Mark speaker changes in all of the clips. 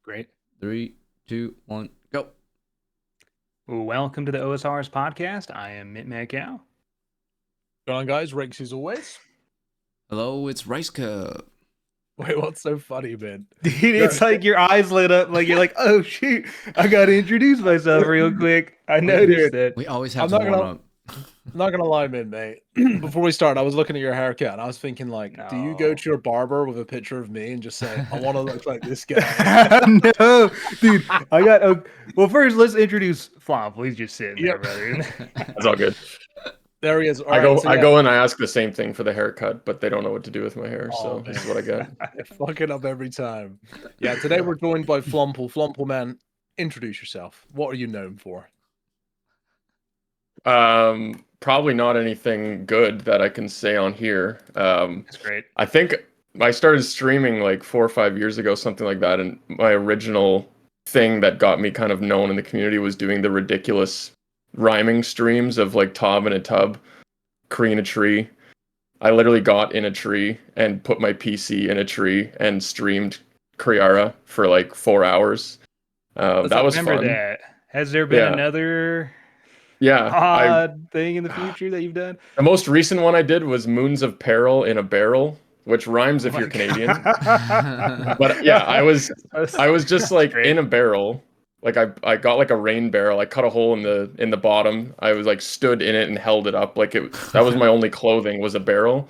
Speaker 1: Great.
Speaker 2: 3, 2, 1, go.
Speaker 1: Welcome to the OSRS podcast. I am Mint Macau.
Speaker 3: Going on, guys. Rex as always.
Speaker 2: Hello, it's Rice Cup.
Speaker 3: Wait, what's so funny, man?
Speaker 1: Dude, it's like your eyes lit up. Like you're like, oh shoot, I gotta introduce myself real quick. I noticed that.
Speaker 2: We always have
Speaker 3: I'm
Speaker 2: to
Speaker 3: not
Speaker 2: warm
Speaker 3: gonna-
Speaker 2: up.
Speaker 3: I'm not gonna lie, man, mate. Before we start, I was looking at your haircut and I was thinking, like, do you go
Speaker 1: No.
Speaker 3: to your barber with a picture of me and just say, I want to look like this guy?
Speaker 1: No, dude, I got. Well, first let's introduce Flop. He's just sitting there,
Speaker 3: Yep.
Speaker 1: brother.
Speaker 4: That's all good.
Speaker 3: There he is. All
Speaker 4: I
Speaker 3: right, so
Speaker 4: I
Speaker 3: yeah.
Speaker 4: go and I ask the same thing for the haircut, but they don't know what to do with my hair,
Speaker 3: Oh,
Speaker 4: so this is what I get.
Speaker 3: I fuck it up every time. Yeah, today we're joined by Flumple. Flumple, man, introduce yourself. What are you known for?
Speaker 4: Probably not anything good that I can say on here.
Speaker 1: That's great.
Speaker 4: I think I started streaming like 4 or 5 years ago, something like that, and my original thing that got me kind of known in the community was doing the ridiculous rhyming streams of like Tob in a tub, Cree in a tree. I literally got in a tree and put my PC in a tree and streamed Kriara for like 4 hours. That was
Speaker 1: Remember
Speaker 4: fun.
Speaker 1: that. Has there been
Speaker 4: Yeah.
Speaker 1: another
Speaker 4: Yeah,
Speaker 1: odd thing in the future that you've done?
Speaker 4: the most recent one I did was Moons of Peril in a Barrel, which rhymes if
Speaker 1: Oh
Speaker 4: you're
Speaker 1: my
Speaker 4: Canadian.
Speaker 1: God.
Speaker 4: But yeah, I was just like
Speaker 1: Great.
Speaker 4: in a barrel. Like I got like a rain barrel. I cut a hole in the bottom. I was like stood in it and held it up. Like that was my only clothing was a barrel.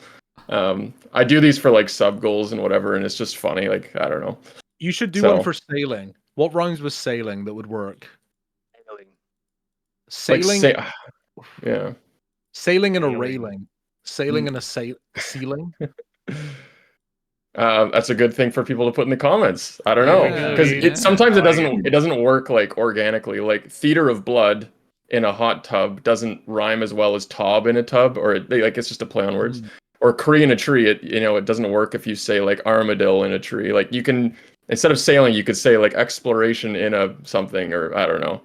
Speaker 4: I do these for like sub goals and whatever, and it's just funny. Like I don't know.
Speaker 3: You should do
Speaker 4: So-
Speaker 3: one for sailing. What rhymes with sailing that would work?
Speaker 4: Like,
Speaker 3: Sailing,
Speaker 4: yeah.
Speaker 3: sailing and a
Speaker 1: Sailing.
Speaker 3: railing, sailing and a ceiling.
Speaker 4: That's a good thing for people to put in the comments. I don't know,
Speaker 2: Yeah,
Speaker 4: because
Speaker 2: yeah.
Speaker 4: sometimes
Speaker 1: I like
Speaker 4: it doesn't work like organically. Like Theater of Blood in a hot tub doesn't rhyme as well as Tob in a tub, or it's just a play on words. Or Cree in a tree, it doesn't work if you say like armadillo in a tree. Like you can, instead of sailing, you could say like exploration in a something, or I don't know.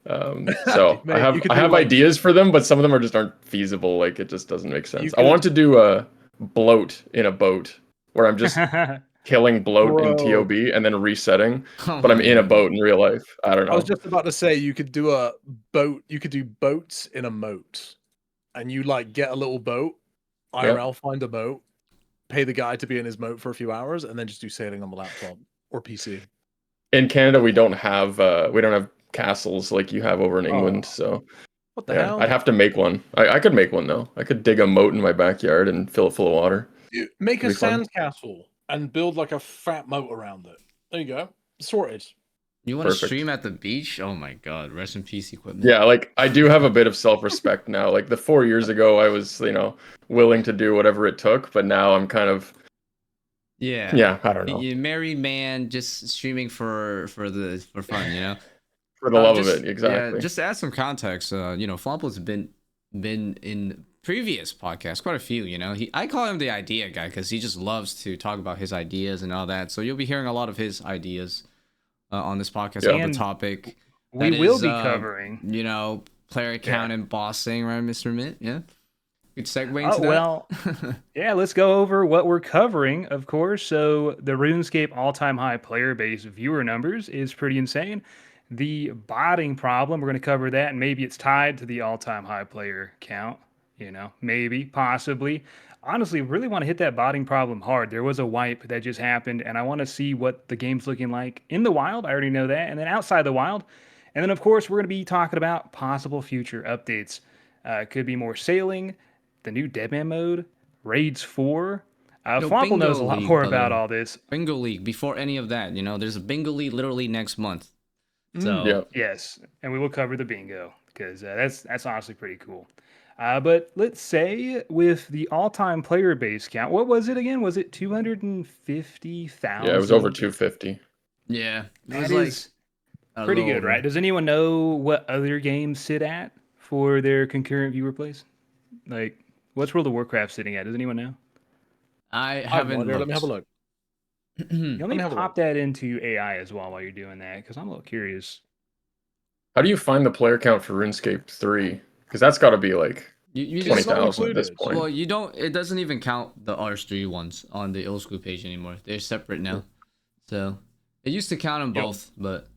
Speaker 4: So
Speaker 3: Mate,
Speaker 4: I
Speaker 3: you could
Speaker 4: have
Speaker 3: do, like-
Speaker 4: ideas for them, but some of them aren't feasible. Like it just doesn't make sense. I
Speaker 3: could-
Speaker 4: want to do a bloat in a boat where I'm just killing bloat in
Speaker 3: Bro.
Speaker 4: TOB and then resetting,
Speaker 2: Oh
Speaker 4: but I'm
Speaker 2: my
Speaker 4: in a
Speaker 2: God.
Speaker 4: boat in real life. I don't know.
Speaker 3: I was just about to say you could do a boat. You could do boats in a moat, and you like get a little boat.
Speaker 4: Yep.
Speaker 3: IRL find a boat, pay the guy to be in his moat for a few hours, and then just do sailing on the laptop or PC.
Speaker 4: In Canada, we don't have castles like you have over in England,
Speaker 3: Oh.
Speaker 4: so
Speaker 3: What the
Speaker 4: yeah,
Speaker 3: hell?
Speaker 4: I'd have to make one. I could make one though. I could dig a moat in my backyard and fill it full of water.
Speaker 3: Dude, make a
Speaker 4: It'd be fun.
Speaker 3: sand castle and build like a fat moat around it. There you go. Sorted.
Speaker 2: You want to
Speaker 4: Perfect.
Speaker 2: stream at the beach? Oh my God, rest in peace equipment.
Speaker 4: Yeah, like I do have a bit of self-respect now. Like the 4 years ago, I was, willing to do whatever it took, but now I'm kind of,
Speaker 2: Yeah.
Speaker 4: I don't know,
Speaker 2: You married man just streaming for fun, you know?
Speaker 4: for the love
Speaker 2: just-
Speaker 4: of it, exactly.
Speaker 2: Yeah, just to add some context, Flomple's been in previous podcasts, quite a few, I call him the idea guy because he just loves to talk about his ideas and all that. So you'll be hearing a lot of his ideas on this podcast
Speaker 4: Yeah.
Speaker 2: about
Speaker 1: And
Speaker 2: the topic.
Speaker 1: we
Speaker 2: That
Speaker 1: will
Speaker 2: is,
Speaker 1: be covering.
Speaker 2: Player count and bossing, right, Mr. Mint? Yeah. Good segue into that.
Speaker 1: Well, yeah, let's go over what we're covering, of course. So the RuneScape all-time high player base viewer numbers is pretty insane. The botting problem, we're going to cover that, and maybe it's tied to the all-time high player count. Maybe, possibly. Honestly, really want to hit that botting problem hard. There was a wipe that just happened, and I want to see what the game's looking like in the wild. I already know that. And then outside the wild. And then, of course, we're going to be talking about possible future updates. Could be more sailing, the new Deadman mode, Raids 4.
Speaker 2: Yo,
Speaker 1: Flopple knows a
Speaker 2: Bingo
Speaker 1: lot
Speaker 2: League,
Speaker 1: more
Speaker 2: by the
Speaker 1: about
Speaker 2: way.
Speaker 1: all this.
Speaker 2: Bingo League, before any of that, there's a Bingo League literally next month. So
Speaker 4: Yeah.
Speaker 1: Yes, and we will cover the bingo because that's honestly pretty cool. But let's say with the all-time player base count, what was it again? Was it 250,000?
Speaker 4: Yeah, it was over 250.
Speaker 2: yeah, it
Speaker 1: That
Speaker 2: was
Speaker 1: is
Speaker 2: a
Speaker 1: pretty
Speaker 2: little
Speaker 1: good,
Speaker 2: over.
Speaker 1: right? Does anyone know what other games sit at for their concurrent viewer plays? Like, what's World of Warcraft sitting at? Does anyone know?
Speaker 2: I
Speaker 3: I have no
Speaker 2: haven't
Speaker 3: idea. Let me have a look.
Speaker 1: Let me
Speaker 3: have a
Speaker 1: pop that into AI as well while you're doing that because I'm a little curious.
Speaker 4: How do you find the player count for RuneScape 3? Because that's got to be like
Speaker 2: You
Speaker 3: It's
Speaker 2: just,
Speaker 3: not
Speaker 4: 20,000 at this
Speaker 3: included.
Speaker 4: point.
Speaker 2: well, you don't. It doesn't even count the RS3 ones on the old school page anymore. They're separate now. So It used to count them
Speaker 3: Yo.
Speaker 2: both, but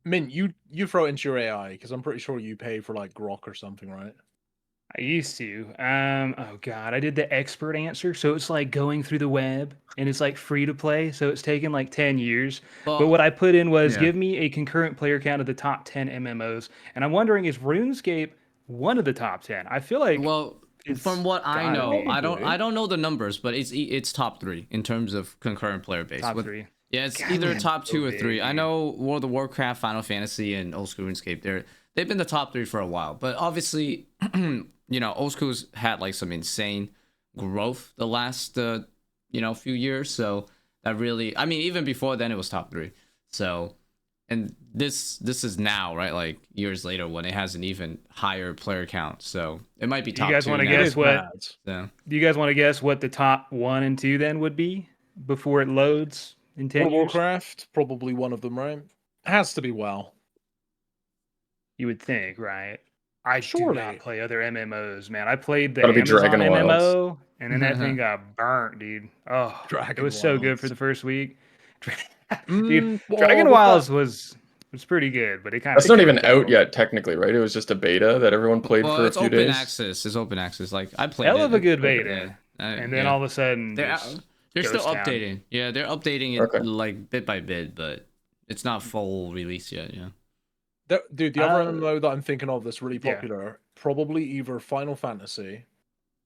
Speaker 3: Mint, you throw it into your AI because I'm pretty sure you pay for like Grok or something, right?
Speaker 1: I used to. Oh god, I did the expert answer, so it's like going through the web, and it's like free to play. So it's taken like 10 years. But what
Speaker 2: well,
Speaker 1: I put in was
Speaker 2: yeah.
Speaker 1: give me a concurrent player count of the top 10 MMOs, and I'm wondering is RuneScape one of the top 10? I feel like
Speaker 2: Well, from
Speaker 1: it's
Speaker 2: what I
Speaker 1: got to
Speaker 2: know,
Speaker 1: be
Speaker 2: I don't know the numbers, but it's top 3 in terms of concurrent player base.
Speaker 1: top
Speaker 2: With
Speaker 1: three.
Speaker 2: yeah, it's
Speaker 1: God,
Speaker 2: either
Speaker 1: it's
Speaker 2: top
Speaker 1: so
Speaker 2: 2 or 3.
Speaker 1: big,
Speaker 2: I
Speaker 1: dude.
Speaker 2: know World of Warcraft, Final Fantasy, and Old School RuneScape. They've been the top 3 for a while, but obviously, Old School's had like some insane growth the last few years. So that really, I mean, even before then, it was top 3. So. And this is now, right? Like years later when it has an even higher player count. So it might be
Speaker 1: Do you
Speaker 2: top
Speaker 1: guys
Speaker 2: 2
Speaker 1: want to
Speaker 2: now.
Speaker 3: It
Speaker 1: guess
Speaker 3: is
Speaker 1: what?
Speaker 3: mad.
Speaker 2: So
Speaker 1: Do you guys want to guess what the top 1 and 2 then would be before it loads in 10
Speaker 3: World of
Speaker 1: years?
Speaker 3: Warcraft, probably one of them, right? Has to be WoW.
Speaker 1: You would think, right? I do not
Speaker 3: Surely.
Speaker 1: play other MMOs, man. I played the
Speaker 4: Gotta be
Speaker 1: Amazon
Speaker 4: Dragon Wilds.
Speaker 1: MMO, and then that thing got burnt, dude. Oh, it
Speaker 3: Dragon
Speaker 1: was so good
Speaker 3: Wilds.
Speaker 1: for the first week. Dude,
Speaker 3: Well,
Speaker 1: Dragon
Speaker 3: with that,
Speaker 1: Wilds was pretty good, but it kind
Speaker 4: That's
Speaker 1: of
Speaker 4: not
Speaker 1: killed
Speaker 4: even
Speaker 1: it.
Speaker 4: out yet, technically, right? It was just a beta that everyone played
Speaker 2: well,
Speaker 4: for a
Speaker 2: it's
Speaker 4: few
Speaker 2: open
Speaker 4: days.
Speaker 2: access. It's open access. Like I played
Speaker 1: Hell
Speaker 2: it.
Speaker 1: of a good
Speaker 4: Okay.
Speaker 1: beta. And then
Speaker 2: Yeah.
Speaker 1: all of a sudden,
Speaker 2: They're
Speaker 1: just
Speaker 2: they're still
Speaker 1: ghost town.
Speaker 2: updating. Yeah, they're updating it
Speaker 4: Okay.
Speaker 2: like bit by bit, but it's not full release yet. Yeah.
Speaker 3: dude, the other
Speaker 1: Uh,
Speaker 3: MMO that I'm thinking of that's really
Speaker 1: yeah.
Speaker 3: popular, probably either Final Fantasy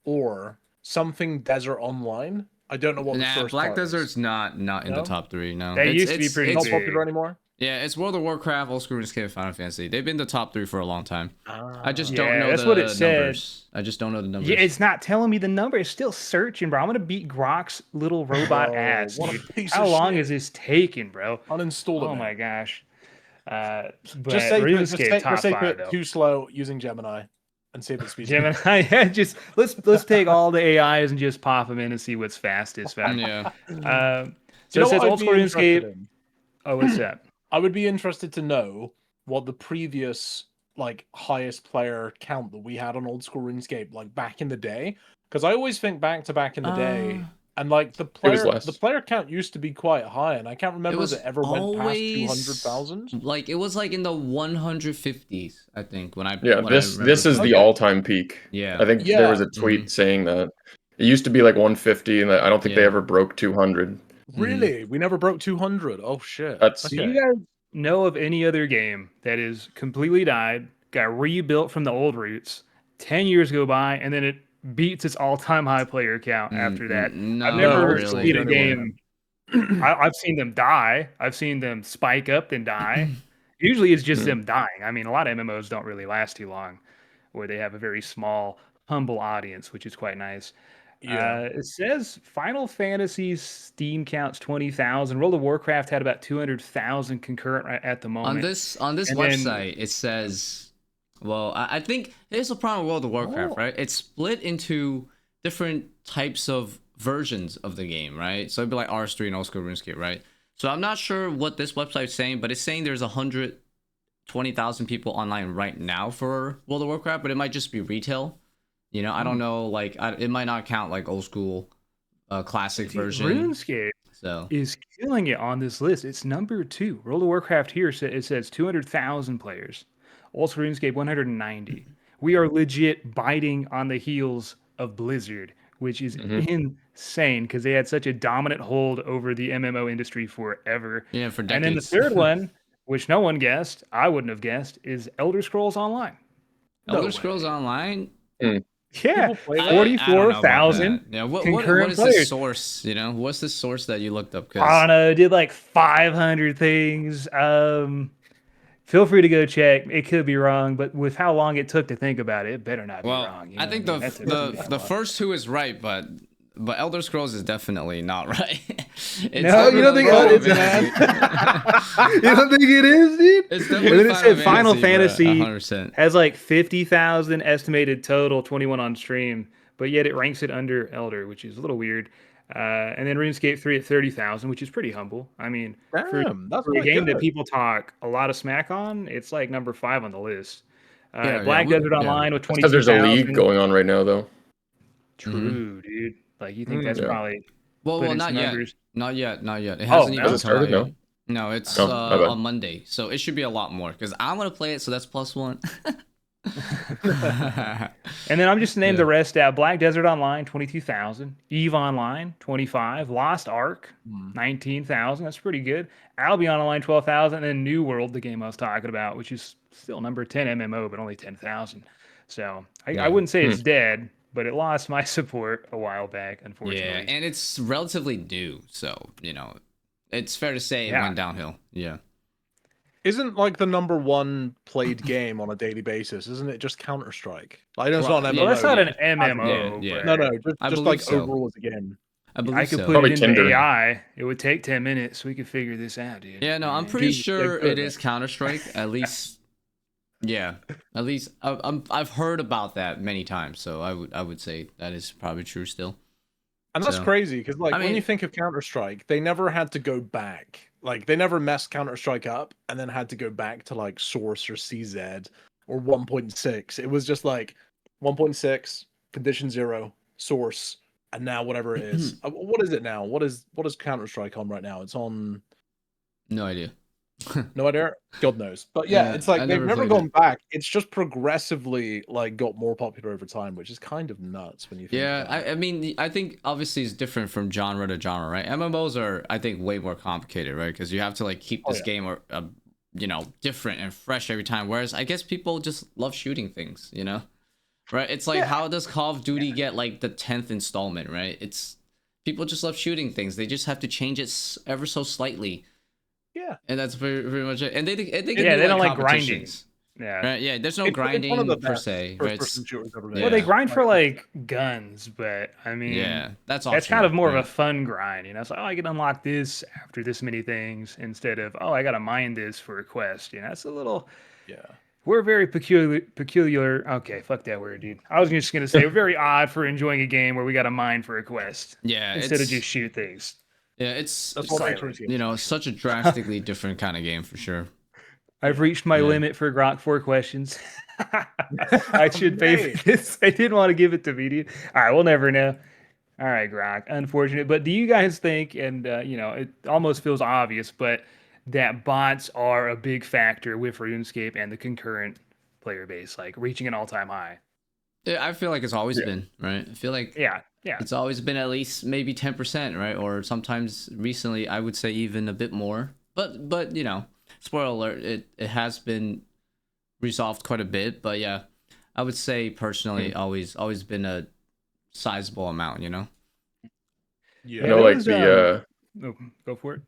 Speaker 3: or something Desert Online. I don't know what the
Speaker 2: Nah,
Speaker 3: first
Speaker 2: Black
Speaker 3: part is.
Speaker 2: Desert's not in the
Speaker 3: No?
Speaker 2: top 3. No,
Speaker 1: That used to be pretty
Speaker 3: Not
Speaker 1: big.
Speaker 3: popular anymore.
Speaker 2: Yeah, it's World of Warcraft, Old School RuneScape, Final Fantasy. They've been the top 3 for a long time. I just don't
Speaker 1: Yeah,
Speaker 2: know
Speaker 1: that's
Speaker 2: the
Speaker 1: what it said.
Speaker 2: numbers. I just don't know the numbers.
Speaker 1: Yeah, it's not telling me the number. It's still searching, bro. I'm gonna beat Grok's little robot
Speaker 3: Bro,
Speaker 1: ass,
Speaker 3: what a
Speaker 1: dude.
Speaker 3: piece
Speaker 1: How
Speaker 3: of
Speaker 1: long
Speaker 3: shit.
Speaker 1: is this taking, bro?
Speaker 3: Uninstall it,
Speaker 1: Oh
Speaker 3: man.
Speaker 1: my gosh. But
Speaker 3: Just say
Speaker 1: RuneScape top
Speaker 3: put
Speaker 1: 5 though.
Speaker 3: too slow using Gemini and see if it speeds.
Speaker 1: Gemini, yeah, just let's take all the AIs and just pop them in and see what's fastest. Fact.
Speaker 2: Yeah.
Speaker 1: So
Speaker 3: You
Speaker 1: it
Speaker 3: know
Speaker 1: says
Speaker 3: what I'd
Speaker 1: old
Speaker 3: be
Speaker 1: school
Speaker 3: interested
Speaker 1: RuneScape.
Speaker 3: in?
Speaker 1: Oh, what's that?
Speaker 3: I would be interested to know what the previous like highest player count that we had on old school RuneScape like back in the day, because I always think back in the day, and like the
Speaker 4: was less.
Speaker 3: player count used to be quite high, and I can't
Speaker 2: It
Speaker 3: remember
Speaker 2: was
Speaker 3: if it ever went past
Speaker 2: always
Speaker 3: 200,000.
Speaker 2: like it was like in the 150s, I think, when I
Speaker 4: Yeah,
Speaker 2: what I
Speaker 4: this
Speaker 2: remember
Speaker 4: is the
Speaker 2: playing.
Speaker 3: Okay.
Speaker 4: all-time peak.
Speaker 2: Yeah.
Speaker 4: I think there was a tweet saying that it used to be like 150, and I don't think they
Speaker 2: Yeah.
Speaker 4: ever broke 200.
Speaker 3: Really, we never broke 200. Oh shit.
Speaker 4: That's
Speaker 1: Do you guys know of any other game that is completely died, got rebuilt from the old roots, 10 years go by, and then it beats its all-time high player count after that?
Speaker 2: No,
Speaker 1: I've
Speaker 2: not
Speaker 1: never
Speaker 2: really.
Speaker 1: seen a
Speaker 3: Anyway.
Speaker 1: game. I've seen them die. I've seen them spike up then die. Usually it's just them dying. I mean, a lot of MMOs don't really last too long, or they have a very small, humble audience, which is quite nice.
Speaker 3: Yeah.
Speaker 1: It says Final Fantasy's Steam counts 20,000. World of Warcraft had about 200,000 concurrent right at the moment.
Speaker 2: On this
Speaker 1: And then-
Speaker 2: website, it says, well, I think here's the problem with World of Warcraft, right? It's split into different types of versions of the game, right? So it'd be like RS3 and Old School RuneScape, right? So I'm not sure what this website's saying, but it's saying there's 120,000 people online right now for World of Warcraft, but it might just be retail. I don't know, like it might not count like old school classic version.
Speaker 1: RuneScape
Speaker 2: So
Speaker 1: is killing it on this list. It's number 2. World of Warcraft here it says 200,000 players. Also RuneScape 190. We are legit biting on the heels of Blizzard, which is insane because they had such a dominant hold over the MMO industry forever.
Speaker 2: yeah, for decades.
Speaker 1: And then the third one, which no one guessed, I wouldn't have guessed, is Elder Scrolls Online.
Speaker 2: Elder Scrolls Online.
Speaker 1: Yeah,
Speaker 3: People play that?
Speaker 2: I don't know about
Speaker 1: 44,000
Speaker 2: that. Yeah, what
Speaker 1: concurrent
Speaker 2: is the
Speaker 1: players.
Speaker 2: source? What's the source that you looked up?
Speaker 1: I don't know. Did like 500 things. Feel free to go check. It could be wrong, but with how long it took to think about it, it better not be
Speaker 2: well,
Speaker 1: wrong.
Speaker 2: I think the first two is right, but Elder Scrolls is definitely not right.
Speaker 1: No, you don't think it's you don't think it is, dude?
Speaker 2: It's
Speaker 1: And
Speaker 2: definitely
Speaker 1: then it said Final
Speaker 2: bro,
Speaker 1: Fantasy
Speaker 2: 100%.
Speaker 1: has like 50,000 estimated total, 21 on stream, but yet it ranks it under Elder, which is a little weird. And then RuneScape 3 at 30,000, which is pretty humble. I mean,
Speaker 3: Damn, that's
Speaker 1: for a
Speaker 3: quite
Speaker 1: game that
Speaker 3: good.
Speaker 1: people talk a lot of smack on, it's like number 5 on the list.
Speaker 2: Yeah,
Speaker 1: Black
Speaker 2: yeah,
Speaker 1: Desert Online with
Speaker 4: because there's a
Speaker 1: 22,000.
Speaker 4: league going on right now, though.
Speaker 1: True, dude. Like you think that's
Speaker 4: yeah.
Speaker 1: probably
Speaker 2: Well,
Speaker 1: put in
Speaker 2: not
Speaker 1: some
Speaker 2: yet.
Speaker 1: numbers.
Speaker 2: Not yet. It
Speaker 1: Oh,
Speaker 2: hasn't
Speaker 1: no?
Speaker 2: even
Speaker 4: Has it
Speaker 2: come out
Speaker 4: started?
Speaker 2: yet.
Speaker 4: No?
Speaker 2: No, it's
Speaker 4: Oh, my bad.
Speaker 2: on Monday, so it should be a lot more because I'm gonna play it, so that's +1.
Speaker 1: And then I'm just to name
Speaker 2: Yeah.
Speaker 1: the rest out. Black Desert Online, 22,000. Eve Online, 25. Lost Ark,
Speaker 3: Hmm.
Speaker 1: 19,000. That's pretty good. Albion Online, 12,000. And then New World, the game I was talking about, which is still number 10 MMO, but only 10,000. So I
Speaker 2: Yeah.
Speaker 1: wouldn't say
Speaker 4: Hmm.
Speaker 1: it's dead, but it lost my support a while back,
Speaker 2: Yeah,
Speaker 1: unfortunately.
Speaker 2: and it's relatively new, so it's fair to say it
Speaker 1: Yeah.
Speaker 2: went downhill. Yeah.
Speaker 3: Isn't like the number one played game on a daily basis? Isn't it just Counter Strike? I know it's not an
Speaker 2: Yeah.
Speaker 1: well, that's
Speaker 3: MMO.
Speaker 1: not an
Speaker 3: as
Speaker 2: Yeah,
Speaker 1: MMO,
Speaker 2: yeah.
Speaker 3: No,
Speaker 1: but
Speaker 3: no,
Speaker 2: I
Speaker 3: just
Speaker 2: believe
Speaker 3: like
Speaker 2: so.
Speaker 3: overall as a game.
Speaker 2: I
Speaker 1: I
Speaker 2: believe
Speaker 1: could
Speaker 2: so.
Speaker 1: put
Speaker 4: Probably
Speaker 1: it into
Speaker 4: Tinder.
Speaker 1: AI. It would take 10 minutes. We could figure this out, dude.
Speaker 2: Yeah, no, I'm
Speaker 1: Yeah.
Speaker 2: pretty
Speaker 3: Yeah,
Speaker 2: sure
Speaker 3: good,
Speaker 2: it is
Speaker 3: man.
Speaker 2: Counter Strike. At least, yeah, at least I've heard about that many times. So I would say that is probably true still.
Speaker 3: And that's
Speaker 2: So,
Speaker 3: crazy because, like,
Speaker 2: I
Speaker 3: when you
Speaker 2: mean,
Speaker 3: think of Counter Strike, they never had to go back. Like, they never messed Counter Strike up and then had to go back to like Source or CZ or 1.6. It was just like 1.6, Condition 0, Source, and now whatever it is. What is it now? What is Counter Strike on right now? It's on
Speaker 2: no idea.
Speaker 3: no idea. God knows. But yeah,
Speaker 2: Yeah,
Speaker 3: it's like
Speaker 2: I
Speaker 3: they've
Speaker 2: never
Speaker 3: never
Speaker 2: played
Speaker 3: gone
Speaker 2: it.
Speaker 3: back. It's just progressively like got more popular over time, which is kind of nuts when you think
Speaker 2: Yeah,
Speaker 3: about it.
Speaker 2: I mean, I think obviously it's different from genre to genre, right? MMOs are, I think, way more complicated, right? Because you have to like keep
Speaker 3: Oh
Speaker 2: this
Speaker 3: yeah.
Speaker 2: game, different and fresh every time. Whereas I guess people just love shooting things, right? It's like,
Speaker 3: Yeah.
Speaker 2: how does Call of Duty get like the 10th installment, right? It's people just love shooting things. They just have to change it ever so slightly,
Speaker 3: Yeah.
Speaker 2: and that's pretty much it. And they can
Speaker 1: Yeah,
Speaker 2: do
Speaker 1: they
Speaker 2: like
Speaker 1: don't like grinding.
Speaker 2: competitions,
Speaker 1: Yeah.
Speaker 2: right? Yeah, there's no
Speaker 3: It's one of the
Speaker 2: grinding per
Speaker 3: best
Speaker 2: se,
Speaker 3: first
Speaker 2: right?
Speaker 3: person shooters ever
Speaker 1: Well,
Speaker 3: made.
Speaker 1: they
Speaker 2: Yeah,
Speaker 1: grind for
Speaker 3: Like,
Speaker 1: like guns, but I mean,
Speaker 2: yeah, that's
Speaker 1: that's kind
Speaker 2: optional,
Speaker 1: of more of
Speaker 2: right?
Speaker 1: a fun grind. It's like, oh, I can unlock this after this many things instead of, oh, I got to mine this for a quest. It's a little,
Speaker 3: yeah.
Speaker 1: we're very peculiar. Okay, fuck that word, dude. I was just going to say, we're very odd for enjoying a game where we got to mine for a quest
Speaker 2: Yeah,
Speaker 1: instead of just shoot things.
Speaker 2: yeah, it's
Speaker 3: That's what makes
Speaker 1: Slightly.
Speaker 3: RuneScape special.
Speaker 2: such a drastically different kind of game for sure.
Speaker 1: I've
Speaker 3: Yeah.
Speaker 1: reached my
Speaker 2: Yeah.
Speaker 1: limit for Grok 4 questions. I should pay
Speaker 3: Mate.
Speaker 1: for this. They didn't want to give it to me, dude. All right, we'll never know. All right, Grok. Unfortunate, but do you guys think, and it almost feels obvious, but that bots are a big factor with RuneScape and the concurrent player base, like reaching an all-time high?
Speaker 2: Yeah, I feel like it's always
Speaker 4: Yeah.
Speaker 2: been, right? I feel like
Speaker 1: Yeah, yeah,
Speaker 2: it's always been at least maybe 10%, right? Or sometimes recently I would say even a bit more. But spoiler alert, it has been resolved quite a bit. But yeah, I would say personally always been a sizable amount,
Speaker 3: Yeah.
Speaker 1: yeah.
Speaker 4: I know,
Speaker 1: There
Speaker 4: like
Speaker 1: was oh, go for it.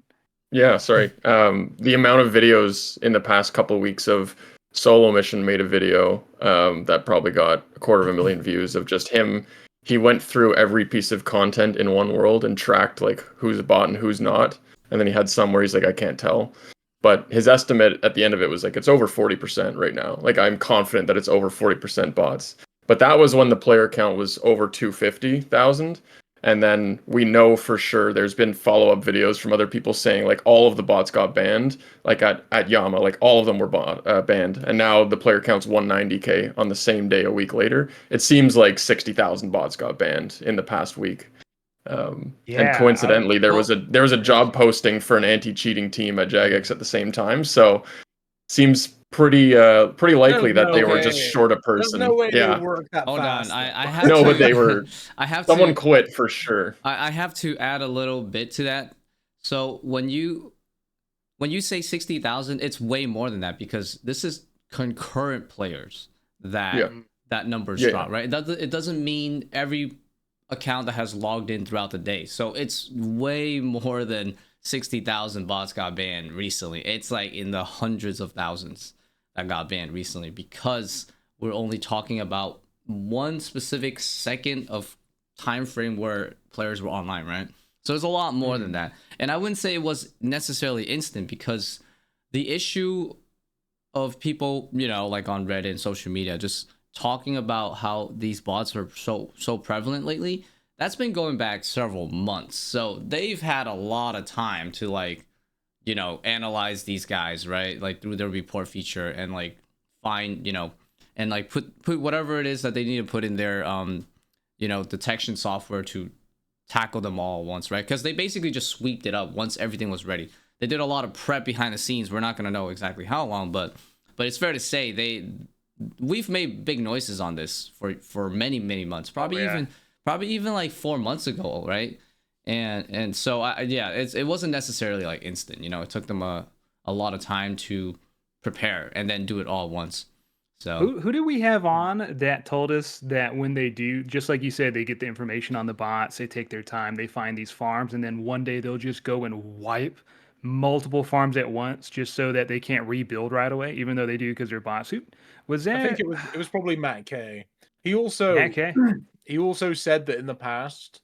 Speaker 4: yeah, sorry. The amount of videos in the past couple of weeks of Solo Mission made a video that probably got 250,000 views of just him. He went through every piece of content in one world and tracked like who's a bot and who's not. And then he had some where he's like, I can't tell. But his estimate at the end of it was like it's over 40% right now. Like I'm confident that it's over 40% bots. But that was when the player count was over 250,000. And then we know for sure there's been follow-up videos from other people saying like all of the bots got banned, like at Yama, like all of them were banned. And now the player count's 190K on the same day a week later. It seems like 60,000 bots got banned in the past week. And
Speaker 1: Yeah,
Speaker 4: coincidentally, there was
Speaker 2: Well,
Speaker 4: a job posting for an anti-cheating team at Jagex at the same time. So seems pretty likely
Speaker 3: There's
Speaker 4: that
Speaker 3: no
Speaker 4: they were just
Speaker 2: okay.
Speaker 4: short a
Speaker 3: There's
Speaker 4: person.
Speaker 3: no way they
Speaker 4: Yeah.
Speaker 3: work that
Speaker 2: Hold on.
Speaker 3: fast.
Speaker 2: I
Speaker 3: though.
Speaker 2: have
Speaker 4: No,
Speaker 2: to
Speaker 4: but they were
Speaker 2: I have
Speaker 4: someone
Speaker 2: to
Speaker 4: quit for sure.
Speaker 2: I have to add a little bit to that. So when you say 60,000, it's way more than that because this is concurrent players that
Speaker 4: Yeah.
Speaker 2: that number's
Speaker 4: Yeah.
Speaker 2: dropped, right? It doesn't mean every account that has logged in throughout the day. So it's way more than 60,000 bots got banned recently. It's like in the hundreds of thousands that got banned recently because we're only talking about one specific second of time frame where players were online, right? So there's a lot more than that. And I wouldn't say it was necessarily instant because the issue of people, like on Reddit and social media, just talking about how these bots are so prevalent lately, that's been going back several months. So they've had a lot of time to like, analyze these guys, right? Like through their report feature and like find, and like put whatever it is that they need to put in their detection software to tackle them all at once, right? Because they basically just sweeped it up once everything was ready. they did a lot of prep behind the scenes. We're not gonna know exactly how long, but it's fair to say we've made big noises on this for many months, probably even like 4 months ago, right? And so it wasn't necessarily like instant, you know. It took them a lot of time to prepare and then do it all at once. So
Speaker 1: Who do we have on that told us that when they do, just like you said, they get the information on the bots, they take their time, they find these farms, and then one day they'll just go and wipe multiple farms at once just so that they can't rebuild right away, even though they do because they're bots. Who was
Speaker 3: I think
Speaker 1: that?
Speaker 3: it was probably Matt K. He also
Speaker 1: Matt K?
Speaker 3: he also said that in the past,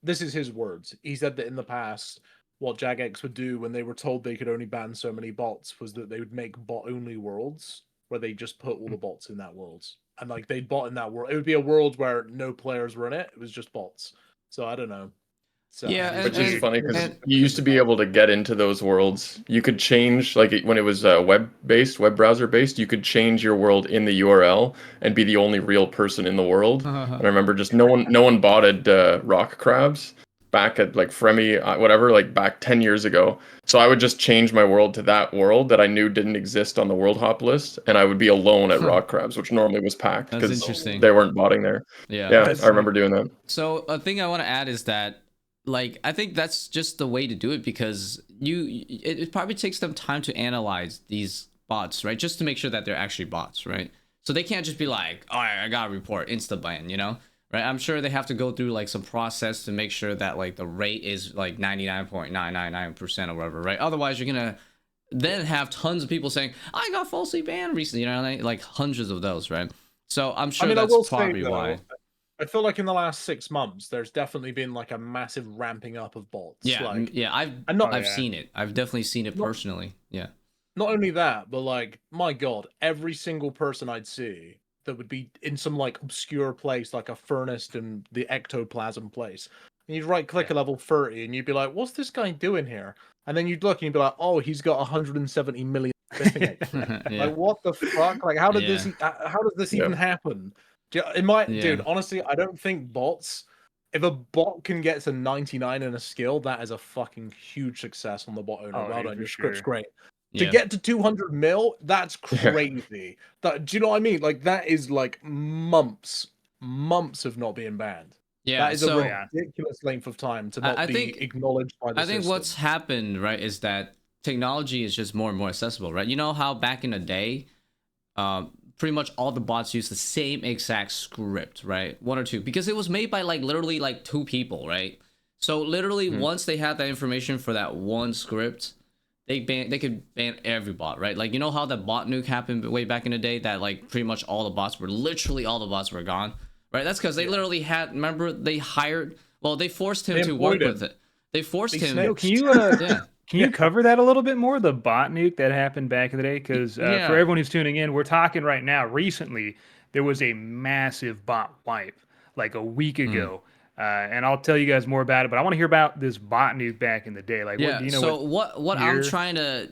Speaker 3: this is his words. He said that in the past, what Jagex would do when they were told they could only ban so many bots was that they would make bot-only worlds where they just put all the bots in that world. And like they'd bot in that world. It would be a world where no players were in it. It was just bots. So I don't know. So
Speaker 2: yeah,
Speaker 4: Which is funny because
Speaker 2: and
Speaker 4: you used to be able to get into those worlds. You could change, like when it was web browser based, you could change your world in the URL and be the only real person in the world. And I remember just no one botted rock crabs back at like Fremi, whatever, like back 10 years ago. So I would just change my world to that world that I knew didn't exist on the world hop list, and I would be alone at rock crabs, which normally was packed
Speaker 2: That's
Speaker 4: because
Speaker 2: interesting.
Speaker 4: they weren't botting there. Yeah, I remember doing that.
Speaker 2: So a thing I want to add is that, like, I think that's just the way to do it, because it probably takes them time to analyze these bots, right? Just to make sure that they're actually bots, right? So they can't just be like, all right, I got to report insta ban, you know, right? I'm sure they have to go through like some process to make sure that like the rate is like 99.999% or whatever, right? Otherwise, you're gonna then have tons of people saying, I got falsely banned recently, you know, like hundreds of those, right? So I'm sure
Speaker 3: I
Speaker 2: that's
Speaker 3: will say,
Speaker 2: probably
Speaker 3: though,
Speaker 2: why.
Speaker 3: I feel like in the last 6 months, there's definitely been like a massive ramping up of bots.
Speaker 2: Yeah,
Speaker 3: Like,
Speaker 2: I've seen it. I've definitely seen it personally. Yeah.
Speaker 3: not only that, but like, my God, every single person I'd see that would be in some like obscure place, like a furnace in the ectoplasm place, and you'd right click a level 30, and you'd be like, "What's this guy doing here?" And then you'd look, and you'd be like, "Oh, he's got 170 million fishing XP."
Speaker 2: Yeah.
Speaker 3: Like, what the fuck? Like, how did
Speaker 2: Yeah.
Speaker 3: how does this even happen?
Speaker 2: Yeah.
Speaker 3: Dude, honestly, I don't think bots. If a bot can get to 99 in a skill, that is a fucking huge success on the bot owner.
Speaker 1: Oh,
Speaker 3: Well
Speaker 1: dude,
Speaker 3: done,
Speaker 1: for
Speaker 3: your script's
Speaker 1: sure.
Speaker 3: great. To
Speaker 2: Yeah.
Speaker 3: get to 200 mil, that's crazy. That, do you know what I mean? Like, that is like months of not being banned.
Speaker 2: Yeah.
Speaker 3: That is
Speaker 2: So
Speaker 3: a ridiculous length of time to not
Speaker 2: I
Speaker 3: be
Speaker 2: think
Speaker 3: acknowledged by the
Speaker 2: I think
Speaker 3: system.
Speaker 2: what's happened, right, is that technology is just more and more accessible, right? You know how back in the day, pretty much all the bots use the same exact script, right? One or two, because it was made by like literally like 2 people, right? So literally once they had that information for that one script, they could ban every bot, right? Like, you know how the bot nuke happened way back in the day, that like pretty much all the bots were gone, right? That's because they literally had, remember, they forced him
Speaker 3: They
Speaker 2: to work
Speaker 3: employed
Speaker 2: with it. They forced him.
Speaker 1: Yo, can you
Speaker 2: Yeah.
Speaker 1: can you cover that a little bit more? The bot nuke that happened back in the day, because
Speaker 2: Yeah.
Speaker 1: for everyone who's tuning in, we're talking right now. Recently, there was a massive bot wipe like a week ago, and I'll tell you guys more about it. But I want to hear about this bot nuke back in the day. Like, what do you know?
Speaker 2: So what I'm
Speaker 1: year?
Speaker 2: trying to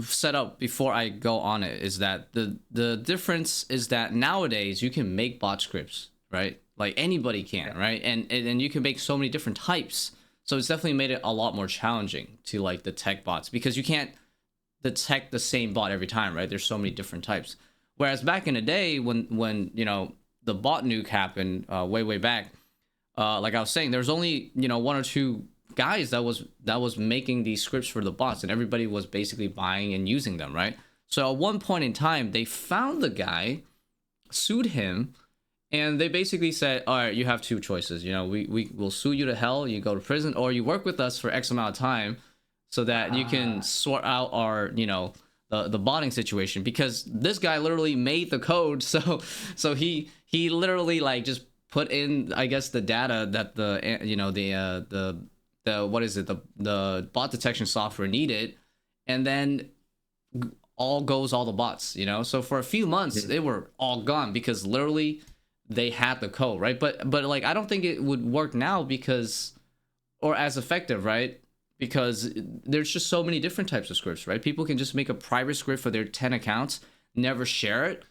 Speaker 2: set up before I go on it is that the difference is that nowadays you can make bot scripts, right? Like anybody can, right? And you can make so many different types. So it's definitely made it a lot more challenging to like detect bots, because you can't detect the same bot every time, right? There's so many different types. Whereas back in the day, when you know the bot nuke happened way back, like I was saying, there's only 1 or 2 guys that was making these scripts for the bots, and everybody was basically buying and using them, right? So at one point in time, they found the guy, sued him, and they basically said, all right, you have 2 choices. You know, we will sue you to hell, you go to prison, or you work with us for X amount of time so that you can sort out our, the botting situation, because this guy literally made the code. So he literally like just put in, I guess, the data that the what is it, the bot detection software needed, and then all the bots, so for a few months they were all gone because literally they had the code, right? But like, I don't think it would work now, because, or as effective, right? Because there's just so many different types of scripts, right? People can just make a private script for their 10 accounts, never share it.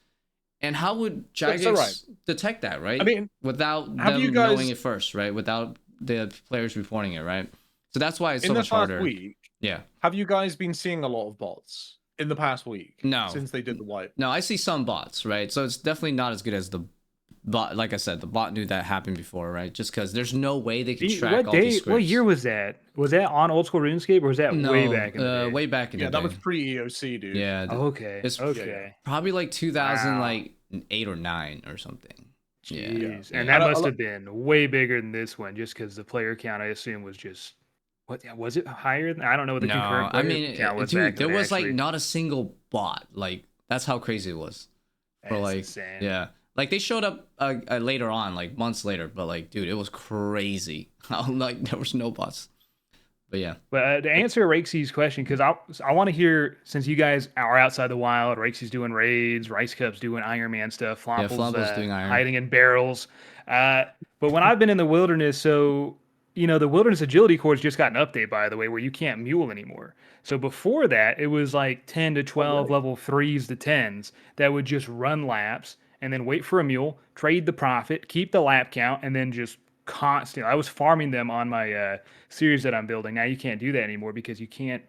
Speaker 2: And how would Jagex detect that, right?
Speaker 3: I mean,
Speaker 2: without
Speaker 3: have
Speaker 2: them
Speaker 3: you guys
Speaker 2: knowing it first, right? Without the players reporting it, right? So that's why it's so
Speaker 3: in
Speaker 2: much
Speaker 3: this last
Speaker 2: harder.
Speaker 3: week,
Speaker 2: Yeah.
Speaker 3: Have you guys been seeing a lot of bots in the past week
Speaker 2: No.
Speaker 3: since they did the wipe?
Speaker 2: No, I see some bots, right? So it's definitely not as good as the bot. Like I said, the bot knew that happened before, right? Just because there's no way they could track
Speaker 1: What
Speaker 2: all these
Speaker 1: day? What
Speaker 2: scripts.
Speaker 1: year was that? Was that on old school RuneScape or was that way
Speaker 2: No,
Speaker 1: back in the day?
Speaker 2: way back in
Speaker 3: Yeah,
Speaker 2: the
Speaker 3: that
Speaker 2: day.
Speaker 3: was pre-EOC, dude.
Speaker 2: Yeah,
Speaker 1: Okay.
Speaker 2: it's
Speaker 1: Okay.
Speaker 2: probably like 2000,
Speaker 1: Wow.
Speaker 2: like 8 or 9 or something. Yeah,
Speaker 1: Jeez.
Speaker 2: yeah.
Speaker 1: And
Speaker 3: And
Speaker 1: that must have been way bigger than this one, just because the player count I assume was just what? Yeah, was it higher than? I don't know what the
Speaker 2: No,
Speaker 1: concurrent
Speaker 2: I
Speaker 1: player
Speaker 2: mean,
Speaker 1: count was
Speaker 2: dude,
Speaker 1: back in
Speaker 2: there
Speaker 1: the day.
Speaker 2: was like
Speaker 1: Actually,
Speaker 2: not a single bot. Like that's how crazy it was. For
Speaker 1: that's
Speaker 2: like,
Speaker 1: insane.
Speaker 2: yeah, like they showed up later on, like months later. But like, dude, it was crazy. Like there was no bots. But yeah,
Speaker 1: But to answer Rakesey's question, because I want to hear, since you guys are outside the wild, Rakesey's doing raids, Rice Cup's doing Iron Man stuff,
Speaker 2: yeah,
Speaker 1: Flomple's
Speaker 2: Flambo's doing iron.
Speaker 1: hiding in barrels. But when I've been in the wilderness, so the wilderness agility course just got an update, by the way, where you can't mule anymore. So before that, it was like 10 to
Speaker 3: Oh,
Speaker 1: 12
Speaker 3: really?
Speaker 1: level 3s to 10s that would just run laps and then wait for a mule, trade the profit, keep the lap count, and then just constant. I was farming them on my series that I'm building. Now you can't do that anymore because you can't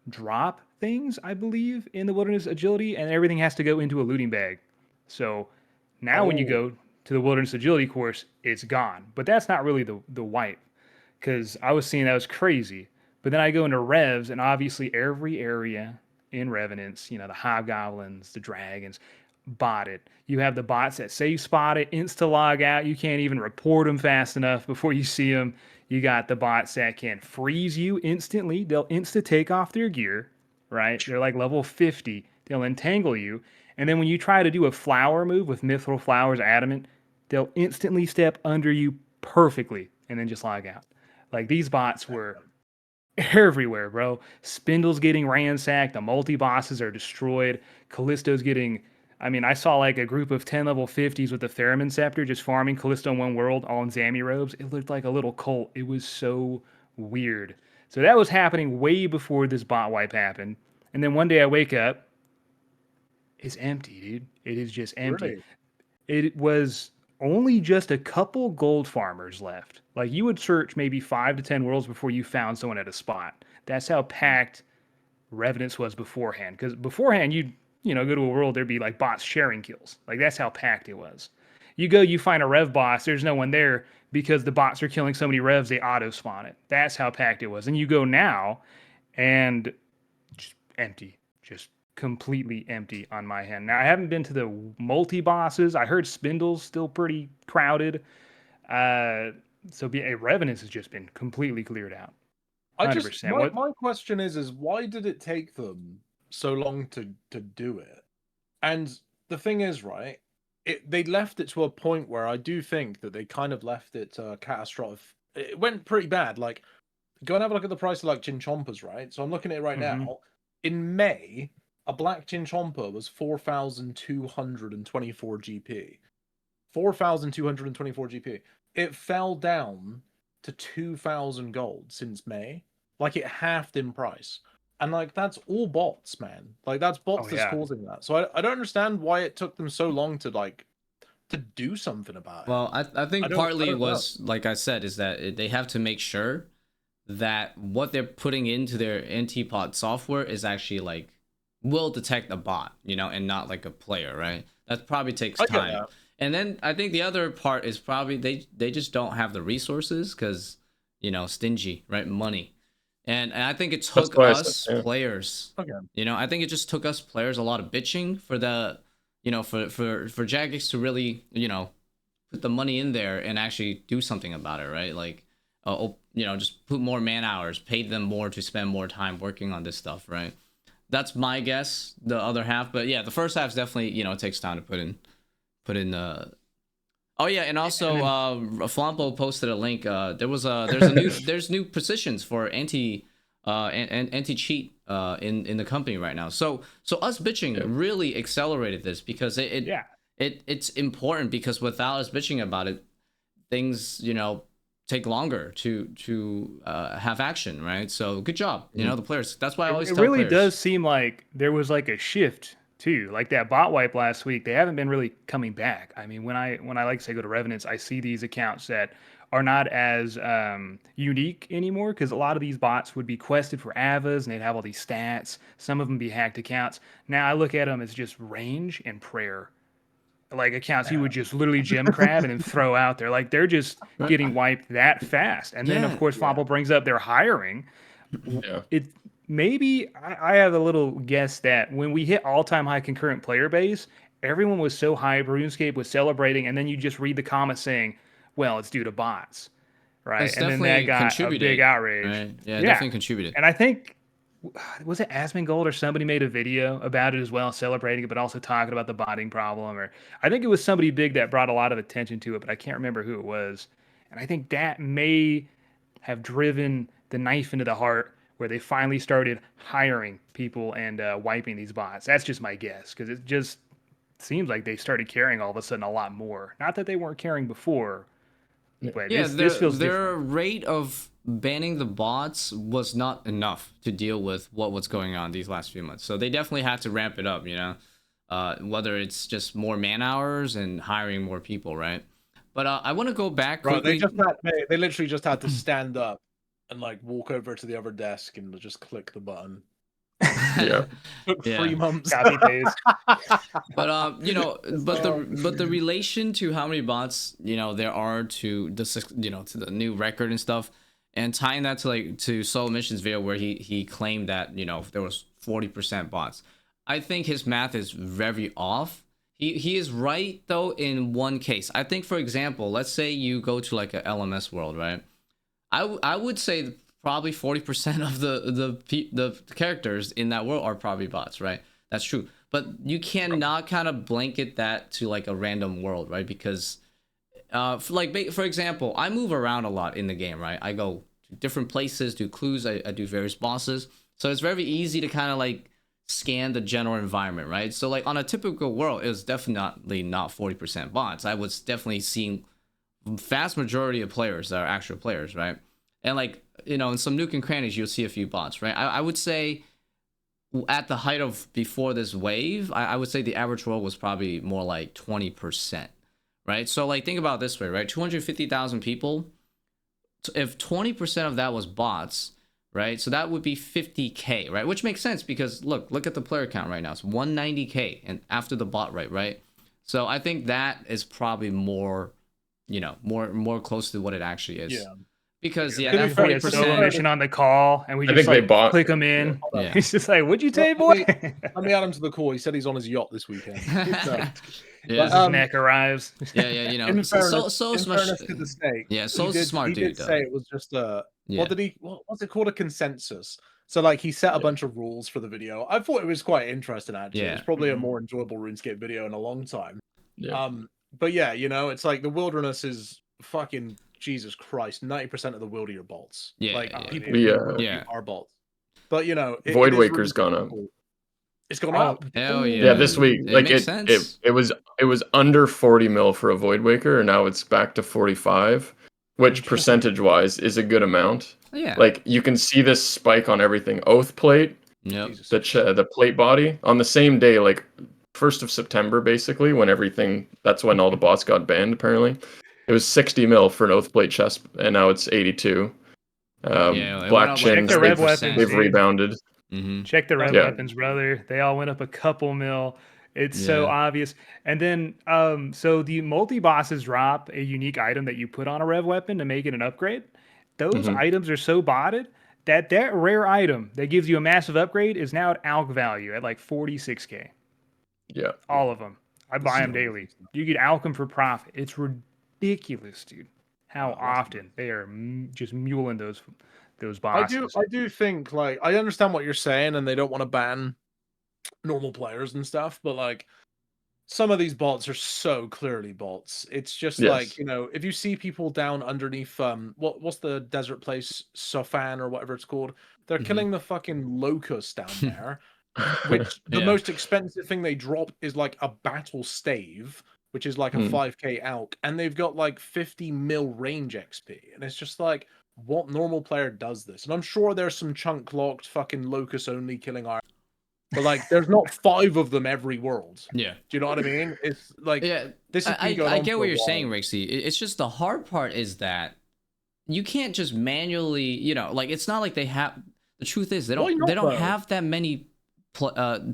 Speaker 1: drop things, I believe, in the wilderness agility, and everything has to go into a looting bag. So now when you
Speaker 3: Oh,
Speaker 1: go to the wilderness agility course, it's gone. But that's not really the wipe, because I was seeing that was crazy. But then I go into revs, and obviously every area in Revenants, the hobgoblins, the dragons, botted. You have the bots that save spot it, insta log out. You can't even report them fast enough before you see them. You got the bots that can freeze you instantly. They'll insta take off their gear, right? They're like level 50. They'll entangle you. And then when you try to do a flower move with mithril flowers adamant, they'll instantly step under you perfectly and then just log out. Like these bots were everywhere, bro. Spindle's getting ransacked. The multi bosses are destroyed. Callisto's getting. I mean, I saw like a group of 10 level 50s with the Theremin Scepter just farming Callisto in one world, all in Zammy robes. It looked like a little cult. It was so weird. So that was happening way before this bot wipe happened. And then one day I wake up, it's empty, dude. It is just empty.
Speaker 3: really?
Speaker 1: It was only just a couple gold farmers left. Like you would search maybe 5 to 10 worlds before you found someone at a spot. That's how packed Revenants was beforehand. Because beforehand, you'd go to a world, there'd be like bots sharing kills. Like that's how packed it was. You go, you find a rev boss, there's no one there because the bots are killing so many revs they auto spawn it. That's how packed it was. And you go now, and just empty, just completely empty on my hand. Now I haven't been to the multi bosses. I heard Spindle's still pretty crowded. Uh, so Revenants has just been completely cleared out.
Speaker 3: I just
Speaker 1: 100%.
Speaker 3: my
Speaker 1: What?
Speaker 3: my question is why did it take them so long to do it? And the thing is, right, they left it to a point where I do think that they kind of left it catastrophic. It went pretty bad. Like, go and have a look at the price of like Chinchompas, right? So I'm looking at it right
Speaker 1: Mm-hmm.
Speaker 3: now. In May, a black Chinchompa was 4,224 GP. 4,224 GP. It fell down to 2,000 gold since May. Like it halved in price. And like that's all bots, man. Like that's bots
Speaker 1: Oh
Speaker 3: that's
Speaker 1: yeah.
Speaker 3: causing that. So I don't understand why it took them so long to do something about it.
Speaker 2: well, I
Speaker 3: I
Speaker 2: think
Speaker 3: don't
Speaker 2: partly
Speaker 3: know.
Speaker 2: was like I said is that they have to make sure that what they're putting into their NT-pod software is actually like will detect a bot, and not like a player, right? That probably takes
Speaker 3: I get
Speaker 2: time.
Speaker 3: that.
Speaker 2: And then I think the other part is probably they just don't have the resources because stingy, right? Money. And I think it
Speaker 4: That's
Speaker 2: took
Speaker 4: why I said,
Speaker 2: us
Speaker 4: yeah.
Speaker 2: players,
Speaker 3: Okay.
Speaker 2: I think it just took us players a lot of bitching for the for Jagex to really put the money in there and actually do something about it, right? Like just put more man hours, paid them more to spend more time working on this stuff, right? That's my guess. The other half, but yeah, the first half is definitely it takes time to put in Oh yeah, and also
Speaker 1: And then,
Speaker 2: Flampo posted a link. There's new positions for anti cheat in the company right now. So us bitching
Speaker 4: Yeah.
Speaker 2: really accelerated this because
Speaker 1: yeah.
Speaker 2: it's important because without us bitching about it, things take longer to have action, right? So good job, the players. That's why I always
Speaker 1: It
Speaker 2: tell
Speaker 1: really
Speaker 2: players.
Speaker 1: does seem like there was like a shift too. Like that bot wipe last week, they haven't been really coming back. I mean, when I like to say go to Revenants, I see these accounts that are not as unique anymore because a lot of these bots would be quested for avas and they'd have all these stats. Some of them be hacked accounts. Now I look at them as just range and prayer. Like accounts you would just literally gem crab and then throw out there. Like they're just
Speaker 2: Right.
Speaker 1: getting wiped that fast. And then of
Speaker 2: Yeah.
Speaker 1: course Flopple brings up their hiring.
Speaker 4: Yeah.
Speaker 1: It maybe I have a little guess that when we hit all-time high concurrent player base, everyone was so hyped, RuneScape was celebrating, and then you just read the comments saying, "Well, it's due to bots," right?
Speaker 2: It's
Speaker 1: And then that
Speaker 2: definitely
Speaker 1: got a big
Speaker 2: contributed,
Speaker 1: outrage.
Speaker 2: right? Yeah,
Speaker 1: Yeah,
Speaker 2: definitely contributed.
Speaker 1: and I think was it Asmongold or somebody made a video about it as well, celebrating it, but also talking about the botting problem. Or I think it was somebody big that brought a lot of attention to it, but I can't remember who it was. And I think that may have driven the knife into the heart where they finally started hiring people and wiping these bots. That's just my guess because it just seems like they started caring all of a sudden a lot more. Not that they weren't caring before, but
Speaker 2: Yeah,
Speaker 1: this feels
Speaker 2: their
Speaker 1: different.
Speaker 2: rate of banning the bots was not enough to deal with what was going on these last few months. So they definitely had to ramp it up, you know, whether it's just more man hours and hiring more people, right? But I want to go back
Speaker 3: Right,
Speaker 2: quickly.
Speaker 3: they literally just had to stand up and like walk over to the other desk and just click the button.
Speaker 4: Yeah.
Speaker 3: Took
Speaker 2: Yeah.
Speaker 3: 3 months.
Speaker 1: Copy paste.
Speaker 2: But you know, but
Speaker 3: Oh.
Speaker 2: the relation to how many bots, you know, there are to the, you know, to the new record and stuff, and tying that to like to Soul Mission's video where he claimed that, you know, there was 40% bots. I think his math is very off. He is right though in one case. I think, for example, let's say you go to like a LMS world, right? I would say probably 40% of the characters in that world are probably bots, right? That's true. But you cannot kind of blanket that to like a random world, right? Because for example, I move around a lot in the game, right? I go to different places, do clues, I do various bosses. So it's very easy to kind of like scan the general environment, right? So like on a typical world, it was definitely not 40% bots. I was definitely seeing vast majority of players that are actual players, right? And like, you know, in some nook and crannies, you'll see a few bots, right? I would say at the height of before this wave, I would say the average roll was probably more like 20%, right? So like think about it this way, right? 250,000 people. If 20% of that was bots, right? So that would be 50K, right? Which makes sense because look at the player count right now. It's 190K and after the bot rate, right? So I think that is probably more, you know, more close to what it actually is.
Speaker 3: Yeah.
Speaker 2: Because
Speaker 3: Yeah,
Speaker 2: yeah,
Speaker 3: to
Speaker 2: that
Speaker 3: be
Speaker 1: We
Speaker 3: fair,
Speaker 1: had
Speaker 3: to be
Speaker 1: solo
Speaker 2: 40%.
Speaker 3: fair,
Speaker 1: mission on the call, and we
Speaker 4: I
Speaker 1: just
Speaker 4: think they
Speaker 1: like
Speaker 4: bought.
Speaker 1: click him in.
Speaker 2: Yeah.
Speaker 1: He's just like, "What'd you
Speaker 3: Well,
Speaker 1: say, boy?"
Speaker 3: Let me add him to the call. He said he's on his yacht this weekend. So,
Speaker 2: Yeah.
Speaker 1: As his neck arrives.
Speaker 2: Yeah, you know.
Speaker 3: in fairness,
Speaker 2: So
Speaker 3: in
Speaker 2: smash.
Speaker 3: fairness to the snake,
Speaker 2: Yeah, Soul's a smart
Speaker 3: he
Speaker 2: dude
Speaker 3: did
Speaker 2: though.
Speaker 3: say it was just a
Speaker 2: Yeah.
Speaker 3: what's it called, a consensus. So like he set a
Speaker 4: Yeah.
Speaker 3: bunch of rules for the video. I thought it was quite interesting actually.
Speaker 2: Yeah.
Speaker 3: It's probably a
Speaker 1: Mhm.
Speaker 3: more enjoyable RuneScape video in a long time.
Speaker 4: Yeah.
Speaker 3: But yeah, you know, it's like the wilderness is fucking Jesus Christ. 90% of the wild are bots.
Speaker 2: Yeah,
Speaker 3: Like
Speaker 2: yeah,
Speaker 3: people
Speaker 4: yeah.
Speaker 3: who work
Speaker 2: Yeah.
Speaker 3: are bots. But you know,
Speaker 4: Void
Speaker 3: it is
Speaker 4: Waker's
Speaker 3: really
Speaker 4: gone up.
Speaker 3: cool. It's gone
Speaker 1: Oh,
Speaker 3: up.
Speaker 2: Hell
Speaker 3: Ooh.
Speaker 2: yeah.
Speaker 4: Yeah, this week,
Speaker 2: It
Speaker 4: like
Speaker 2: makes
Speaker 4: it
Speaker 2: sense.
Speaker 4: it was under 40 mil for a Void Waker, and now it's back to 45, which
Speaker 3: Interesting.
Speaker 4: percentage wise is a good amount.
Speaker 2: Yeah.
Speaker 4: Like you can see this spike on everything. Oath plate,
Speaker 2: Yep.
Speaker 3: Jesus.
Speaker 4: the plate body on the same day, like 1st of September, basically when that's when all the bots got banned. Apparently, it was 60 mil for an Oath plate chest, and now it's 82.
Speaker 2: Yeah, it went
Speaker 4: Black
Speaker 2: up like
Speaker 1: Check
Speaker 4: chins,
Speaker 1: the rev
Speaker 2: 30%.
Speaker 1: weapons,
Speaker 4: they've
Speaker 1: dude.
Speaker 4: rebounded.
Speaker 2: Mm-hmm.
Speaker 1: Check the rev
Speaker 4: Yeah.
Speaker 1: weapons, brother. They all went up a couple mil. It's so
Speaker 2: Yeah.
Speaker 1: obvious. And then, so the multi bosses drop a unique item that you put on a rev weapon to make it an upgrade. Those
Speaker 4: Mhm.
Speaker 1: items are so botted that that rare item that gives you a massive upgrade is now at alch value at like 46K.
Speaker 4: Yeah.
Speaker 1: All of them. I buy them
Speaker 3: So
Speaker 1: daily. You get alch them for profit. It's ridiculous, dude. How
Speaker 3: Wow, that's
Speaker 1: often they are just muling those
Speaker 3: I
Speaker 1: bosses.
Speaker 3: do think like I understand what you're saying, and they don't want to ban normal players and stuff, but like some of these bots are so clearly bots. It's just
Speaker 4: Yes.
Speaker 3: like, you know, if you see people down underneath what's the desert place, Sofan or whatever it's called, they're
Speaker 2: Mhm.
Speaker 3: killing the fucking locusts down there. Which the
Speaker 2: Yeah.
Speaker 3: most expensive thing they drop is like a battle stave, which is like a
Speaker 4: Hmm.
Speaker 3: 5k alch, and they've got like 50 mil range XP, and it's just like, what normal player does this? And I'm sure there's some chunk locked fucking locust only killing iron, but like there's not 5 of them every world.
Speaker 2: Yeah.
Speaker 3: Do you know what I mean? It's like
Speaker 2: Yeah.
Speaker 3: this has been
Speaker 2: I
Speaker 3: going on
Speaker 2: get
Speaker 3: for
Speaker 2: what
Speaker 3: a
Speaker 2: you're
Speaker 3: while.
Speaker 2: saying, Rixie. It's just the hard part is that you can't just manually, like it's not like they have. The truth is
Speaker 3: Why
Speaker 2: they
Speaker 3: not
Speaker 2: don't
Speaker 3: though?
Speaker 2: have that many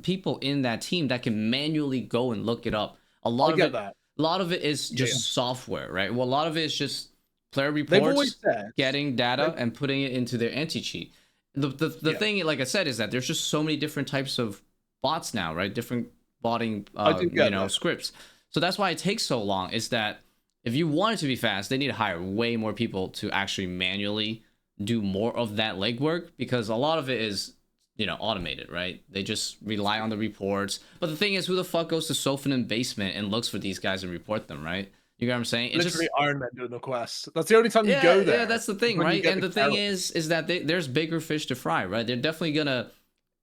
Speaker 2: people in that team that can manually go and look it up.
Speaker 3: I get that.
Speaker 2: A lot of it is
Speaker 3: Yeah.
Speaker 2: just software, right? Well, a lot of it is just player
Speaker 3: They've always
Speaker 2: reports,
Speaker 3: said
Speaker 2: getting data
Speaker 3: they-
Speaker 2: and putting it into their anti cheat. The
Speaker 3: Yeah.
Speaker 2: thing, like I said, is that there's just so many different types of bots now, right? Different botting,
Speaker 3: I do get that.
Speaker 2: scripts. So that's why it takes so long. Is that if you want it to be fast, they need to hire way more people to actually manually do more of that legwork, because a lot of it is automated, right? They just rely on the reports. But the thing is, who the fuck goes to Sofinen basement and looks for these guys and report them, right? You get what I'm saying? It's
Speaker 3: Literally
Speaker 2: just
Speaker 3: Iron Man doing the quest. That's the only time you go there.
Speaker 2: yeah, that's the thing,
Speaker 3: when you
Speaker 2: right?
Speaker 3: get
Speaker 2: And the thing
Speaker 3: characters.
Speaker 2: is that there's bigger fish to fry, right? They're definitely gonna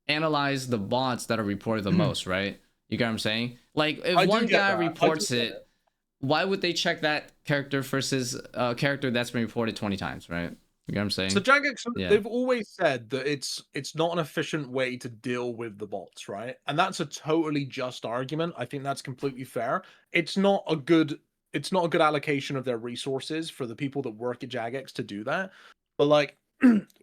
Speaker 2: analyze the bots that are reported the most, right? You get what I'm saying? Like if
Speaker 3: I do
Speaker 2: one
Speaker 3: get
Speaker 2: guy
Speaker 3: that. I do
Speaker 2: reports
Speaker 3: get
Speaker 2: it, why would they check that character versus a character that's been reported 20 times, right? You get what I'm saying?
Speaker 3: So Jagex,
Speaker 2: Yeah.
Speaker 3: they've always said that it's not an efficient way to deal with the bots, right? And that's a totally just argument. I think that's completely fair. It's not a good allocation of their resources for the people that work at Jagex to do that. But like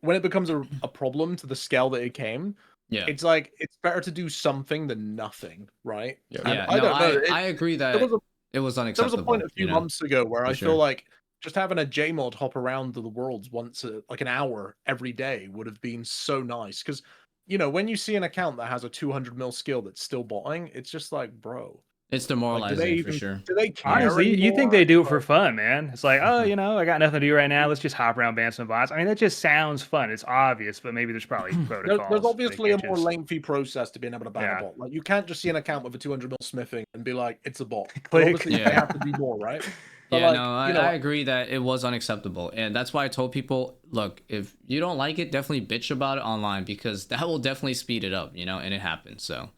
Speaker 3: when it becomes a problem to the scale that it came,
Speaker 2: Yeah.
Speaker 3: it's like it's better to do something than nothing, right?
Speaker 4: Yeah.
Speaker 3: And
Speaker 2: Yeah,
Speaker 3: I
Speaker 2: no,
Speaker 3: don't know.
Speaker 2: I agree
Speaker 3: There
Speaker 2: that
Speaker 3: was a
Speaker 2: it was
Speaker 3: there was a
Speaker 2: unacceptable,
Speaker 3: point a few months ago where
Speaker 2: for
Speaker 3: I
Speaker 2: sure.
Speaker 3: feel like just having a JMod hop around the worlds once, like an hour every day, would have been so nice. Because, when you see an account that has a 200 mil skill that's still botting, it's just like, bro,
Speaker 2: It's
Speaker 3: like, do they
Speaker 2: demoralizing for
Speaker 3: even
Speaker 2: sure.
Speaker 3: do they care
Speaker 1: Honestly, you think
Speaker 3: anymore?
Speaker 1: they do it for fun, man. It's like, oh, I got nothing to do right now. Let's just hop around, ban some bots. I mean, that just sounds fun. It's obvious, but maybe there's probably
Speaker 3: There's
Speaker 1: protocols. They
Speaker 3: obviously a
Speaker 1: can't
Speaker 3: more
Speaker 1: just,
Speaker 3: lengthy process to being able to ban a
Speaker 1: yeah,
Speaker 3: bot. Like you can't just see an account with a 200 mil smithing and be like, it's a bot. But
Speaker 1: click.
Speaker 3: obviously they
Speaker 2: Yeah.
Speaker 3: have to do more, right? But
Speaker 2: Yeah, no,
Speaker 3: like,
Speaker 2: I agree that it was unacceptable. And that's why I told people, look, if you don't like it, definitely bitch about it online, because that will definitely speed it up, and it happens. So,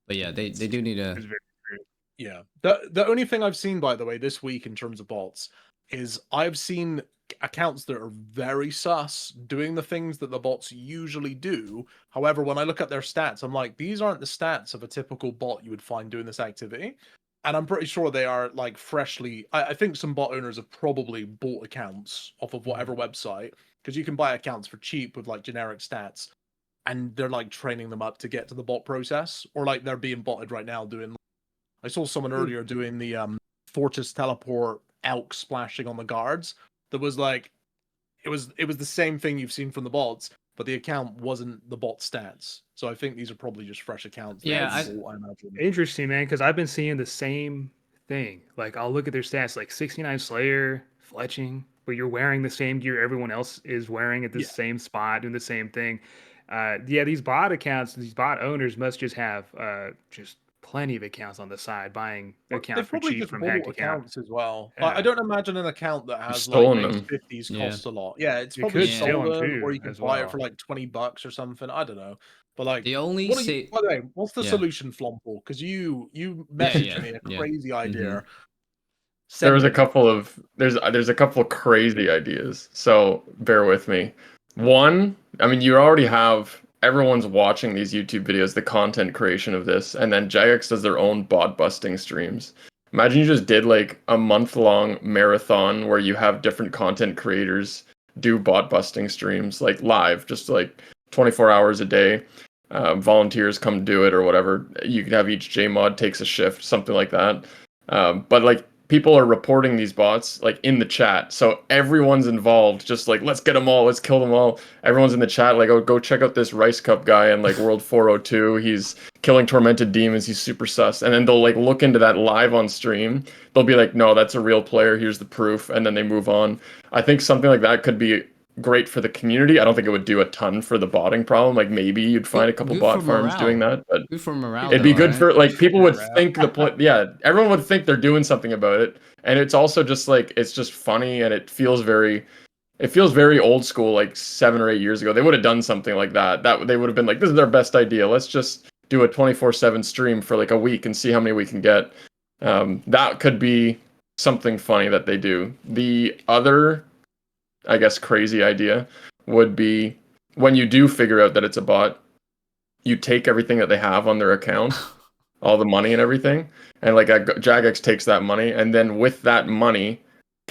Speaker 2: but yeah, they do need to.
Speaker 1: It's very true.
Speaker 3: yeah. The only thing I've seen, by the way, this week in terms of bots is I've seen accounts that are very sus doing the things that the bots usually do. However, when I look at their stats, I'm like, these aren't the stats of a typical bot you would find doing this activity. And I'm pretty sure they are like freshly. I think some bot owners have probably bought accounts off of whatever website, because you can buy accounts for cheap with like generic stats, and they're like training them up to get to the bot process, or like they're being botted right now doing. I saw someone earlier doing the Fortis teleport elk splashing on the guards. That was like it was the same thing you've seen from the bots, but the account wasn't the bot stats. So I think these are probably just fresh accounts.
Speaker 2: Yeah,
Speaker 3: I imagine.
Speaker 1: Interesting, man, because I've been seeing the same thing. Like, I'll look at their stats, like 69 Slayer, fletching, but you're wearing the same gear everyone else is wearing at the
Speaker 3: Yeah.
Speaker 1: same spot, doing the same thing. Yeah, these bot accounts, these bot owners must just have just plenty of accounts on the side, buying
Speaker 3: They've
Speaker 1: accounts for
Speaker 3: probably
Speaker 1: cheap
Speaker 3: just
Speaker 1: from
Speaker 3: bought
Speaker 1: hacked account.
Speaker 3: accounts as well. Like, I
Speaker 1: Yeah,
Speaker 3: don't imagine an account that has like
Speaker 4: stolen
Speaker 3: base
Speaker 4: them.
Speaker 3: 50s
Speaker 2: Yeah.
Speaker 3: costs a lot. Yeah, it's
Speaker 1: you
Speaker 3: probably
Speaker 1: could steal them
Speaker 3: stolen, or
Speaker 1: too,
Speaker 3: you could
Speaker 1: as
Speaker 3: buy it for
Speaker 1: well.
Speaker 3: like $20 or something. I don't know. But like,
Speaker 2: the only
Speaker 3: what are you?
Speaker 2: say,
Speaker 3: By the way, what's the
Speaker 2: yeah,
Speaker 3: solution, Flomple? Because you
Speaker 2: yeah,
Speaker 3: messaged me a
Speaker 2: yeah.
Speaker 3: crazy idea.
Speaker 4: There
Speaker 3: Send
Speaker 4: was a
Speaker 3: it.
Speaker 4: couple of there's a couple of crazy ideas, so bear with me. One, I mean, you already have everyone's watching these YouTube videos, the content creation of this, and then Jagex does their own bot busting streams. Imagine you just did like a month-long marathon where you have different content creators do bot busting streams, like live, just like 24 hours a day. Volunteers come do it or whatever. You could have each JMod takes a shift, something like that. But like people are reporting these bots like in the chat, so everyone's involved. Just like let's get them all, let's kill them all. Everyone's in the chat like, oh, go check out this Rice Cup guy in like World 402. He's killing tormented demons. He's super sus. And then they'll like look into that live on stream. They'll be like, no, that's a real player. Here's the proof, and then they move on. I think something like that could be great for the community. I don't think it would do a ton for the botting problem. Like maybe you'd find a couple
Speaker 2: Good
Speaker 4: bot
Speaker 2: for
Speaker 4: farms doing
Speaker 2: morale.
Speaker 4: that, but
Speaker 2: Good for morale.
Speaker 4: it'd be
Speaker 2: though,
Speaker 4: good
Speaker 2: right?
Speaker 4: for like people would
Speaker 3: Morale.
Speaker 4: think yeah, everyone would think they're doing something about it, and it's also just like it's just funny, and it feels very old school, like 7 or 8 years ago. They would have done something like that. That they would have been like, this is their best idea. Let's just do a 24/7 stream for like a week and see how many we can get. That could be something funny that they do. The other, I guess, crazy idea would be when you do figure out that it's a bot, you take everything that they have on their account, all the money and everything, and like Jagex takes that money, and then with that money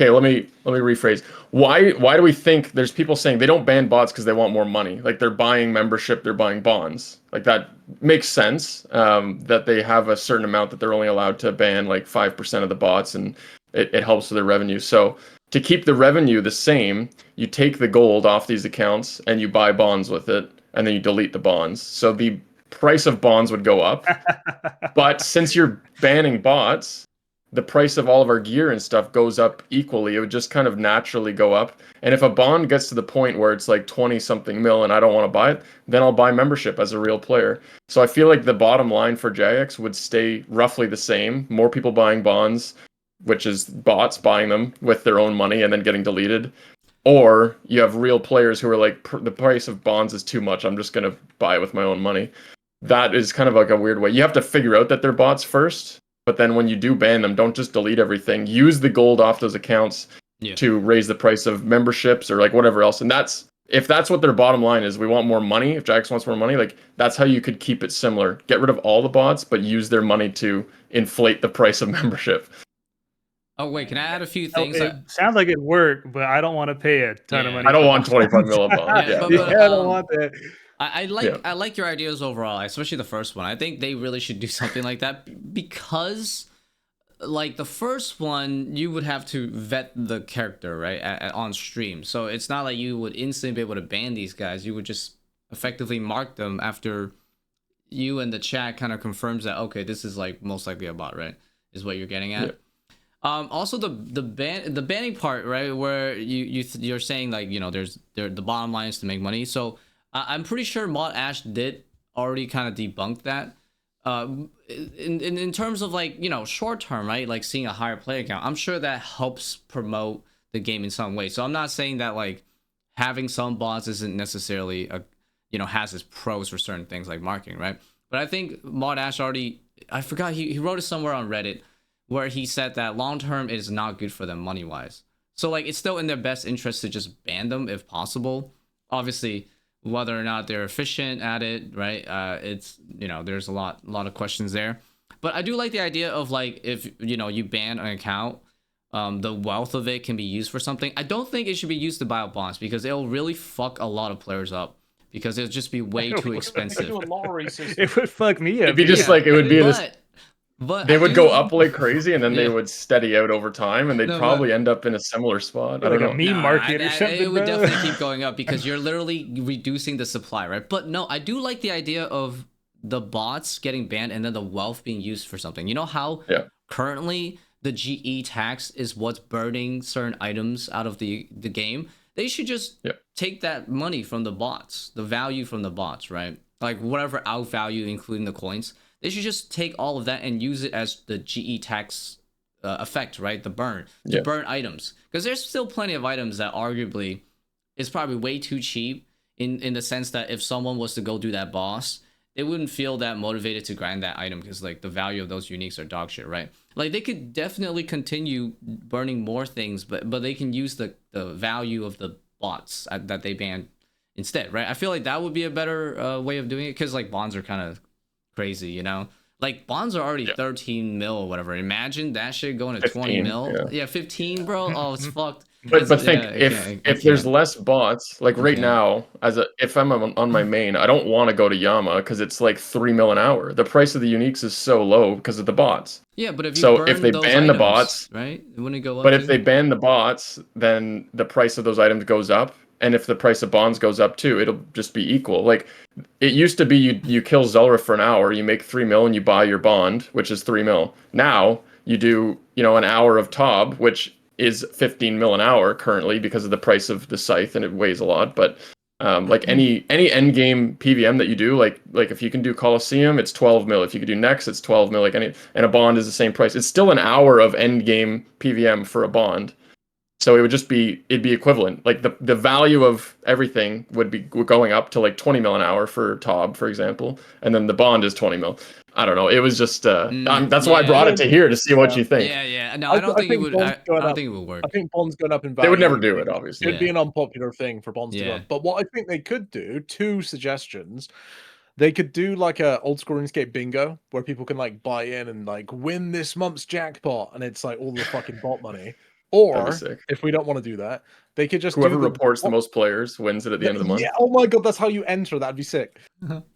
Speaker 4: Okay, let me rephrase. Why do we think there's people saying they don't ban bots because they want more money? Like they're buying membership, they're buying bonds. Like that makes sense. That they have a certain amount that they're only allowed to ban like 5% of the bots, and it helps with their revenue. So to keep the revenue the same, you take the gold off these accounts and you buy bonds with it, and then you delete the bonds. So the price of bonds would go up. But since you're banning bots, the price of all of our gear and stuff goes up equally. It would just kind of naturally go up. And if a bond gets to the point where it's like 20 something mil and I don't want to buy it, then I'll buy membership as a real player. So I feel like the bottom line for Jagex would stay roughly the same. More people buying bonds, which is bots buying them with their own money and then getting deleted. Or you have real players who are like, the price of bonds is too much. I'm just going to buy it with my own money. That is kind of like a weird way. You have to figure out that they're bots first. But then when you do ban them, don't just delete everything. Use the gold off those accounts to raise the price of memberships or like whatever else. And if that's what their bottom line is, we want more money. If Jagex wants more money, like that's how you could keep it similar. Get rid of all the bots, but use their money to inflate the price of membership.
Speaker 2: Oh wait, can I add a few
Speaker 1: Oh,
Speaker 2: things?
Speaker 1: it sounds like it worked, but I don't want to pay a ton of
Speaker 2: Yeah.
Speaker 1: money.
Speaker 4: I don't
Speaker 1: for
Speaker 4: want
Speaker 1: bonds.
Speaker 4: 25 mil a bond.
Speaker 2: Yeah,
Speaker 1: Yeah, I don't want that.
Speaker 2: I like your ideas overall, especially the first one. I think they really should do something like that because, like the first one, you would have to vet the character right on stream. So it's not like you would instantly be able to ban these guys. You would just effectively mark them after you and the chat kind of confirms that okay, this is like most likely a bot, right? Is what you're getting at. Yeah. Also the banning part, right, where you're saying like the bottom line is to make money. So I'm pretty sure Mod Ash did already kind of debunk that. In terms of like short term, right, like seeing a higher player count, I'm sure that helps promote the game in some way. So I'm not saying that like having some bots isn't necessarily a has its pros for certain things like marketing, right? But I think Mod Ash already, I forgot, he wrote it somewhere on Reddit where he said that long term it is not good for them money wise. So like it's still in their best interest to just ban them if possible. Obviously, whether or not they're efficient at it, right? It's there's a lot of questions there. But I do like the idea of like if you ban an account, the wealth of it can be used for something. I don't think it should be used to buy out bonds because it'll really fuck a lot of players up because it'll just be way too expensive.
Speaker 1: It would fuck me up.
Speaker 4: It'd be just like it would be this.
Speaker 2: But
Speaker 4: they would go up like crazy, and then they would steady out over time, and they'd
Speaker 2: No,
Speaker 4: probably end up in a similar spot. I don't know.
Speaker 1: a meme market or something.
Speaker 2: It would
Speaker 1: bro.
Speaker 2: definitely keep going up because you're literally reducing the supply, right? But no, I do like the idea of the bots getting banned and then the wealth being used for something. You know how currently the GE tax is what's burning certain items out of the game? They should just take that money from the bots, the value from the bots, right? Like whatever out value, including the coins. They should just take all of that and use it as the GE tax effect, right? The burn, to burn items. Because there's still plenty of items that arguably is probably way too cheap in the sense that if someone was to go do that boss, they wouldn't feel that motivated to grind that item because like the value of those uniques are dog shit, right? Like they could definitely continue burning more things, but they can use the value of the bots that they banned instead, right? I feel like that would be a better way of doing it because like bonds are kind of crazy, like bonds are already 13 mil or whatever. Imagine that shit going to
Speaker 4: 15,
Speaker 2: 20 mil. 15, bro. Oh, it's fucked.
Speaker 4: But think if there's less bots, like right now, if I'm on my main, I don't want to go to Yama because it's like 3 mil an hour. The price of the uniques is so low because of the bots.
Speaker 2: Yeah, but if they
Speaker 4: ban the bots,
Speaker 2: right, it wouldn't go up.
Speaker 4: But if they ban the bots, then the price of those items goes up. And if the price of bonds goes up too, it'll just be equal. Like it used to be, you kill Zelra for an hour, you make 3 mil, and you buy your bond, which is 3 mil. Now you do, an hour of Tob, which is 15 mil an hour currently because of the price of the scythe, and it weighs a lot. But like any endgame PVM that you do, like if you can do Colosseum, it's 12 mil. If you could do Nex, it's 12 mil. And a bond is the same price. It's still an hour of endgame PVM for a bond. So it would just it'd be equivalent. Like the value of everything would be going up to like 20 mil an hour for Tob, for example, and then the bond is 20 mil. I don't know. It was just that's why I brought it to here to see what you think.
Speaker 2: Yeah. No, I don't think it would. I don't think it would work.
Speaker 3: I think bonds going up in value.
Speaker 4: They would never do it, obviously.
Speaker 3: It would be an unpopular thing for bonds to go up. But what I think they could do, 2 suggestions. They could do like a old school RuneScape bingo where people can like buy in and like win this month's jackpot, and it's like all the fucking bot money. Or
Speaker 4: sick.
Speaker 3: if we don't want to do that, they could just
Speaker 4: Whoever
Speaker 3: do the
Speaker 4: reports the most players wins it at the end of the month.
Speaker 3: Yeah, oh my god, that's how you enter. That'd be sick.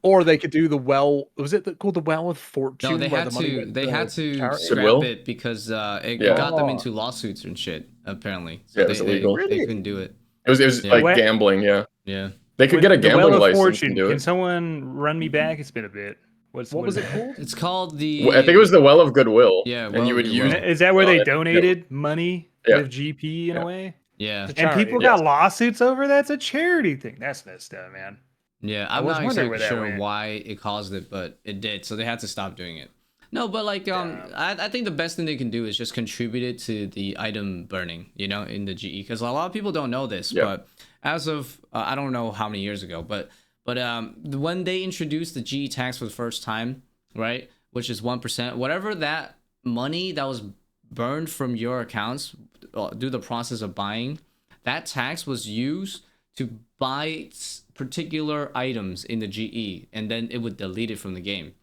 Speaker 3: Or they could do the well. Was it called the Well of Fortune?
Speaker 2: No, they
Speaker 3: where
Speaker 2: had
Speaker 3: the money
Speaker 2: to.
Speaker 3: went
Speaker 2: They had to
Speaker 3: charity?
Speaker 2: scrap
Speaker 4: Goodwill?
Speaker 2: it because it
Speaker 4: Yeah.
Speaker 2: got them
Speaker 3: Oh.
Speaker 2: into lawsuits and shit. Apparently, so
Speaker 4: Yeah, it was illegal.
Speaker 2: they
Speaker 3: Really?
Speaker 2: couldn't do it.
Speaker 4: It was
Speaker 2: Yeah.
Speaker 4: like
Speaker 1: What?
Speaker 4: gambling. Yeah,
Speaker 2: Yeah.
Speaker 4: they could get a
Speaker 1: The Well
Speaker 4: gambling
Speaker 1: of
Speaker 4: license
Speaker 1: Fortune.
Speaker 4: and do
Speaker 1: Can
Speaker 4: it.
Speaker 1: someone run me back? It's been a bit.
Speaker 3: What was it called?
Speaker 2: It's called the.
Speaker 4: I think it was the Well of Goodwill.
Speaker 2: Yeah,
Speaker 4: and
Speaker 2: Well
Speaker 4: you
Speaker 2: of
Speaker 4: would
Speaker 2: Goodwill.
Speaker 4: use.
Speaker 1: Is that where they
Speaker 4: Yeah.
Speaker 1: donated money
Speaker 4: Yeah.
Speaker 1: with GP in
Speaker 4: Yeah.
Speaker 1: a way?
Speaker 2: Yeah.
Speaker 3: The
Speaker 1: And
Speaker 3: charity.
Speaker 1: people
Speaker 4: Yes.
Speaker 1: got lawsuits over that? It's a charity thing. That's messed up, man.
Speaker 2: Yeah,
Speaker 1: I
Speaker 2: I'm
Speaker 1: was
Speaker 2: not
Speaker 1: wondering
Speaker 2: exactly
Speaker 1: where that
Speaker 2: sure
Speaker 1: went.
Speaker 2: why it caused it, but it did. So they had to stop doing it. No, but like I think the best thing they can do is just contribute it to the item burning, you know, in the GE, because a lot of people don't know this,
Speaker 4: Yeah.
Speaker 2: but as of I don't know how many years ago, but when they introduced the GE tax for the first time, right, which is 1%, whatever that money that was burned from your accounts do the process of buying, that tax was used to buy particular items in the GE, and then it would delete it from the game.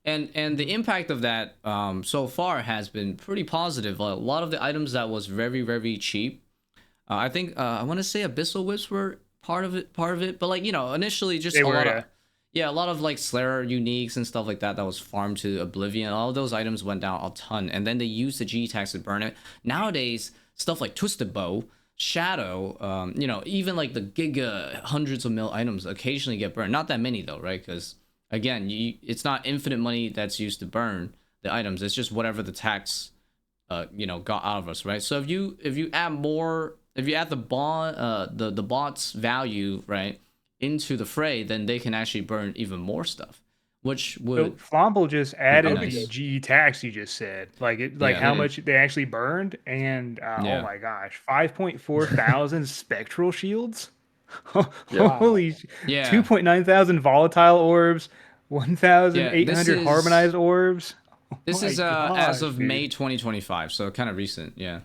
Speaker 2: And the impact of that so far has been pretty positive. A lot of the items that was very, very cheap, I think I want to say Abyssal Whips were part of it, but like, you know, initially just
Speaker 1: They
Speaker 2: a
Speaker 1: were,
Speaker 2: lot
Speaker 1: yeah.
Speaker 2: of a lot of like Slayer uniques and stuff like that was farmed to oblivion. All of those items went down a ton, and then they used the G tax to burn it. Nowadays, stuff like Twisted Bow, Shadow, you know, even like the giga hundreds of mil items occasionally get burned. Not that many though, right? Because again, it's not infinite money that's used to burn the items. It's just whatever the tax, you know, got out of us, right? So if you add more, if you add the bot's value, right, into the fray, then they can actually burn even more stuff, which
Speaker 1: So
Speaker 2: would
Speaker 1: Flomble just added
Speaker 2: nice.
Speaker 1: the GE tax you just said, like like
Speaker 2: Yeah.
Speaker 1: how much they actually burned, and
Speaker 2: Yeah.
Speaker 1: oh my gosh, 5.4 thousand spectral shields.
Speaker 4: Yeah.
Speaker 1: Holy,
Speaker 2: Yeah.
Speaker 1: 2.9 thousand volatile orbs, 1,800
Speaker 2: this is-
Speaker 1: harmonized orbs.
Speaker 2: This
Speaker 1: my
Speaker 2: is
Speaker 1: gosh,
Speaker 2: as of
Speaker 1: dude.
Speaker 2: May 2025, so kind of recent, yeah.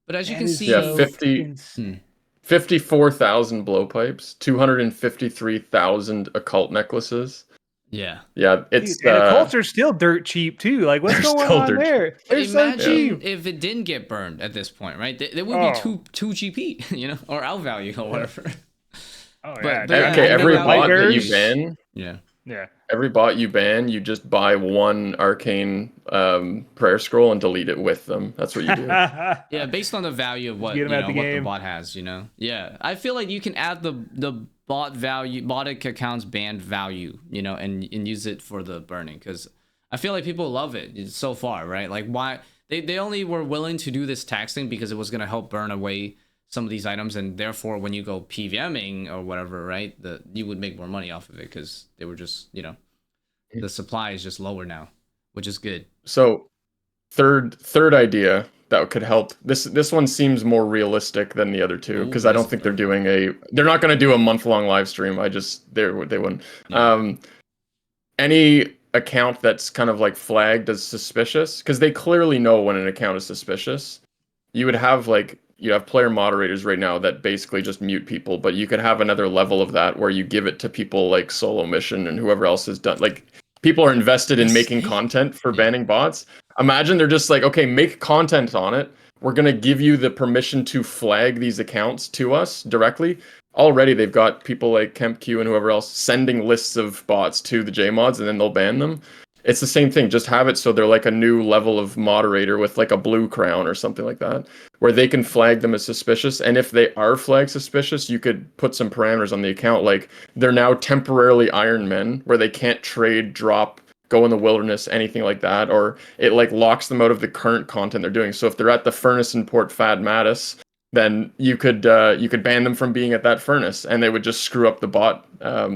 Speaker 2: But as you
Speaker 1: That
Speaker 2: can
Speaker 1: is
Speaker 2: see,
Speaker 4: Yeah,
Speaker 1: so
Speaker 4: 50
Speaker 1: insane.
Speaker 4: 54,000 blowpipes, 253,000 occult necklaces.
Speaker 2: yeah.
Speaker 4: Yeah, it's
Speaker 1: Dude, and the Colts are still dirt cheap too. Like, what's
Speaker 4: They're
Speaker 1: going
Speaker 4: still
Speaker 1: on
Speaker 4: dirt
Speaker 1: there?
Speaker 2: But
Speaker 1: They're so
Speaker 2: imagine
Speaker 1: cheap.
Speaker 2: if it didn't get burned at this point, right? There would
Speaker 1: Oh.
Speaker 2: be two GP, you know, or out value or whatever.
Speaker 1: Oh
Speaker 2: But-
Speaker 1: yeah,
Speaker 2: but yeah,
Speaker 4: okay.
Speaker 2: I
Speaker 4: Every
Speaker 2: know
Speaker 4: bot that you
Speaker 1: Lighters.
Speaker 4: ban,
Speaker 2: Yeah.
Speaker 1: Yeah.
Speaker 4: every bot you ban, you just buy one arcane prayer scroll and delete it with them. That's what you do.
Speaker 2: Yeah, based on the value of what
Speaker 1: get 'em
Speaker 2: you
Speaker 1: out
Speaker 2: know
Speaker 1: the
Speaker 2: what the
Speaker 1: game.
Speaker 2: bot has, you know. Yeah, I feel like you can add the bot value, bottic accounts banned value, you know, and use it for the burning, because I feel like people love it so far, right? Like why they only were willing to do this tax thing because it was gonna help burn away some of these items, and therefore when you go PVMing or whatever, right, you would make more money off of it because they were just, you know, the supply is just lower now, which is good.
Speaker 4: So, third idea that could help. This one seems more realistic than the other two
Speaker 2: Ooh,
Speaker 4: because I don't
Speaker 2: this
Speaker 4: think
Speaker 2: one.
Speaker 4: they're not going to do a month-long live stream. They wouldn't.
Speaker 2: Yeah.
Speaker 4: Any account that's kind of like flagged as suspicious, because they clearly know when an account is suspicious. You have player moderators right now that basically just mute people, but you could have another level of that where you give it to people like Solo Mission and whoever else has done, like, people are invested in making content for banning bots. Imagine they're just like, okay, make content on it. We're going to give you the permission to flag these accounts to us directly. Already they've got people like KempQ and whoever else sending lists of bots to the JMods, and then they'll ban them. It's the same thing. Just have it so they're like a new level of moderator with like a blue crown or something like that, where they can flag them as suspicious. And if they are flagged suspicious, you could put some parameters on the account, like they're now temporarily Iron Men, where they can't trade, drop, go in the wilderness, anything like that, or it like locks them out of the current content they're doing. So if they're at the furnace in Port Fad Mattis, then you could ban them from being at that furnace, and they would just screw up the bot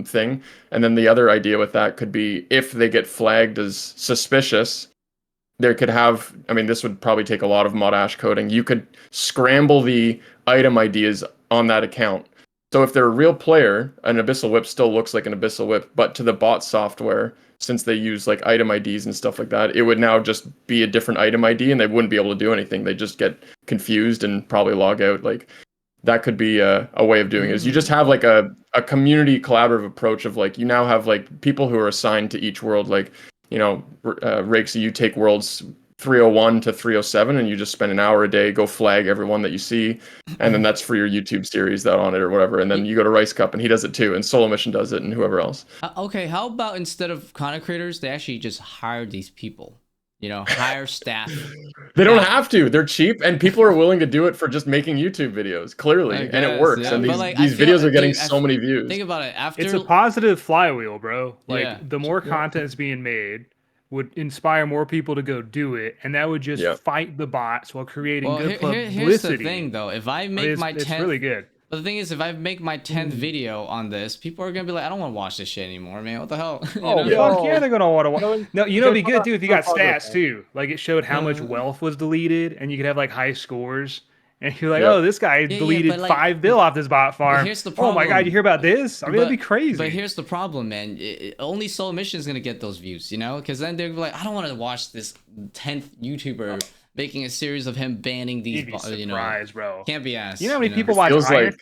Speaker 4: thing. And then the other idea with that could be, if they get flagged as suspicious, there could have, I mean, this would probably take a lot of mod ash coding. You could scramble the item ideas on that account. So if they're a real player, an Abyssal Whip still looks like an Abyssal Whip, but to the bot software, since they use like item IDs and stuff like that, it would now just be a different item ID, and they wouldn't be able to do anything. They just get confused and probably log out. Like, that could be a way of doing it. Is you just have like a community collaborative approach of like, you now have like people who are assigned to each world. Like, you know, Rakesy, you take worlds 301 to 307, and you just spend an hour a day, go flag everyone that you see, and then that's for your YouTube series that on it or whatever. And then you go to Rice Cup, and he does it too, and Solo Mission does it, and whoever else.
Speaker 2: Okay, how about instead of content creators, they actually just hire these people? You know, hire staff.
Speaker 4: They don't have to. They're cheap, and people are willing to do it for just making YouTube videos, clearly, and it works.
Speaker 2: Yeah.
Speaker 4: And
Speaker 2: But,
Speaker 4: these videos are getting so many views.
Speaker 2: Think about it. After
Speaker 1: It's a positive flywheel, bro. Like
Speaker 2: Yeah.
Speaker 1: the more content is being made would inspire more people to go do it, and that would just fight the bots while creating good publicity.
Speaker 2: Here's the thing, though. If I make my 10th,
Speaker 1: it's really good.
Speaker 2: But the thing is, if I make my 10th video on this, people are gonna be like, I don't want to watch this shit anymore, man. What the hell? You know?
Speaker 1: Fuck yeah, they're gonna want to watch. No, you know, it'd be good too if you got stats too. Like it showed how much wealth was deleted, and you could have like high scores. And you're like, oh, this guy deleted
Speaker 2: like,
Speaker 1: 5 bill off this bot farm.
Speaker 2: Here's the problem.
Speaker 1: Oh my god, you hear about this? I mean, that'd be crazy.
Speaker 2: But here's the problem, man. Only Solo Mission is gonna get those views, you know? Because then they're like, I don't want to watch this 10th YouTuber making a series of him banning these. You know,
Speaker 1: bro.
Speaker 2: Can't be asked.
Speaker 1: You know how many people watch
Speaker 4: Iron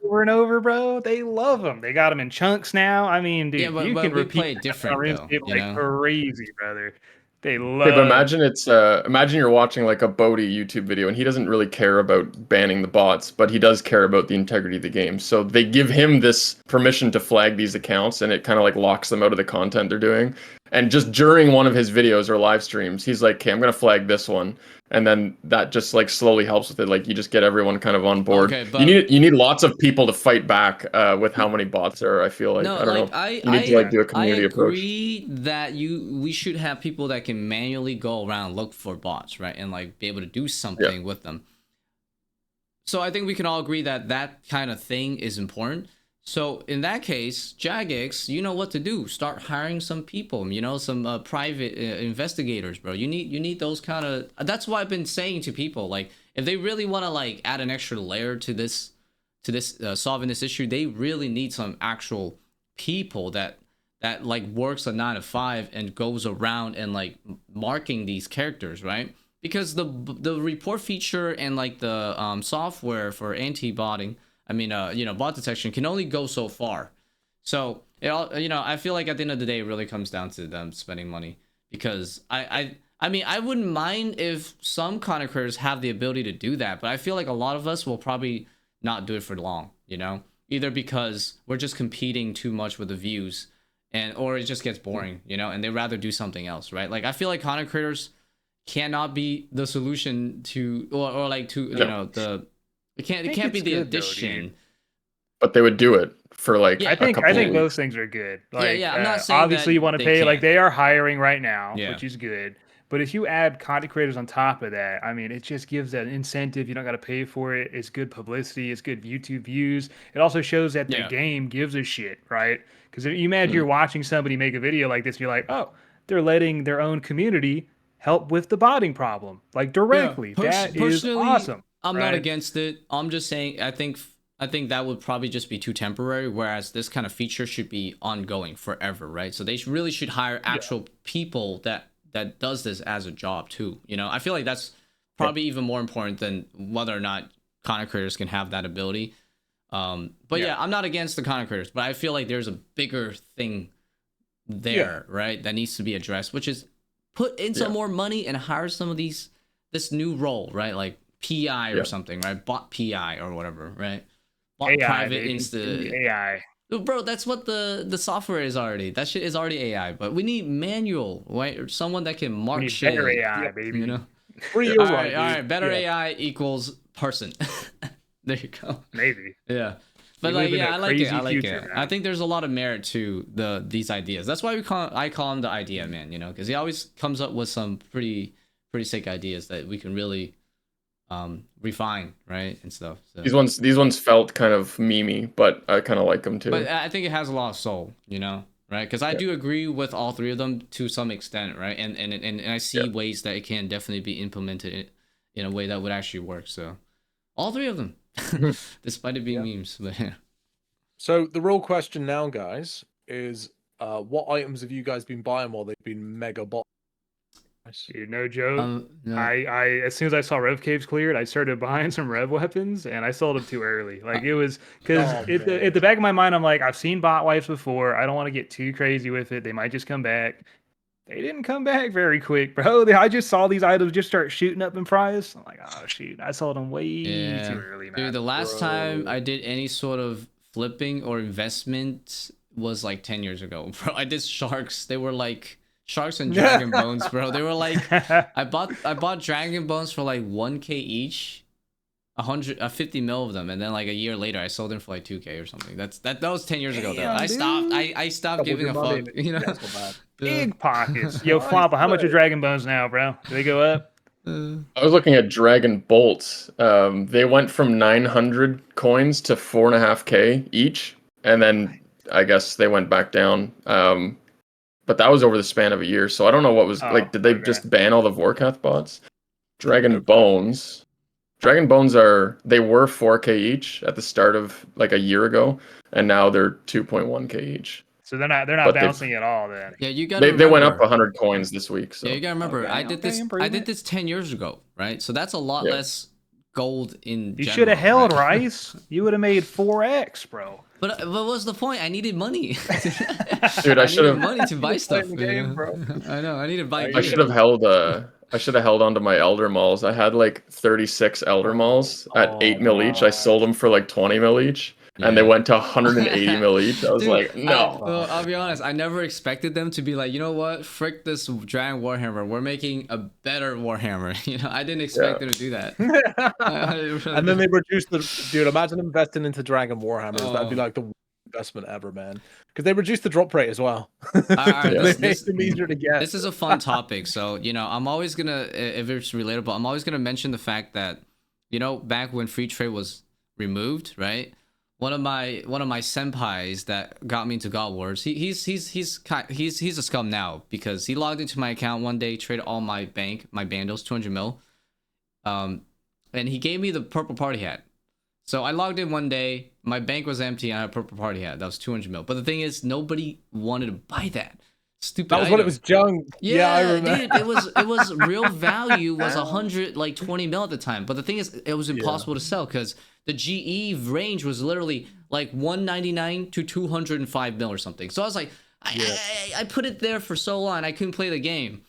Speaker 1: over and over, bro? They love them. They got them in chunks now. I mean, dude,
Speaker 2: but
Speaker 1: you can repeat
Speaker 2: play different though,
Speaker 1: like crazy, brother. They love.
Speaker 4: Okay, but imagine you're watching like a Bodhi YouTube video, and he doesn't really care about banning the bots, but he does care about the integrity of the game. So they give him this permission to flag these accounts, and it kind of like locks them out of the content they're doing. And just during one of his videos or live streams, he's like, "Okay, I'm gonna flag this one," and then that just like slowly helps with it. Like you just get everyone kind of on board.
Speaker 2: Okay, but
Speaker 4: you need lots of people to fight back with how many bots there are. I feel like I don't know. You need to like do a community approach.
Speaker 2: I agree that we should have people that can manually go around look for bots, right, and like be able to do something with them. So I think we can all agree that that kind of thing is important. So in that case, Jagex, you know what to do. Start hiring some people, you know, some private investigators, bro. You need those kind of. That's why I've been saying to people, like, if they really want to like add an extra layer to this solving this issue, they really need some actual people that like works a 9 to 5 and goes around and like marking these characters, right? Because the report feature and like the software for anti-botting, I mean, you know, bot detection can only go so far. So it all, you know, I feel like at the end of the day, it really comes down to them spending money. Because I mean, I wouldn't mind if some content creators have the ability to do that, but I feel like a lot of us will probably not do it for long, you know, either because we're just competing too much with the views, or it just gets boring, you know, and they'd rather do something else, right? Like I feel like content creators cannot be the solution to, or like to, you know, it can't be the addition.
Speaker 4: But they would do it for like.
Speaker 1: I think those things are good. Like,
Speaker 2: I'm not saying
Speaker 1: obviously you want to pay.
Speaker 2: can't.
Speaker 1: Like they are hiring right now, which is good. But if you add content creators on top of that, I mean, it just gives that incentive. You don't got to pay for it. It's good publicity. It's good YouTube views. It also shows that the game gives a shit, right? Because you imagine you're watching somebody make a video like this, and you're like, oh, they're letting their own community help with the botting problem, like directly. That is awesome.
Speaker 2: I'm not against it. I'm just saying I think that would probably just be too temporary, whereas this kind of feature should be ongoing forever, right? So they really should hire actual people that does this as a job too. You know, I feel like that's probably even more important than whether or not content creators can have that ability. But yeah, I'm not against the content creators, but I feel like there's a bigger thing there, right? That needs to be addressed, which is put in some more money and hire some of this new role, right? Like PI or something, right? Bot PI or whatever, right? Bot
Speaker 1: AI,
Speaker 2: private insta
Speaker 1: AI.
Speaker 2: Bro, that's what the software is already. That shit is already AI, but we need manual, right? Or someone that can mark shit.
Speaker 1: Better AI, baby.
Speaker 2: You know?
Speaker 3: All
Speaker 2: right. Better AI equals person. There you go.
Speaker 1: Maybe.
Speaker 2: Yeah. But like, I like it. I think there's a lot of merit to these ideas. That's why I call him the idea man, you know, because he always comes up with some pretty sick ideas that we can really refine, right, and stuff. So.
Speaker 4: These ones felt kind of memey, but I kind of like them too.
Speaker 2: But I think it has a lot of soul, you know, right? Because I do agree with all three of them to some extent, right? And I see ways that it can definitely be implemented in a way that would actually work. So all three of them, despite it being memes. But yeah.
Speaker 3: So the real question now, guys, is what items have you guys been buying while they've been mega bot?
Speaker 1: Dude, no joke.
Speaker 2: No.
Speaker 1: I as soon as I saw Rev Caves cleared, I started buying some Rev weapons, and I sold them too early. Like it was because at the back of my mind, I'm like, I've seen bot wipes before. I don't want to get too crazy with it. They might just come back. They didn't come back very quick, bro. I just saw these items just start shooting up in price. I'm like, oh shoot, I sold them way too
Speaker 2: Yeah.
Speaker 1: early,
Speaker 2: Dude,
Speaker 1: man.
Speaker 2: the last time
Speaker 3: Bro.
Speaker 2: I did any sort of flipping or investment was like 10 years ago, bro. I did sharks. They were like sharks and dragon bones, bro. They were like I bought dragon bones for like 1k each. 50 mil of them, and then like a year later I sold them for like 2k or something. That was 10 years ago though.
Speaker 1: Damn,
Speaker 2: I stopped.
Speaker 1: dude.
Speaker 2: I stopped
Speaker 3: Doubled
Speaker 2: giving
Speaker 3: your
Speaker 2: a
Speaker 3: money
Speaker 2: fuck,
Speaker 3: and
Speaker 2: you know.
Speaker 3: yeah, it's not bad.
Speaker 2: Yeah.
Speaker 1: Big pockets. Yo,
Speaker 3: Nice,
Speaker 1: Floppa, how much are
Speaker 3: mate.
Speaker 1: Dragon Bones now, bro? Do they go up?
Speaker 4: I was looking at Dragon Bolts. They went from 900 coins to 4.5k each, and then I guess they went back down. But that was over the span of a year, so I don't know what was
Speaker 1: Oh,
Speaker 4: like. Did they
Speaker 1: okay.
Speaker 4: just ban all the Vorkath bots? Dragon
Speaker 3: Nope.
Speaker 4: Bones. Dragon Bones they were 4k each at the start of like a year ago, and now they're 2.1k each.
Speaker 1: So they're not
Speaker 4: But they've-
Speaker 1: bouncing at all then.
Speaker 2: Yeah, you gotta
Speaker 4: They went up
Speaker 2: remember.
Speaker 4: 100 coins this week. So
Speaker 2: Yeah, you gotta remember.
Speaker 1: Okay,
Speaker 2: I did
Speaker 1: okay,
Speaker 2: this. I
Speaker 1: improvement.
Speaker 2: did this 10 years ago, right? So that's a lot
Speaker 4: Yeah.
Speaker 2: less gold in.
Speaker 1: You
Speaker 2: general,
Speaker 1: should have held
Speaker 2: right?
Speaker 1: Rice. You would have made 4x, bro.
Speaker 2: But what was the point? I needed money.
Speaker 4: Dude, I
Speaker 2: needed
Speaker 4: should've-
Speaker 2: money to buy stuff.
Speaker 3: the game,
Speaker 2: you know?
Speaker 3: bro.
Speaker 2: I know. I need to buy.
Speaker 3: I
Speaker 4: I should have
Speaker 2: gear.
Speaker 4: held onto my Elder Malls. I had like 36 Elder Malls at 8 mil each. I sold them for like 20 mil each, and they
Speaker 2: Yeah.
Speaker 4: went to 180 mil each. I was
Speaker 2: Dude,
Speaker 4: like, no.
Speaker 2: Well, I'll be honest. I never expected them to be like, you know what? Frick this Dragon Warhammer. We're making a better Warhammer. You know, I didn't expect them to do that.
Speaker 3: And then they reduced the dude. Imagine investing into Dragon Warhammers. That'd be
Speaker 2: Oh.
Speaker 3: like the worst investment ever, man. Because they reduced the drop rate as well.
Speaker 2: Alright,
Speaker 3: They
Speaker 2: this-
Speaker 3: made them easier to get.
Speaker 2: This is a fun topic, so you know, I'm always gonna, if it's relatable, I'm always gonna mention the fact that, you know, back when free trade was removed, right? One of my senpais that got me into God Wars, he's a scum now because he logged into my account one day, traded all my bandos, 200 mil, and he gave me the purple party hat. So I logged in one day, my bank was empty, and I had a purple party hat. That was 200 mil. But the thing is, nobody wanted to buy that. Stupid.
Speaker 3: That was when it
Speaker 2: item.
Speaker 3: was junk. Yeah, I remember.
Speaker 2: Dude, it was real value was 120 mil at the time. But the thing is, it was impossible to sell because the GE range was literally like 199 to 205 mil or something. So I was like, I put it there for so long, I couldn't play the game,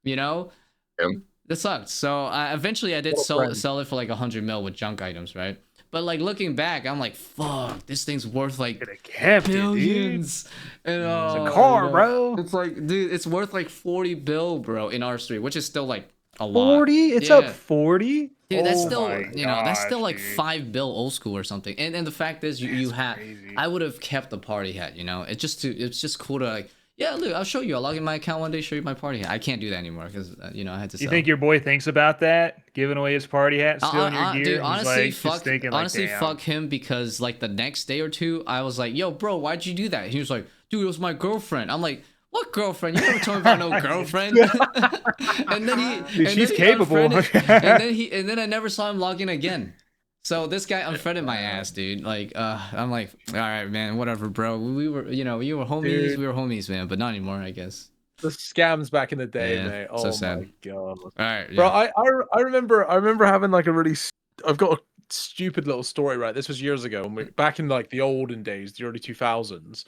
Speaker 2: you know.
Speaker 4: Yeah.
Speaker 2: That sucked. So eventually I did
Speaker 3: What a friend.
Speaker 2: sell it for like 100 mil with junk items, right? But like looking back, I'm like, fuck, this thing's worth like
Speaker 1: Could have kept it, dude.
Speaker 2: billions. And
Speaker 1: It's a car, bro.
Speaker 2: It's like, dude, it's worth like 40 bill, bro, in R3, which is still like a lot.
Speaker 1: 40? It's
Speaker 2: Yeah.
Speaker 1: up 40?
Speaker 2: Dude, that's
Speaker 1: Oh
Speaker 2: still,
Speaker 1: my
Speaker 2: you know, that's still
Speaker 1: gosh,
Speaker 2: like
Speaker 1: dude.
Speaker 2: 5 bill old school or something. And the fact is, you have,
Speaker 1: crazy.
Speaker 2: I would have kept the party hat, you know. It's just cool to like, yeah, look, I'll show you. I'll log in my account one day, show you my party hat. I can't do that anymore because you know I had to.
Speaker 1: You
Speaker 2: sell.
Speaker 1: think your boy thinks about that? Giving away his party hat still in your gear?
Speaker 2: Dude,
Speaker 1: He's
Speaker 2: honestly,
Speaker 1: like, just
Speaker 2: fuck.
Speaker 1: thinking like,
Speaker 2: Honestly,
Speaker 1: damn.
Speaker 2: fuck him because like the next day or two, I was like, "Yo, bro, why'd you do that?" He was like, "Dude, it was my girlfriend." I'm like, "What girlfriend? You never told me about no girlfriend." And then he,
Speaker 1: Dude,
Speaker 2: and
Speaker 1: she's
Speaker 2: then he
Speaker 1: capable.
Speaker 2: unfriended- and then I never saw him log in again. So this guy unfriended my ass, dude. Like, I'm like, all right, man, whatever, bro. We were, you know, you were homies,
Speaker 3: Dude.
Speaker 2: we were homies, man, but not anymore, I guess.
Speaker 3: The scams back in the day,
Speaker 2: Yeah,
Speaker 3: mate.
Speaker 2: so
Speaker 3: Oh
Speaker 2: sad.
Speaker 3: my god.
Speaker 2: All right,
Speaker 3: Bro,
Speaker 2: yeah.
Speaker 3: I remember having like a really I've got a stupid little story, right? This was years ago, and back in like the olden days, the early 2000s.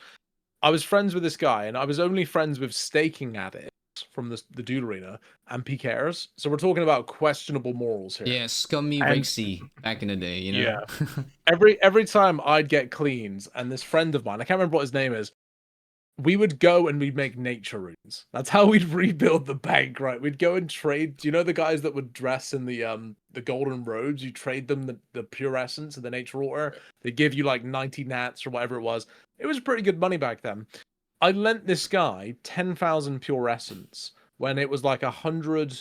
Speaker 3: I was friends with this guy, and I was only friends with staking addicts from the Dude Arena and PKers. So we're talking about questionable morals here.
Speaker 2: Yeah, scummy
Speaker 3: And-
Speaker 2: Rixie back in the day, you know.
Speaker 3: Yeah. Every time I'd get cleans, and this friend of mine, I can't remember what his name is, we would go and we'd make nature runes. That's how we'd rebuild the bank, right? We'd go and trade. Do you know the guys that would dress in the golden robes? You trade them the pure essence of the nature water. They give you like 90 nats or whatever it was. It was pretty good money back then. I lent this guy 10,000 pure essence when it was like 100.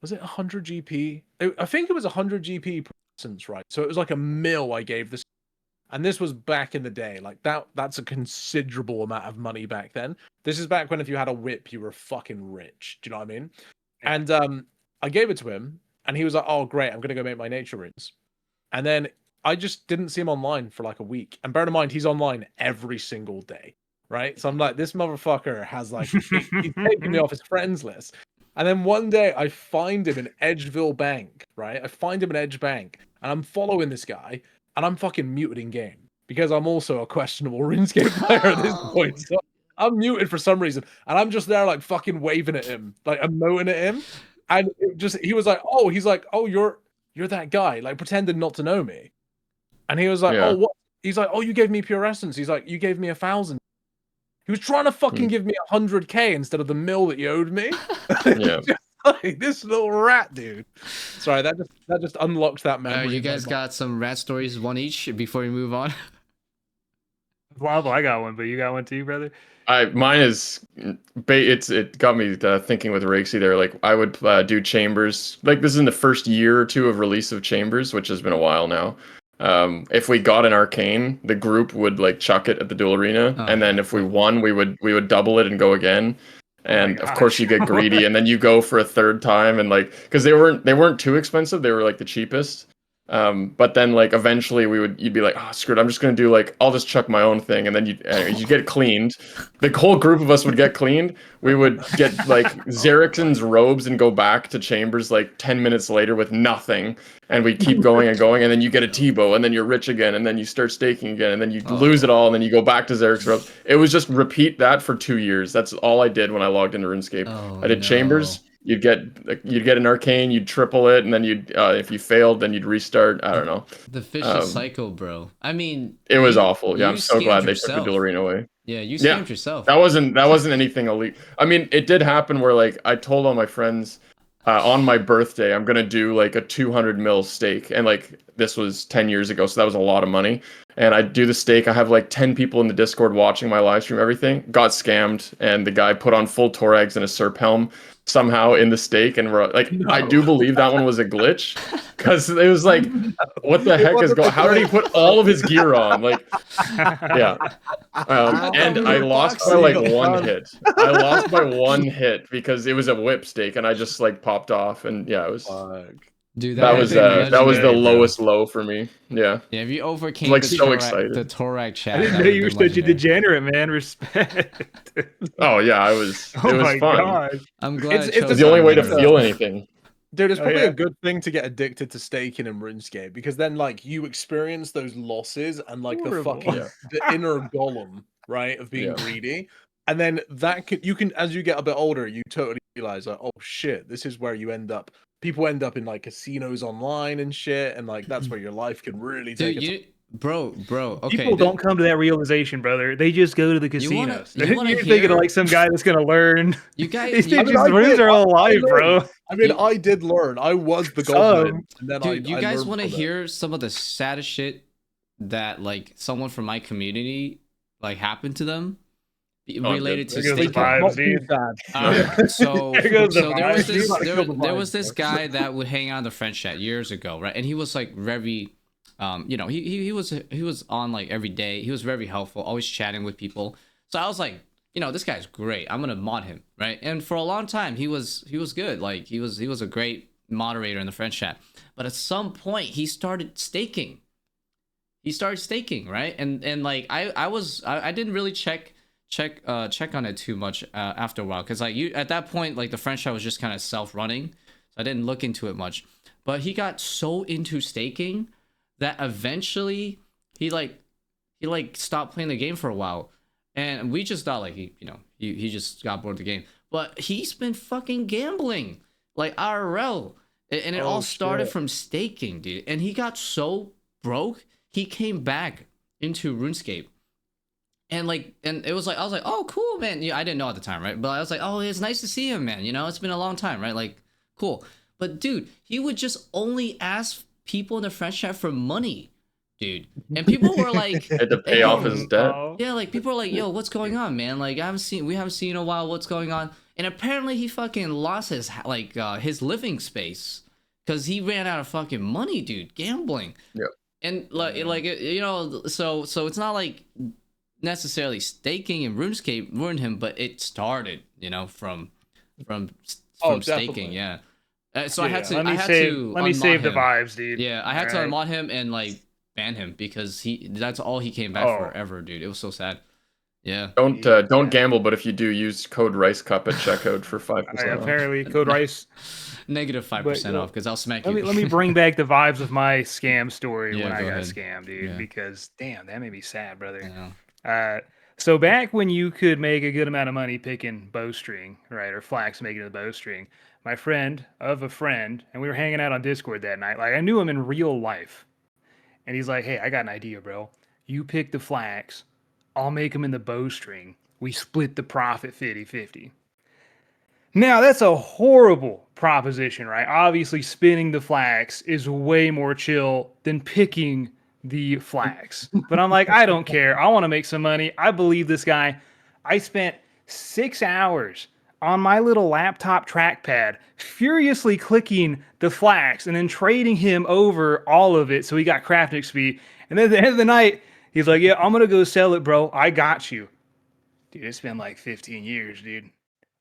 Speaker 3: Was it 100 GP? I think it was 100 GP per essence, right? So it was like a mil I gave this. And this was back in the day. Like that's a considerable amount of money back then. This is back when if you had a whip, you were fucking rich. Do you know what I mean?
Speaker 1: Yeah.
Speaker 3: And I gave it to him, and he was like, "Oh, great, I'm gonna go make my nature runes." And then I just didn't see him online for like a week. And bear in mind, he's online every single day, right? So I'm like, this motherfucker has like he's taking me off his friends list. And then one day I find him in Edgeville Bank, right? I find him in Edge Bank, and I'm following this guy. And I'm fucking muted in game because I'm also a questionable RuneScape player at this point. So I'm muted for some reason, and I'm just there like fucking waving at him, like emoting at him, and he was like, oh, you're that guy, like pretending not to know me, and he was like, oh,
Speaker 4: Yeah.
Speaker 3: what? He's like, oh, you gave me pure essence. He's like, you gave me 1,000. He was trying to fucking give me 100K instead of the mil that you owed me.
Speaker 4: Yeah.
Speaker 3: Just like this little rat, dude. Sorry, that just unlocked that memory.
Speaker 2: You
Speaker 3: in my
Speaker 2: guys
Speaker 3: mind.
Speaker 2: got some rat stories, one each, before we move on.
Speaker 1: Well, I got one, but you got one too, brother.
Speaker 4: Mine is it got me thinking with Rakesy there. Like I would do chambers. Like this is in the first year or two of release of chambers, which has been a while now. If we got an arcane, the group would like chuck it at the duel arena, and then if we won, we would double it and go again. And of course, you get greedy, and then you go for a third time, and like because they weren't too expensive, they were like the cheapest. But then like eventually you'd be like, oh screw it, I'm just gonna do like I'll just chuck my own thing, and then you get cleaned. The whole group of us would get cleaned. We would get like Xerxen's robes and go back to chambers like 10 minutes later with nothing, and we keep going and going, and then you get a Tebow, and then you're rich again, and then you start staking again, and then you lose it all, and then you go back to Xerx's robes. It was just repeat that for 2 years. That's all I did when I logged into RuneScape. I did chambers. You'd get an arcane, you'd triple it, and then if you failed, then you'd restart. I don't know.
Speaker 2: The vicious cycle, bro. I mean,
Speaker 4: it was awful. Yeah, I'm so glad they took the duel arena away.
Speaker 2: Yeah, you scammed yourself.
Speaker 4: That wasn't anything elite. I mean, it did happen where like I told all my friends on my birthday I'm gonna do like a 200 mil stake, and like this was 10 years ago, so that was a lot of money. And I do the stake. I have like 10 people in the Discord watching my live stream. Everything got scammed, and the guy put on full Torregs and a Serp helm somehow in the stake, and we're like, I do believe that one was a glitch, because it was like, what the heck is going? How did he put all of his gear on? Like, yeah. And I lost by like one hit. I lost by one hit because it was a whip stake, and I just like popped off, and yeah, it was.
Speaker 2: Dude,
Speaker 4: that was the lowest low for me. Yeah.
Speaker 2: Yeah, if you overcame
Speaker 4: like
Speaker 2: the
Speaker 4: so
Speaker 2: Torag,
Speaker 4: excited.
Speaker 2: the Torag chat.
Speaker 1: I didn't know you were such a degenerate, man. Respect.
Speaker 4: Oh yeah, it was fun.
Speaker 1: God.
Speaker 2: I'm glad
Speaker 4: it's the only way to feel anything.
Speaker 3: Dude, it's probably a good thing to get addicted to staking in RuneScape, because then like you experience those losses and like the inner golem, right, of being greedy. And then you can as you get a bit older, you totally realize like, oh shit, this is where you end up. People end up in like casinos online and shit, and like that's where your life can really take
Speaker 2: Bro, okay.
Speaker 1: People don't come to that realization, brother. They just go to the casinos. You're thinking of like some guy that's gonna learn.
Speaker 2: You guys,
Speaker 1: runes are all alive, bro.
Speaker 3: I mean, I did learn. I was the goblin. And then
Speaker 2: dude, you guys want to hear some of the saddest shit that like someone from my community like happened to them related to staking? There was this guy that would hang out in the French chat years ago, right? And he was like very he was on like every day. He was very helpful, always chatting with people. So I was like, this guy's great. I'm gonna mod him, right? And for a long time, he was good. Like he was a great moderator in the French chat. But at some point, he started staking. Right? And like I didn't really check on it too much after a while, because like at that point, like the French chat was just kind of self-running, so I didn't look into it much. But he got so into staking that eventually he stopped playing the game for a while, and we just thought like he just got bored of the game. But he's been fucking gambling like IRL, and it all started from staking, dude. And he got so broke, he came back into RuneScape, and it was like I was like, oh cool, man. I didn't know at the time, right? But I was like, oh, it's nice to see him, man. It's been a long time, right? Like cool. But dude, he would just only ask people in the French chat for money, dude, and people were like,
Speaker 4: had to pay off his debt.
Speaker 2: Yeah, like people were like, yo, what's going on, man? Like we haven't seen in a while. What's going on? And apparently he fucking lost his his living space because he ran out of fucking money, dude, gambling.
Speaker 4: Yep.
Speaker 2: And so it's not like necessarily staking in RuneScape ruined him, but it started from staking. Yeah. So I had to. Let
Speaker 1: me save the vibes, dude.
Speaker 2: Yeah, I had to unmod him and like ban him because that's all he came back for ever, dude. It was so sad. Yeah.
Speaker 4: Don't gamble, but if you do, use code RiceCup at checkout for 5%.
Speaker 1: Apparently, code Rice.
Speaker 2: Negative 5% off, because I'll smack you.
Speaker 1: Let me bring back the vibes of my scam story when I got scammed, dude. Because damn, that made me sad, brother.
Speaker 2: Yeah.
Speaker 1: So back when you could make a good amount of money picking bowstring, right, or flax making the bowstring, my friend of a friend, and we were hanging out on Discord that night. Like I knew him in real life, and he's like, "Hey, I got an idea, bro. You pick the flax, I'll make them in the bowstring. We split the profit 50-50." Now, that's a horrible proposition, right? Obviously, spinning the flax is way more chill than picking the flax. But I'm like, I don't care. I want to make some money. I believe this guy. I spent 6 hours on my little laptop trackpad, furiously clicking the flax and then trading him over all of it so he got craft XP. And then at the end of the night, he's like, "Yeah, I'm going to go sell it, bro. I got you." Dude, it's been like 15 years, dude.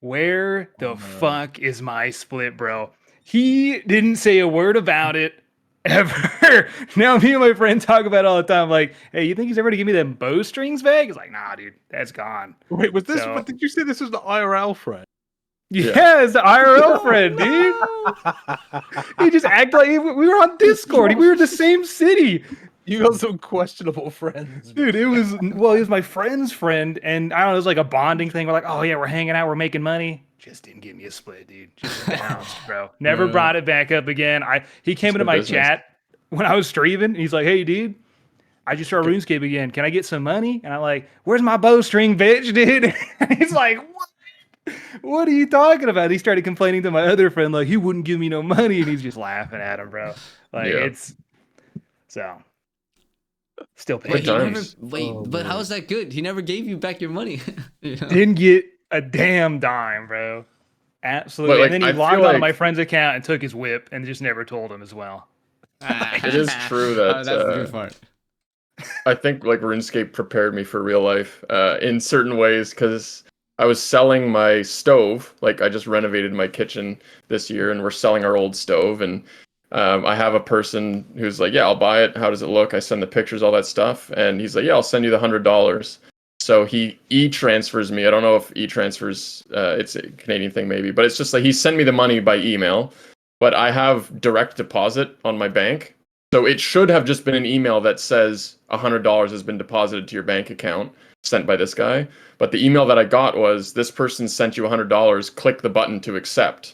Speaker 1: Where the fuck is my split, bro? He didn't say a word about it ever. Now me and my friend talk about it all the time. Like, "Hey, you think he's ever gonna give me them bowstrings back?" He's like, "Nah, dude, that's gone."
Speaker 3: Wait, was this?
Speaker 1: So,
Speaker 3: What did you say? This was the IRL friend.
Speaker 1: yeah, it's the IRL friend, dude.
Speaker 2: No.
Speaker 1: He just acted like we were on Discord. We were in the same city.
Speaker 3: You got some questionable friends,
Speaker 1: Dude, it was he was my friend's friend, and I don't know, it was like a bonding thing. We're like, "Oh yeah, we're hanging out, we're making money." Just didn't give me a split, dude. Just bounced, bro. Never brought it back up again. He came into
Speaker 4: good
Speaker 1: my
Speaker 4: business.
Speaker 1: chat when I was streaming, and he's like, "Hey, dude, I just started RuneScape again. Can I get some money?" And I'm like, "Where's my bowstring, bitch, dude?" And he's like, "What? What are you talking about?" He started complaining to my other friend, like he wouldn't give me no money, and he's just laughing at him, bro. Like
Speaker 4: Yeah.
Speaker 1: it's so still
Speaker 2: Wait,
Speaker 1: paying.
Speaker 2: he never.
Speaker 4: times.
Speaker 2: Wait,
Speaker 3: Oh,
Speaker 2: but how
Speaker 3: man.
Speaker 2: is that good? He never gave you back your money. You know?
Speaker 1: Didn't get a damn dime, bro. Absolutely.
Speaker 4: But, like,
Speaker 1: And then he
Speaker 4: I
Speaker 1: logged
Speaker 4: feel
Speaker 1: onto
Speaker 4: like-
Speaker 1: my friend's account and took his whip and just never told him as well.
Speaker 4: It is true that,
Speaker 2: Oh, that's the good part.
Speaker 4: I think like RuneScape prepared me for real life in certain ways because I was selling my stove. Like I just renovated my kitchen this year, and we're selling our old stove. And I have a person who's like, "Yeah, I'll buy it. How does it look?" I send the pictures, all that stuff, and he's like, "Yeah, I'll send you the $100." So he e-transfers me. I don't know if e-transfers, it's a Canadian thing maybe, but it's just like he sent me the money by email, but I have direct deposit on my bank. So it should have just been an email that says $100 has been deposited to your bank account sent by this guy. But the email that I got was, "This person sent you $100. Click the button to accept."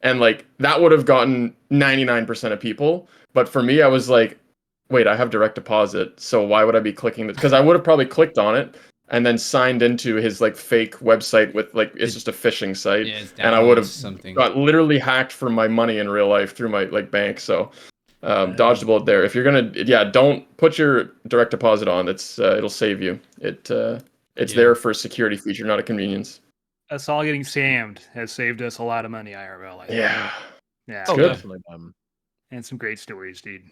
Speaker 4: And like that would have gotten 99% of people. But for me, I was like, wait, I have direct deposit. So why would I be clicking this? Because I would have probably clicked on it and then signed into his like fake website with like it's just a phishing site.
Speaker 2: Yeah, it's
Speaker 4: And I would have
Speaker 2: something.
Speaker 4: got literally hacked for my money in real life through my like bank. So dodged the bullet there. If you're gonna, yeah, don't put your direct deposit on. It's it'll save you. It's there for a security feature, not a convenience.
Speaker 1: Us all getting scammed has saved us a lot of money, IRL. I think.
Speaker 4: Yeah,
Speaker 1: Yeah.
Speaker 3: Oh,
Speaker 4: good.
Speaker 3: definitely, man.
Speaker 1: And some great stories, dude.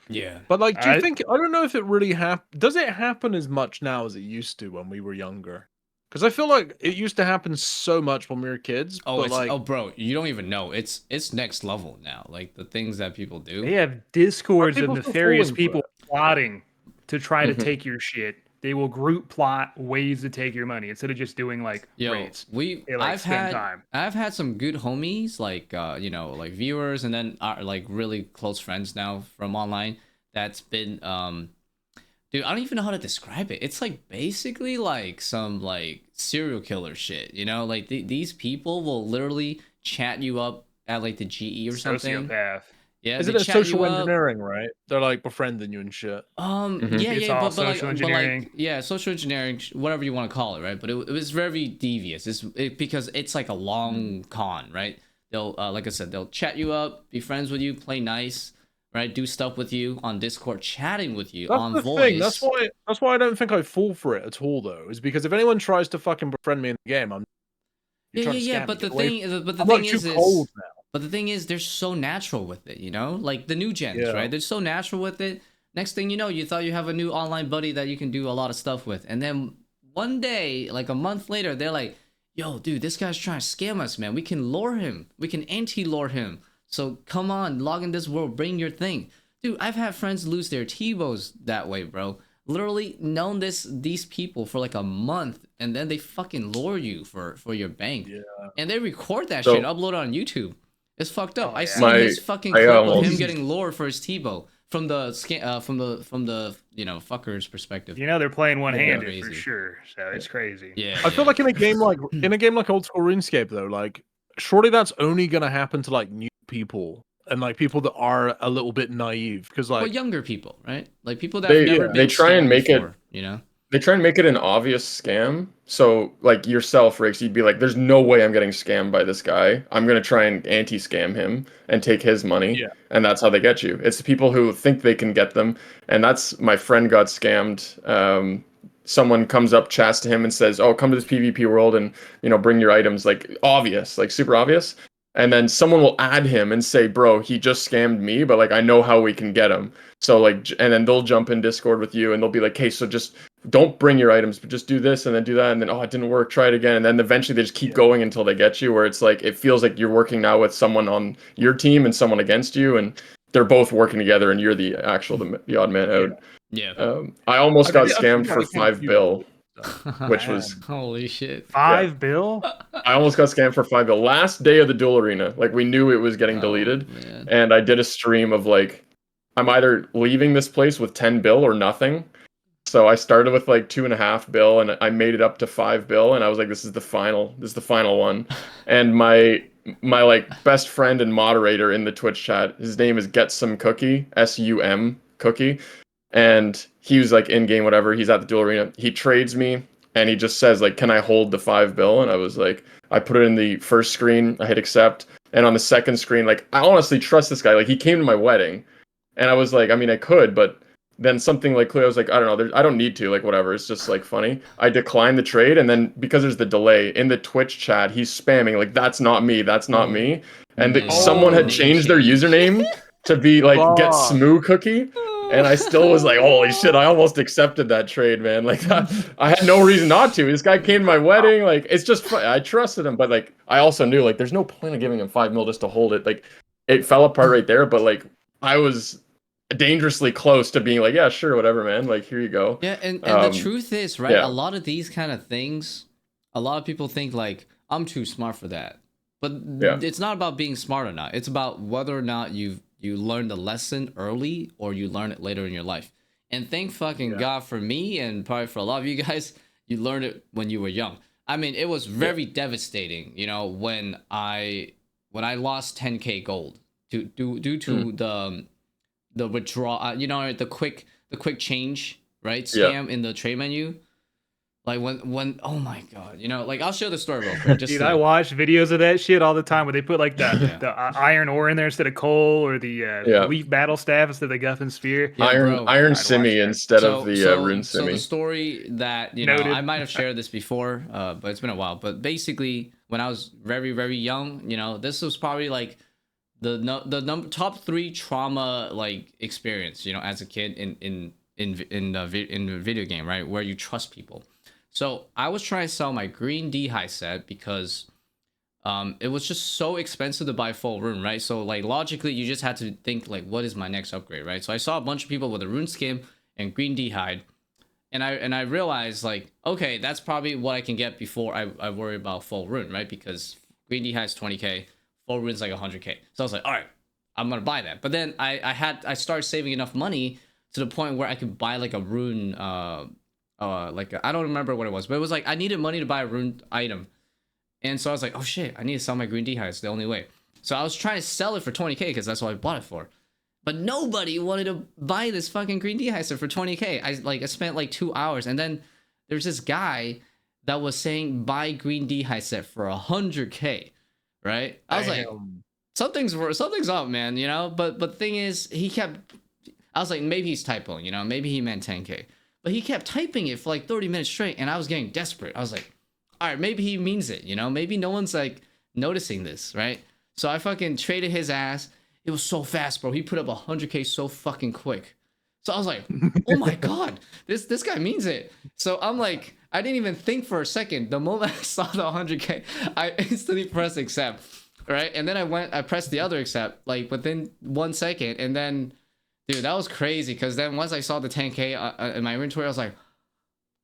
Speaker 2: Yeah.
Speaker 3: But like, do you
Speaker 1: I-
Speaker 3: think? I don't know if it really does it happen as much now as it used to when we were younger? Because I feel like it used to happen so much when we were kids.
Speaker 2: Oh,
Speaker 3: but
Speaker 2: it's,
Speaker 3: like,
Speaker 2: oh, bro, you don't even know. It's next level now. Like the things that people do.
Speaker 1: They have discords of
Speaker 3: people still
Speaker 1: nefarious
Speaker 3: falling for
Speaker 1: people plotting to try to
Speaker 4: Mhm.
Speaker 1: take your shit. They will group plot ways to take your money instead of just doing like
Speaker 2: Yo,
Speaker 1: raids. They, like,
Speaker 2: I've
Speaker 1: spend
Speaker 2: had
Speaker 1: time.
Speaker 2: I've had some good homies like you know, like viewers, and then like really close friends now from online that's been dude, I don't even know how to describe it. It's like basically like some like serial killer shit, you know? Like these people will literally chat you up at like the GE or something.
Speaker 1: Sociopath.
Speaker 2: Yeah,
Speaker 3: is
Speaker 2: they
Speaker 3: it a
Speaker 2: chat you
Speaker 3: social
Speaker 2: up.
Speaker 3: engineering, right? They're like befriending you and shit.
Speaker 2: Yeah,
Speaker 1: It's
Speaker 2: yeah,
Speaker 1: all
Speaker 2: but like,
Speaker 1: social
Speaker 2: but
Speaker 1: engineering.
Speaker 2: like, yeah, social engineering, whatever you want to call it, right? But it was very devious. Because it's like a long con, right? They'll, like I said, they'll chat you up, be friends with you, play nice, right? Do stuff with you on Discord, chatting with you
Speaker 3: That's
Speaker 2: on
Speaker 3: the
Speaker 2: voice.
Speaker 3: thing. That's why I don't think I fall for it at all, though. Is because if anyone tries to fucking befriend me in the game, I'm
Speaker 2: Yeah. But the thing is,
Speaker 3: I'm like too cold now.
Speaker 2: but the thing is, they're so natural with it, you know? Like the new gens, right? They're so natural with it. Next thing you know, you thought you have a new online buddy that you can do a lot of stuff with. And then one day, like a month later, they're like, "Yo, dude, this guy's trying to scam us, man. We can lure him. We can anti-lure him. So come on, log in this world, bring your thing." Dude, I've had friends lose their T-bows that way, bro. Literally known these people for like a month, and then they fucking lure you for your bank.
Speaker 3: Yeah.
Speaker 2: And they record that
Speaker 4: So-
Speaker 2: shit, upload it on YouTube. It's fucked up.
Speaker 1: Oh,
Speaker 2: I
Speaker 1: yeah.
Speaker 2: seen his fucking
Speaker 4: I
Speaker 2: clip of
Speaker 4: almost-
Speaker 2: him getting lured for his T-bow. from the fuckers perspective.
Speaker 1: They're playing one-handed for
Speaker 2: Crazy.
Speaker 1: sure, so it's crazy.
Speaker 2: Yeah,
Speaker 3: I feel like in a game like old school RuneScape though, like surely that's only gonna happen to like new people and like people that are a little bit naive because
Speaker 2: well,
Speaker 3: like
Speaker 2: younger people, right? Like people that have never been
Speaker 4: they try and
Speaker 2: scammed
Speaker 4: make
Speaker 2: before,
Speaker 4: it they try and make it an obvious scam. So like yourself, Riggs, you'd be like, there's no way I'm getting scammed by this guy. I'm gonna try and anti-scam him and take his money.
Speaker 3: Yeah.
Speaker 4: And that's how they get you. It's the people who think they can get them. And that's my friend got scammed. Someone comes up, chats to him and says, oh, come to this PvP world and, bring your items, like obvious, like super obvious. And then someone will add him and say, bro, he just scammed me, but like I know how we can get him. So like, and then they'll jump in Discord with you and they'll be like, hey, so just don't bring your items, but just do this and then do that. And then, oh, it didn't work. Try it again. And then eventually they just keep going until they get you, where it's like, it feels like you're working now with someone on your team and someone against you. And they're both working together and you're the odd man out.
Speaker 2: Yeah.
Speaker 4: I almost got scammed for $5 which was
Speaker 2: holy shit.
Speaker 1: $5?
Speaker 4: I almost got scammed for $5 last day of the duel arena. Like we knew it was getting deleted,
Speaker 2: man.
Speaker 4: and I did a stream of like, I'm either leaving this place with $10 or nothing. So I started with like $2.5 and I made it up to $5, and I was like, this is the final one. And my like best friend and moderator in the Twitch chat, his name is Get Some Cookie, SUM Cookie. And he was like in game, whatever. He's at the duel arena. He trades me and he just says like, can I hold the $5? And I was like, I put it in the first screen. I hit accept. And on the second screen, like, I honestly trust this guy. Like he came to my wedding and I was like, I mean, I could, but then something like clear, I was like, I don't know. I don't need to, like, whatever. It's just like funny. I declined the trade. And then because there's the delay in the Twitch chat, he's spamming like, that's not me. That's not me. And someone had changed their username to be like, Get Smoo Cookie. And I still was like, holy shit, I almost accepted that trade, man. Like, I had no reason not to. This guy came to my wedding. Like, it's just, I trusted him. But, like, I also knew, like, there's no point in giving him $5 just to hold it. Like, it fell apart right there. But, like, I was dangerously close to being like, yeah, sure, whatever, man. Like, here you go.
Speaker 2: Yeah, and the truth is, right,
Speaker 4: yeah.
Speaker 2: a lot of these kind of things, a lot of people think, like, I'm too smart for that. But it's not about being smart or not. It's about whether or not you learn the lesson early or you learn it later in your life. And thank fucking God for me, and probably for a lot of you guys, you learned it when you were young. I mean, it was very devastating, when I lost 10k gold due to the withdrawal, the quick change, right? Scam in the trade menu. Like when oh my God, like I'll show the story real quick.
Speaker 1: Dude, I watch videos of that shit all the time where they put like the iron ore in there instead of coal, or the leaf battle staff instead of the guffin spear.
Speaker 2: Yeah,
Speaker 4: iron simi instead of the rune simi.
Speaker 2: So the story that I might have shared this before, but it's been a while. But basically, when I was very very young, this was probably like the top 3 trauma like experience, as a kid in the video game, right, where you trust people. So I was trying to sell my green D-High set because it was just so expensive to buy full rune, right? So like logically, you just had to think like, what is my next upgrade, right? So I saw a bunch of people with a rune skin and green D-Hide, and I realized like, okay, that's probably what I can get before I worry about full rune, right? Because green D-Hide is 20k, full rune's like 100k. So I was like, all right, I'm gonna buy that. But then I started saving enough money to the point where I could buy like a rune. I don't remember what it was, but it was like I needed money to buy a rune item, and so I was like, oh shit, I need to sell my green D-Hide. It's the only way. So I was trying to sell it for 20k because that's what I bought it for, but nobody wanted to buy this fucking green D-Hide for 20k. I spent like 2 hours, and then there's this guy that was saying buy green D-Hide set for 100k, right? I was like, something's up, man, But the thing is, I was like, maybe he's typoing, maybe he meant 10k. But he kept typing it for like 30 minutes straight, and I was getting desperate. I was like, all right, maybe he means it, Maybe no one's like noticing this, right? So I fucking traded his ass. It was so fast, bro. He put up 100k so fucking quick. So I was like, oh my God, this guy means it. So I'm like, I didn't even think for a second. The moment I saw the 100k, I instantly pressed accept, right? And then I pressed the other accept, like within 1 second, and then... Dude, that was crazy, because then once I saw the 10k in my inventory, I was like,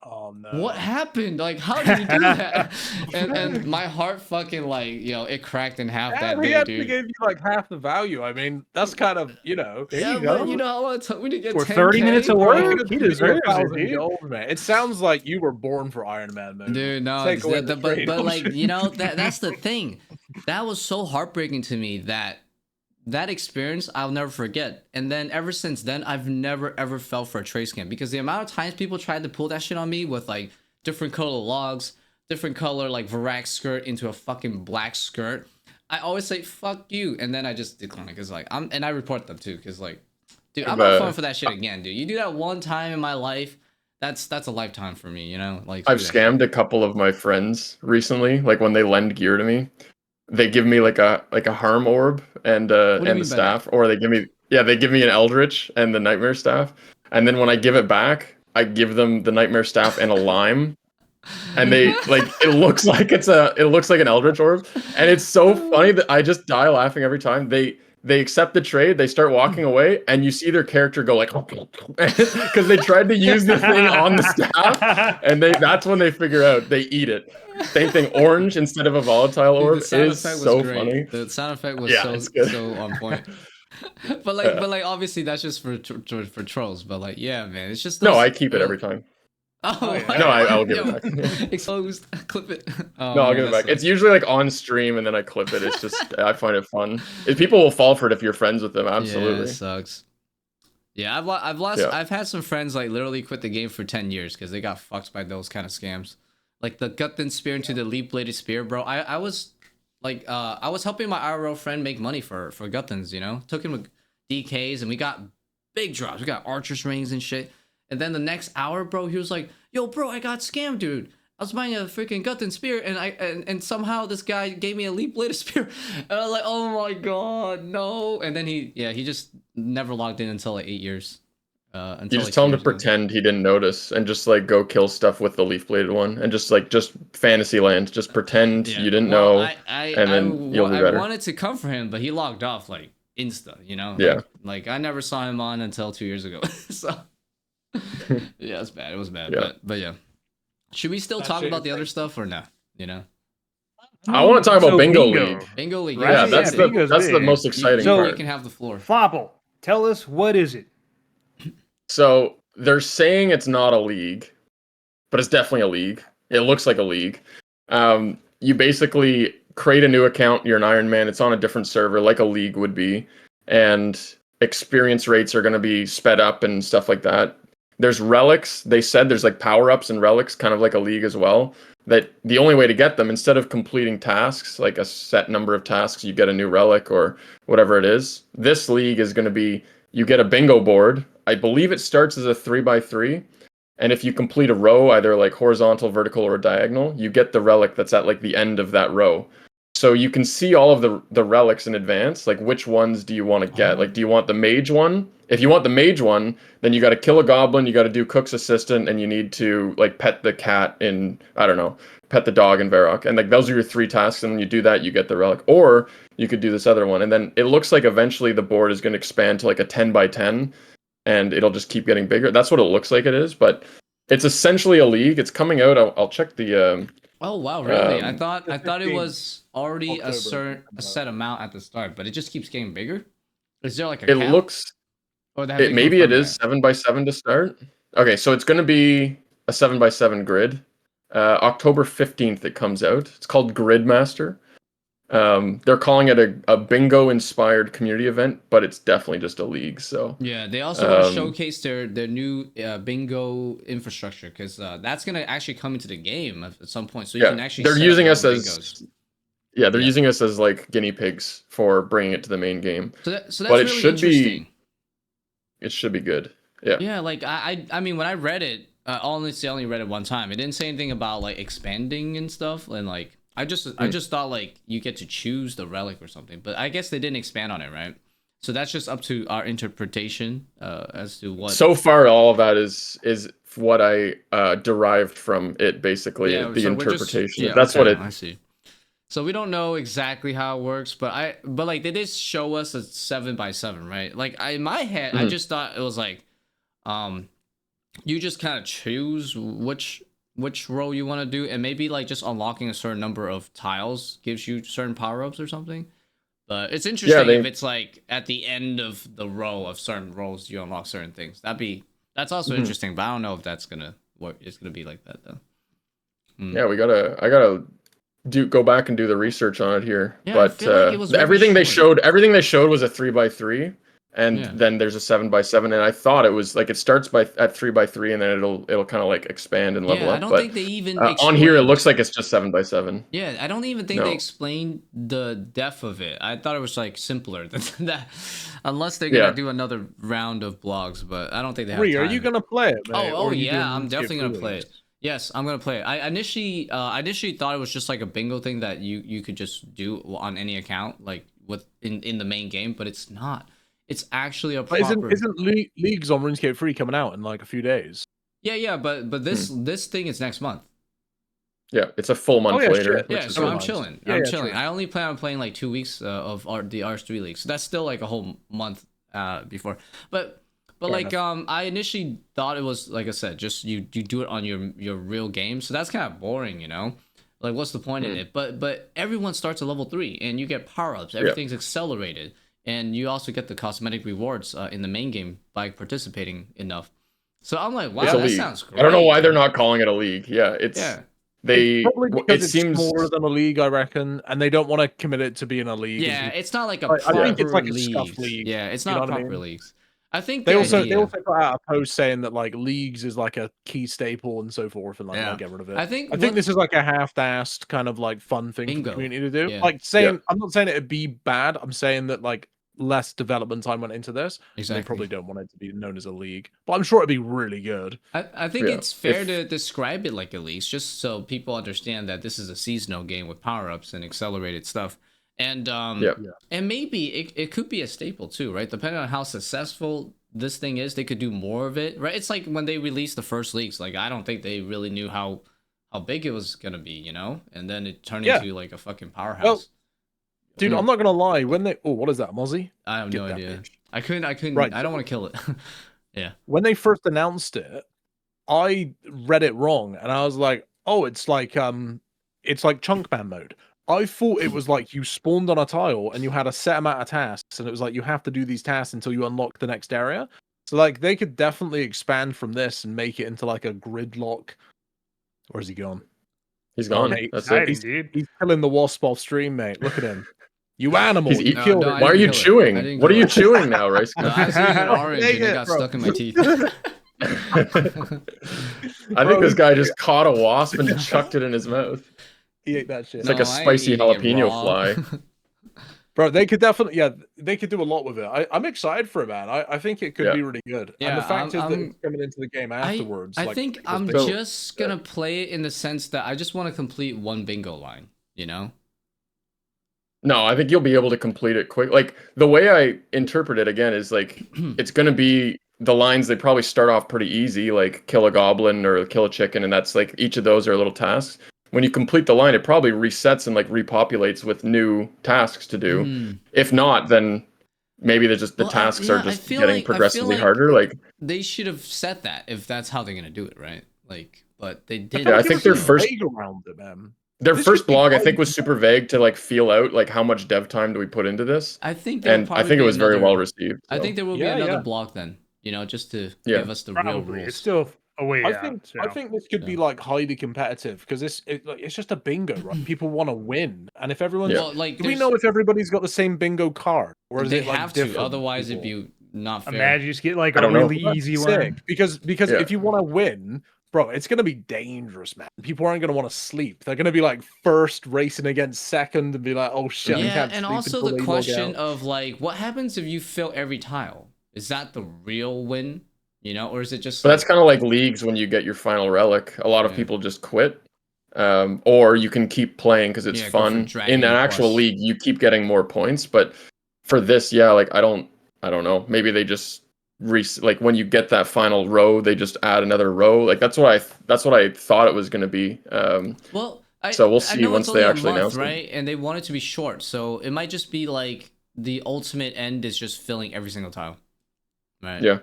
Speaker 3: Oh no.
Speaker 2: What happened? Like, how did he do that? And my heart fucking like, it cracked in half that
Speaker 3: Damn, he
Speaker 2: day,
Speaker 3: actually
Speaker 2: dude.
Speaker 3: gave you like half the value. I mean, that's kind of,
Speaker 1: There
Speaker 2: Yeah,
Speaker 1: you
Speaker 2: but
Speaker 1: go.
Speaker 2: you know how much it took me to get
Speaker 1: For 30 minutes
Speaker 2: 10K,
Speaker 1: of
Speaker 3: Bro, he
Speaker 1: work,
Speaker 3: could
Speaker 1: he
Speaker 3: give you
Speaker 1: deserves it,
Speaker 3: 1,000
Speaker 1: dude.
Speaker 3: gold, man. It sounds like you were born for Iron Man mode.
Speaker 2: dude. No,
Speaker 3: Take away the
Speaker 2: but
Speaker 3: trade
Speaker 2: like
Speaker 3: option.
Speaker 2: that's the thing. That was so heartbreaking to me that experience I'll never forget. And then ever since then, I've never ever fell for a trade scam because the amount of times people tried to pull that shit on me with like different color logs, different color like Varak skirt into a fucking black skirt. I always say fuck you, and then I just decline because like and I report them too because like, dude, I'm not falling for that shit again, dude. You do that one time in my life, that's a lifetime for me, you know. Like
Speaker 4: I've
Speaker 2: screw that shit.
Speaker 4: scammed a couple of my friends recently. Like when they lend gear to me, they give me like a harm orb
Speaker 2: What do you
Speaker 4: and the
Speaker 2: mean by that?
Speaker 4: staff, or they give me an eldritch and the nightmare staff, and then when I give it back, I give them the nightmare staff and a lime, and they like it looks like an eldritch orb, and it's so funny that I just die laughing every time. They accept the trade, they start walking away, and you see their character go like because they tried to use the thing on the staff, and that's when they figure out they eat it. Same thing, orange instead of a volatile
Speaker 2: Dude,
Speaker 4: orb.
Speaker 2: the
Speaker 4: It
Speaker 2: sound
Speaker 4: is
Speaker 2: effect was
Speaker 4: so
Speaker 2: great.
Speaker 4: funny.
Speaker 2: The sound effect was
Speaker 4: Yeah,
Speaker 2: so
Speaker 4: it's good.
Speaker 2: so on point.
Speaker 4: Yeah.
Speaker 2: But like obviously that's just for trolls. But like yeah, man, it's just
Speaker 4: No,
Speaker 2: those.
Speaker 4: I keep it every time.
Speaker 2: Oh,
Speaker 1: yeah.
Speaker 2: my
Speaker 4: No,
Speaker 2: God.
Speaker 4: I'll give
Speaker 2: Yo,
Speaker 4: it back.
Speaker 2: exposed. Clip it. Oh
Speaker 4: No, I'll
Speaker 2: man,
Speaker 4: give it
Speaker 2: that
Speaker 4: back. It's
Speaker 2: sucks.
Speaker 4: usually like on stream and then I clip it. It's just I find it fun. People will fall for it if you're friends with them.
Speaker 2: Yeah, it
Speaker 4: Absolutely.
Speaker 2: sucks. Yeah, I've lost.
Speaker 4: Yeah.
Speaker 2: I've had some friends like literally quit the game for 10 years because they got fucked by those kind of scams. Like the gut then spear into the leap bladed spear, bro. I was like I was helping my IRL friend make money for Guttons, you know. Took him with DKs and we got big drops. We got archer's rings and shit. And then the next hour, bro, he was like, "Yo, bro, I got scammed, dude. I was buying a freaking Gutten spear, and and somehow this guy gave me a leap bladed spear." And I was like, "Oh my god, no!" And then he just never logged in until like 8 years.
Speaker 4: You
Speaker 2: Until
Speaker 4: just
Speaker 2: like
Speaker 4: tell
Speaker 2: two
Speaker 4: him to
Speaker 2: years ago.
Speaker 4: pretend he didn't notice and just like go kill stuff with the leaf bladed one and just fantasy land. Just pretend
Speaker 2: Yeah.
Speaker 4: you didn't
Speaker 2: Well,
Speaker 4: know and then you'll be
Speaker 2: I
Speaker 4: better.
Speaker 2: wanted to come for him, but he logged off like insta. You know,
Speaker 4: Yeah.
Speaker 2: like I never saw him on until 2 years ago. So yeah, it's bad. It was bad.
Speaker 4: Yeah.
Speaker 2: But yeah, should we still
Speaker 3: That
Speaker 2: talk
Speaker 3: shit
Speaker 2: about
Speaker 3: is
Speaker 2: the other
Speaker 3: crazy.
Speaker 2: stuff or not? You know,
Speaker 4: I want to talk about
Speaker 1: So
Speaker 4: Bingo League.
Speaker 2: Bingo league.
Speaker 1: Right?
Speaker 4: Yeah,
Speaker 2: Yes,
Speaker 4: that's
Speaker 2: yes,
Speaker 1: Yeah,
Speaker 4: the
Speaker 1: Bingo's
Speaker 4: that's the
Speaker 1: big.
Speaker 4: most exciting
Speaker 1: So-
Speaker 2: you
Speaker 4: part.
Speaker 2: can have the floor.
Speaker 1: Flopple, tell us, what is it?
Speaker 4: So they're saying it's not a league, but it's definitely a league. It looks like a league. You basically create a new account. You're an Iron Man. It's on a different server, like a league would be, and experience rates are going to be sped up and stuff like that. There's relics. They said there's like power ups and relics, kind of like a league as well. That the only way to get them, instead of completing tasks, like a set number of tasks, you get a new relic or whatever it is. This league is going to be you get a bingo board. I believe it starts as a 3x3. And if you complete a row, either like horizontal, vertical, or diagonal, you get the relic that's at like the end of that row. So you can see all of the relics in advance. Like which ones do you want to get? Like, do you want the mage one? If you want the mage one, then you got to kill a goblin, you got to do cook's assistant, and you need to like pet the cat in, I don't know, pet the dog in Varrock. And like those are your three tasks. And when you do that, you get the relic. Or you could do this other one. And then it looks like eventually the board is going to expand to like a 10x10, and it'll just keep getting bigger. That's what it looks like it is, but it's essentially a league. It's coming out. I'll check the.
Speaker 2: Oh wow, really?
Speaker 4: Um,
Speaker 2: I thought it
Speaker 3: 15th
Speaker 2: was already
Speaker 3: October.
Speaker 2: a set amount at the start, but it just keeps getting bigger. Is there like a
Speaker 4: It
Speaker 2: cap?
Speaker 4: looks.
Speaker 2: Or have they
Speaker 4: Maybe it
Speaker 2: confirmed
Speaker 4: is
Speaker 2: that?
Speaker 4: 7x7 to start. Okay, so it's going to be a 7x7 grid. October 15th it comes out. It's called Gridmaster. They're calling it a bingo inspired community event, but it's definitely just a league. So
Speaker 2: Yeah, they also want to
Speaker 4: Um,
Speaker 2: showcase their new bingo infrastructure because that's gonna actually come into the game at some point, so you
Speaker 4: yeah,
Speaker 2: can actually.
Speaker 4: they're
Speaker 2: set up
Speaker 4: using
Speaker 2: your
Speaker 4: us
Speaker 2: own
Speaker 4: as
Speaker 2: bingos.
Speaker 4: they're
Speaker 2: Yeah.
Speaker 4: using us as like guinea pigs for bringing it to the main game.
Speaker 2: So that's
Speaker 4: but it
Speaker 2: really
Speaker 4: should
Speaker 2: interesting.
Speaker 4: It should be good. Yeah.
Speaker 2: Yeah, like I mean when I read it, honestly I only read it one time. It didn't say anything about like expanding and stuff, and like I just thought like you get to choose the relic or something, but I guess they didn't expand on it, right? So that's just up to our interpretation as to what.
Speaker 4: So far, all of that is what I derived from it. Basically,
Speaker 2: Yeah,
Speaker 4: the
Speaker 2: so we're just-
Speaker 4: interpretation.
Speaker 2: yeah,
Speaker 4: That's what
Speaker 2: okay,
Speaker 4: it.
Speaker 2: I see. So we don't know exactly how it works, but like they did show us a 7x7, right? Like in my head, I
Speaker 4: Mhm.
Speaker 2: just thought it was like, you just kind of choose which role you want to do, and maybe like just unlocking a certain number of tiles gives you certain power-ups or something. But it's interesting if it's like at the end of the row of certain roles you unlock certain things. That's also interesting, but I don't know if that's gonna work. It's gonna be like that though.
Speaker 4: Yeah, I gotta go back and do the research on it here.
Speaker 2: Yeah, I
Speaker 4: but
Speaker 2: feel like it was very
Speaker 4: everything
Speaker 2: short.
Speaker 4: everything they showed was a 3x3, and then there's a 7x7, and I thought it was like it starts at 3x3, and then it'll kind of like expand and level
Speaker 2: Yeah,
Speaker 4: up.
Speaker 2: I don't
Speaker 4: But
Speaker 2: think they even
Speaker 4: on here it
Speaker 2: explained.
Speaker 4: looks like it's just 7x7.
Speaker 2: Yeah, I don't even think
Speaker 4: No.
Speaker 2: they explained the depth of it. I thought it was like simpler than that, unless they're gonna do another round of blogs. But I don't think they have time.
Speaker 3: Are you gonna play it, mate?
Speaker 2: Oh
Speaker 3: Or are you
Speaker 2: yeah,
Speaker 3: doing
Speaker 2: I'm definitely gonna
Speaker 3: RuneScape
Speaker 2: play it. Yes, I'm gonna play it. I initially thought it was just like a bingo thing that you could just do on any account, like in the main game, but it's not. It's actually a
Speaker 3: But
Speaker 2: proper.
Speaker 3: isn't Leagues on RuneScape 3 coming out in like a few days?
Speaker 2: Yeah, but this thing is next month.
Speaker 4: Yeah, it's a full month later.
Speaker 3: Shit.
Speaker 2: Yeah, so I'm chilling.
Speaker 3: Yeah,
Speaker 2: I'm
Speaker 3: yeah,
Speaker 2: chilling.
Speaker 3: true.
Speaker 2: I only plan on playing like 2 weeks of the RS3 league, so that's still like a whole month before. But
Speaker 3: Fair
Speaker 2: like
Speaker 3: enough.
Speaker 2: I initially thought it was, like I said, just you do it on your real game, so that's kind of boring, you know. Like, what's the point in it? But everyone starts at level 3, and you get power ups. Everything's accelerated, and you also get the cosmetic rewards in the main game by participating enough. So I'm like, wow,
Speaker 4: It's a
Speaker 2: that
Speaker 4: league.
Speaker 2: sounds great.
Speaker 4: I don't know why they're not calling it a league. Yeah,
Speaker 2: Yeah.
Speaker 3: It's probably because it's
Speaker 4: seems
Speaker 3: smaller than a league, I reckon, and they don't want to commit it to being a league.
Speaker 2: Yeah, it's not like a
Speaker 3: I
Speaker 2: proper
Speaker 3: think it's like a
Speaker 2: league.
Speaker 3: scuff league.
Speaker 2: Yeah, it's
Speaker 3: You
Speaker 2: not
Speaker 3: know
Speaker 2: a
Speaker 3: what I
Speaker 2: proper
Speaker 3: mean?
Speaker 2: leagues. I think
Speaker 3: They
Speaker 2: the
Speaker 3: also
Speaker 2: idea,
Speaker 3: put out a post saying that like leagues is like a key staple and so forth, and like
Speaker 2: Yeah.
Speaker 3: won't get rid of it.
Speaker 2: I think
Speaker 3: this is like a half-assed kind of like fun thing for
Speaker 2: Bingo.
Speaker 3: the community to do.
Speaker 2: Yeah.
Speaker 3: Like saying, I'm not saying it'd be bad. I'm saying that like less development time went into this.
Speaker 2: Exactly.
Speaker 3: They probably don't want it to be known as a league, but I'm sure it'd be really good.
Speaker 2: I think it's fair to describe it like a league, just so people understand that this is a seasonal game with power-ups and accelerated stuff. And and maybe it could be a staple too, right? Depending on how successful this thing is, they could do more of it, right? It's like when they released the first leagues, like I don't think they really knew how big it was gonna be, you know? And then it turned into like a fucking powerhouse.
Speaker 3: Well, dude, I'm not gonna lie. When they what is that, Mozzie?
Speaker 2: I have no idea.
Speaker 3: Bitch.
Speaker 2: I couldn't.
Speaker 3: Right.
Speaker 2: I don't want to kill it. Yeah.
Speaker 3: When they first announced it, I read it wrong, and I was like, "Oh, it's like chunk ban mode." I thought it was like you spawned on a tile and you had a set amount of tasks, and it was like you have to do these tasks until you unlock the next area. So like they could definitely expand from this and make it into like a gridlock. Where's he gone?
Speaker 4: He's gone.
Speaker 3: Mate,
Speaker 4: That's
Speaker 1: Exciting,
Speaker 4: it.
Speaker 1: dude.
Speaker 3: He's killing the wasp off stream, mate. Look at him. You animal!
Speaker 4: He's
Speaker 3: You killed
Speaker 2: no,
Speaker 3: it.
Speaker 2: I
Speaker 4: Why are
Speaker 2: didn't
Speaker 4: you
Speaker 2: kill it. I
Speaker 4: chewing?
Speaker 2: didn't
Speaker 4: What are
Speaker 2: kill
Speaker 4: you
Speaker 2: it.
Speaker 4: chewing now, Rice?
Speaker 2: No, I was eating orange and it
Speaker 3: Dang it,
Speaker 2: got
Speaker 3: bro.
Speaker 2: stuck in my teeth.
Speaker 4: I think this guy just caught a wasp and chucked it in his mouth.
Speaker 3: He ate that shit.
Speaker 4: It's like a spicy jalapeno fly.
Speaker 3: Bro, they could definitely, they could do a lot with it. I'm excited for it, man. I think it could be really good.
Speaker 2: Yeah,
Speaker 3: and the fact is that it's coming into the game afterwards.
Speaker 2: I
Speaker 3: like,
Speaker 2: think
Speaker 3: because
Speaker 2: I'm
Speaker 3: they-
Speaker 2: just gonna play it in the sense that I just want to complete one bingo line, you know?
Speaker 4: No, I think you'll be able to complete it quick. Like the way I interpret it again is like it's gonna be the lines. They probably start off pretty easy, like kill a goblin or kill a chicken, and that's like each of those are little tasks. When you complete the line, it probably resets and like repopulates with new tasks to do. If not, then maybe they're just the tasks are just getting progressively harder. Like
Speaker 2: they should have set that if that's how they're gonna do it, right? Like, but they didn't.
Speaker 4: Yeah, I think their first
Speaker 3: around it, man.
Speaker 4: Their
Speaker 3: This
Speaker 4: first
Speaker 3: could be
Speaker 4: blog, I
Speaker 3: fun.
Speaker 4: think, was super vague to like feel out like how much dev time do we put into this.
Speaker 2: I think
Speaker 4: And I think it was very well received.
Speaker 2: I
Speaker 4: so.
Speaker 2: think there will be another blog then, you know, just to give us the real
Speaker 1: Probably.
Speaker 2: rules.
Speaker 1: It's still a way
Speaker 3: I
Speaker 1: out.
Speaker 3: think
Speaker 1: So.
Speaker 3: I think this could be like highly competitive because it's just a bingo, right? People want to win, and if everyone's
Speaker 2: Well, like,
Speaker 3: do we
Speaker 2: there's-
Speaker 3: know if everybody's got the same bingo card, or is
Speaker 2: they
Speaker 3: it like
Speaker 2: have to,
Speaker 3: different
Speaker 2: otherwise
Speaker 3: people?
Speaker 2: it'd be not fair.
Speaker 1: Imagine you just get like
Speaker 4: I
Speaker 1: a
Speaker 4: don't know.
Speaker 1: really
Speaker 3: That's
Speaker 1: easy
Speaker 3: sick,
Speaker 1: one.
Speaker 3: because
Speaker 4: Yeah.
Speaker 3: if you want to win, bro, it's gonna be dangerous, man. People aren't gonna want to sleep. They're gonna be like first racing against second and be like, oh shit, I
Speaker 2: Yeah,
Speaker 3: can't
Speaker 2: and
Speaker 3: sleep
Speaker 2: also
Speaker 3: until
Speaker 2: the
Speaker 3: they log
Speaker 2: question
Speaker 3: out.
Speaker 2: of like, what happens if you fill every tile? Is that the real win? You know, or is it just?
Speaker 4: But that's kind of like leagues when you get your final relic. A lot of people just quit. Or you can keep playing because it's
Speaker 2: go for
Speaker 4: fun.
Speaker 2: Dragon
Speaker 4: In an actual
Speaker 2: Plus.
Speaker 4: league, you keep getting more points. But for this, like I don't know. Maybe they just like when you get that final row, they just add another row. Like that's what I thought it was going to be.
Speaker 2: Well,
Speaker 4: so we'll
Speaker 2: I
Speaker 4: see
Speaker 2: know
Speaker 4: once
Speaker 2: it's
Speaker 4: they
Speaker 2: only a
Speaker 4: actually
Speaker 2: month,
Speaker 4: announce it.
Speaker 2: right? And they want it to be short, so it might just be like the ultimate end is just filling every single tile, right?
Speaker 4: Yeah.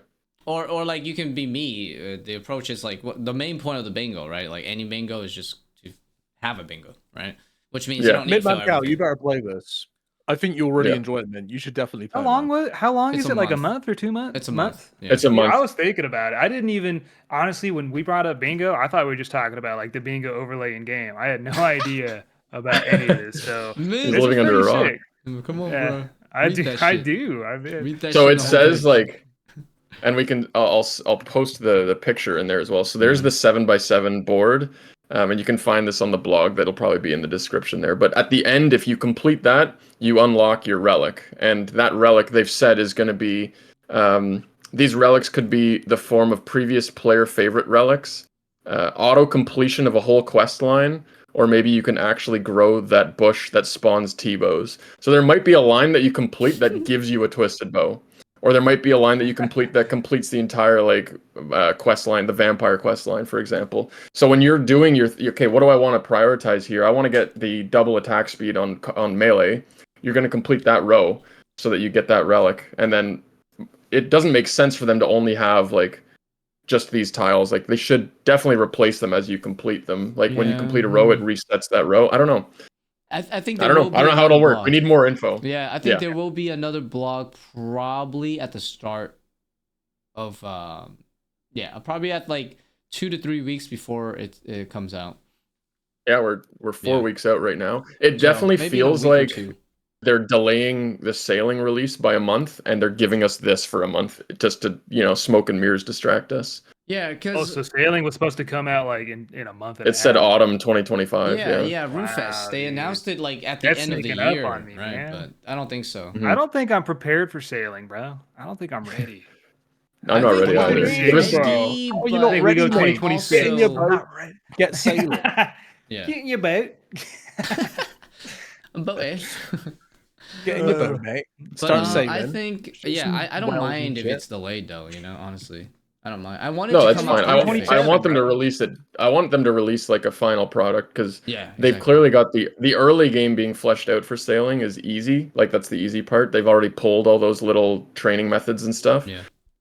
Speaker 2: or like you can be me. The approach is like the main point of the bingo, right? Like any bingo is just to have a bingo, right? Which means you
Speaker 4: Yeah.
Speaker 2: don't need to fill
Speaker 3: Midman Cow, you
Speaker 2: everything.
Speaker 3: better play this. I think you'll really
Speaker 4: Yeah.
Speaker 3: enjoy it, man. You should definitely
Speaker 1: How
Speaker 3: play,
Speaker 1: long
Speaker 3: man.
Speaker 1: was? How long
Speaker 2: It's
Speaker 1: is
Speaker 2: a
Speaker 1: it? Like a
Speaker 2: month.
Speaker 1: month or 2 months?
Speaker 2: It's a month. Yeah.
Speaker 4: It's a
Speaker 1: Yeah,
Speaker 4: month.
Speaker 1: I was thinking about it. I didn't even honestly when we brought up bingo, I thought we were just talking about like the bingo overlay in game. I had no idea about any of this. So
Speaker 2: Man,
Speaker 4: He's
Speaker 1: this is
Speaker 4: living under
Speaker 1: pretty
Speaker 4: a rock.
Speaker 1: sick.
Speaker 2: come on,
Speaker 1: Yeah,
Speaker 2: bro.
Speaker 1: I
Speaker 2: Read
Speaker 1: do.
Speaker 2: that
Speaker 1: I
Speaker 2: shit.
Speaker 1: do. I mean,
Speaker 2: Read that
Speaker 4: So
Speaker 2: shit.
Speaker 4: it says like, and we can I'll post the picture in there as well. So there's the 7x7 board, and you can find this on the blog. That'll probably be in the description there. But at the end, if you complete that, you unlock your relic, and that relic they've said is going to be these relics could be the form of previous player favorite relics, auto completion of a whole quest line. Or maybe you can actually grow that bush that spawns T-bows. So there might be a line that you complete that gives you a twisted bow. Or there might be a line that you complete that completes the entire like quest line, the vampire quest line, for example. So when you're doing your okay, what do I want to prioritize here? I want to get the double attack speed on melee. You're going to complete that row so that you get that relic, and then it doesn't make sense for them to only have like just these tiles. Like they should definitely replace them as you complete them. Like when you complete a row, it resets that row. I don't know.
Speaker 2: I think
Speaker 4: I
Speaker 2: there
Speaker 4: don't
Speaker 2: will
Speaker 4: know. I
Speaker 2: be
Speaker 4: don't know how
Speaker 2: another
Speaker 4: it'll work. We
Speaker 2: blog.
Speaker 4: need more info.
Speaker 2: Yeah, I think
Speaker 4: Yeah.
Speaker 2: there will be another blog probably at the start of probably at like 2 to 3 weeks before it comes out.
Speaker 4: Yeah, we're 4
Speaker 2: Yeah.
Speaker 4: weeks out right now. It
Speaker 2: So,
Speaker 4: definitely
Speaker 2: maybe in a
Speaker 4: feels
Speaker 2: week or
Speaker 4: like
Speaker 2: two.
Speaker 4: they're delaying the sailing release by a month, and they're giving us this for a month just to, smoke and mirrors distract us.
Speaker 2: Yeah,
Speaker 1: oh,
Speaker 2: because
Speaker 1: so sailing was supposed to come out like in a month and
Speaker 4: It
Speaker 1: a
Speaker 4: said
Speaker 1: half.
Speaker 4: autumn 2025.
Speaker 2: yeah,
Speaker 1: Wow,
Speaker 2: RuneFest. They
Speaker 1: dude.
Speaker 2: announced it like at the
Speaker 1: That's
Speaker 2: end of the
Speaker 1: sneaking up on
Speaker 2: year,
Speaker 1: me,
Speaker 2: right?
Speaker 1: man.
Speaker 2: But I don't think so.
Speaker 4: Mhm.
Speaker 1: I don't think I'm prepared for sailing, bro. I don't think I'm ready.
Speaker 4: I'm
Speaker 2: I
Speaker 4: not
Speaker 2: think
Speaker 4: ready
Speaker 2: it will
Speaker 4: either.
Speaker 2: be
Speaker 4: Give us-
Speaker 2: ready,
Speaker 3: How are you
Speaker 2: but
Speaker 3: not
Speaker 1: I think we
Speaker 3: ready,
Speaker 1: go
Speaker 3: mate?
Speaker 1: 2026.
Speaker 3: Get in your
Speaker 2: also,
Speaker 3: boat, get sailing.
Speaker 2: yeah,
Speaker 1: Get in your boat.
Speaker 2: but
Speaker 3: Get in your boat, mate.
Speaker 2: But
Speaker 3: Start sailing.
Speaker 2: I think,
Speaker 3: Shoot some
Speaker 2: I don't
Speaker 3: whales and
Speaker 2: mind if
Speaker 3: shit.
Speaker 2: it's delayed though. Honestly, I don't mind. I want it
Speaker 4: No,
Speaker 2: to
Speaker 4: that's
Speaker 2: come out
Speaker 4: fine.
Speaker 2: perfect.
Speaker 4: I want them to
Speaker 1: bro.
Speaker 4: release it. I want them to release like a final product because
Speaker 2: Yeah,
Speaker 4: they've
Speaker 2: exactly.
Speaker 4: clearly got the early game being fleshed out for sailing is easy. Like that's the easy part. They've already pulled all those little training methods and stuff.
Speaker 2: Yeah.